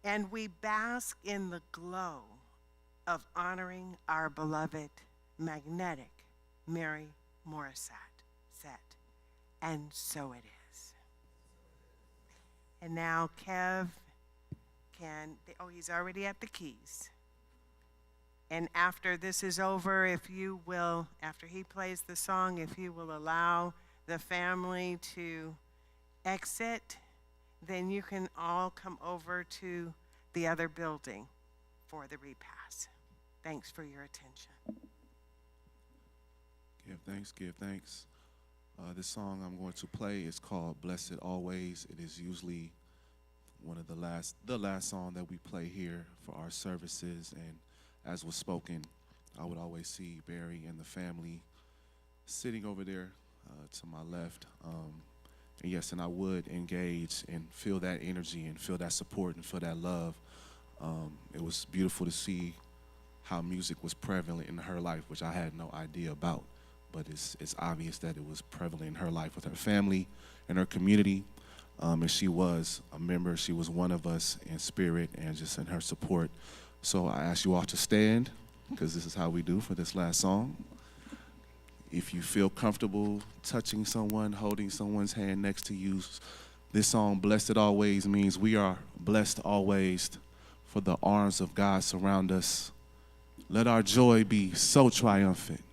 And we bask in the glow of honoring our beloved, magnetic Mary Morrisette. And so it is. And now Kev he's already at the keys. And after this is over, if you will, after he plays the song, if you will allow the family to exit, then you can all come over to the other building for the repass. Thanks for your attention. Give thanks, give thanks. This song I'm going to play is called Blessed Always. It is usually one of the last song that we play here for our services, and as was spoken, I would always see Barry and the family sitting over there to my left. And yes, and I would engage and feel that energy and feel that support and feel that love. It was beautiful to see how music was prevalent in her life, which I had no idea about. But it's obvious that it was prevalent in her life with her family and her community. And she was a member. She was one of us in spirit and just in her support. So I ask you all to stand, because this is how we do for this last song. If you feel comfortable touching someone, holding someone's hand next to you, this song, Blessed Always, means we are blessed always, for the arms of God surround us. Let our joy be so triumphant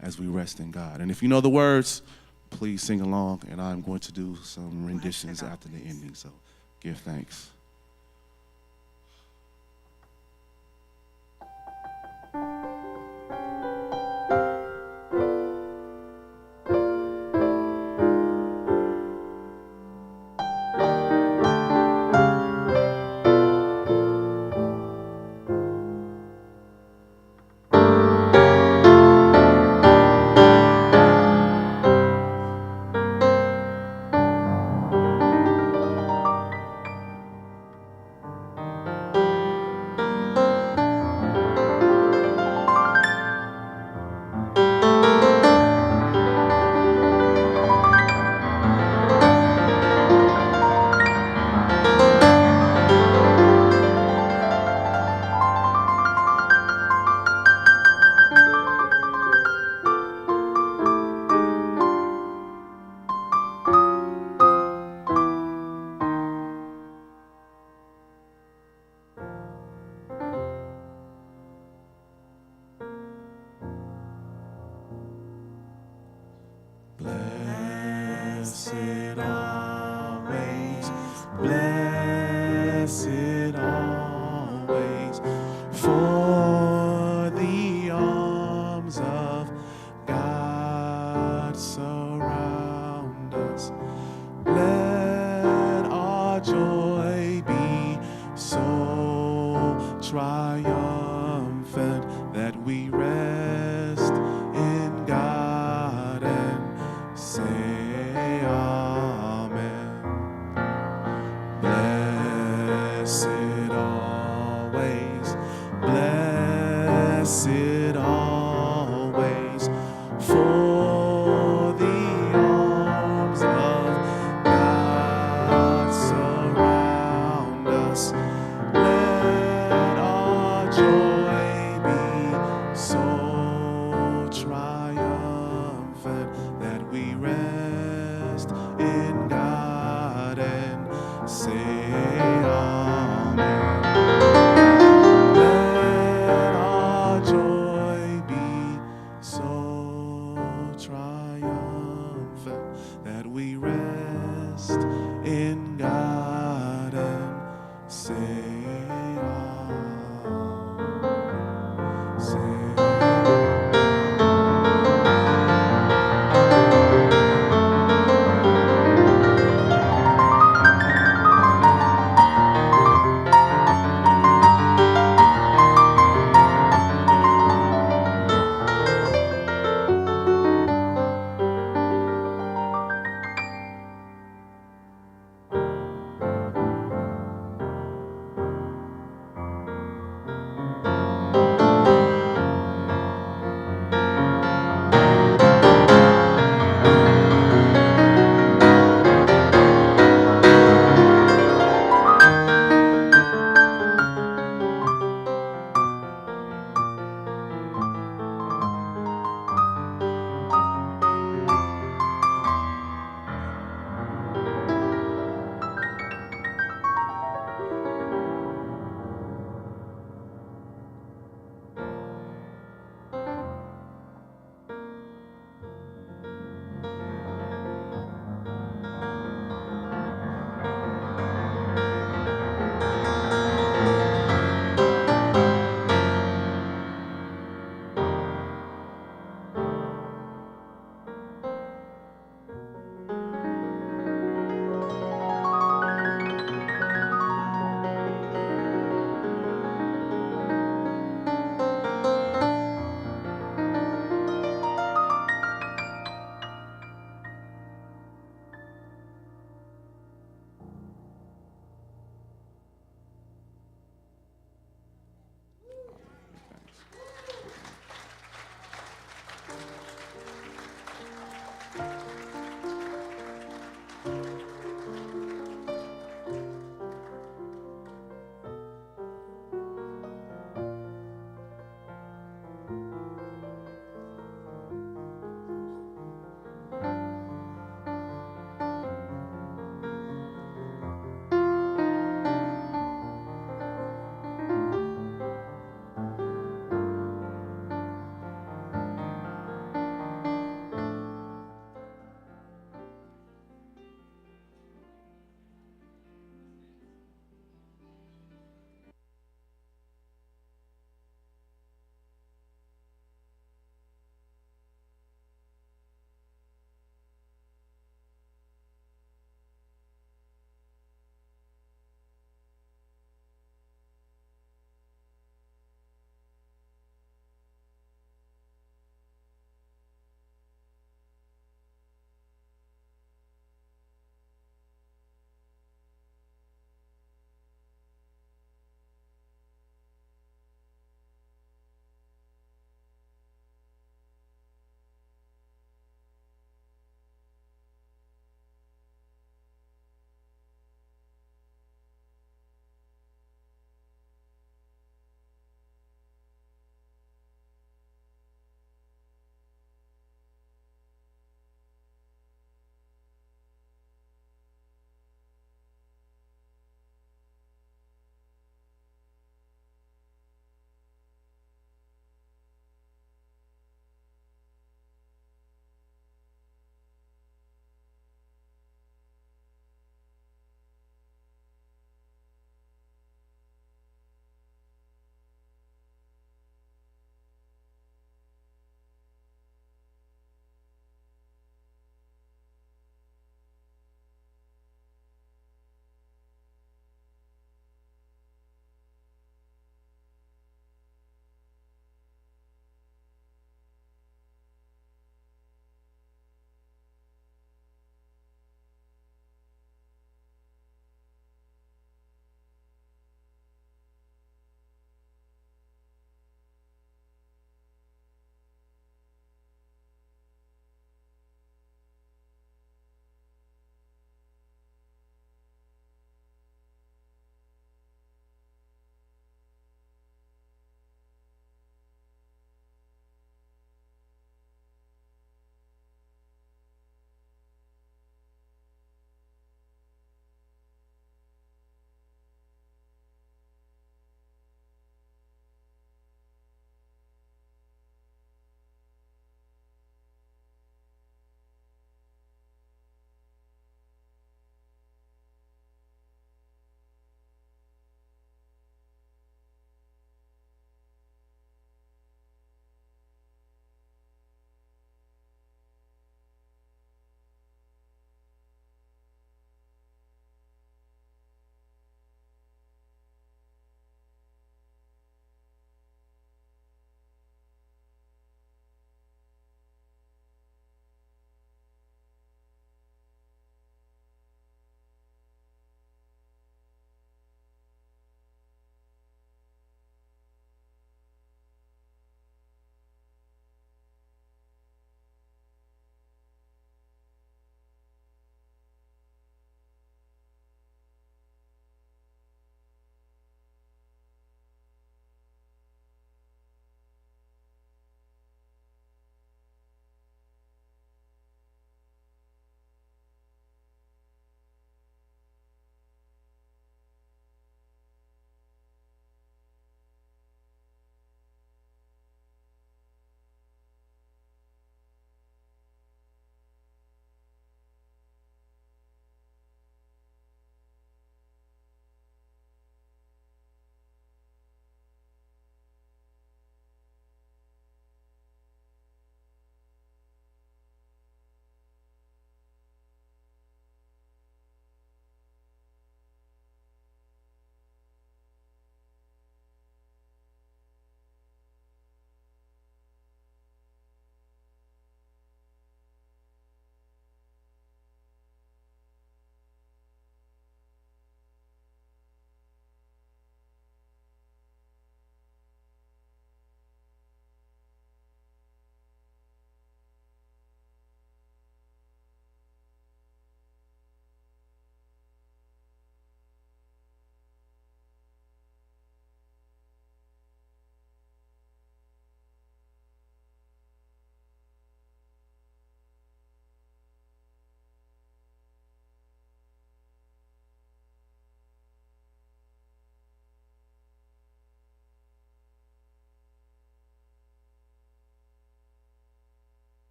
as we rest in God. And if you know the words, please sing along, and I'm going to do some renditions after the ending, so give thanks. Blessed always, blessed always, for the arms of God surround us. Let our joy be so triumphant that we rest in God and say amen. Blessed always, blessed always, for the arms of God surround us. Let our joy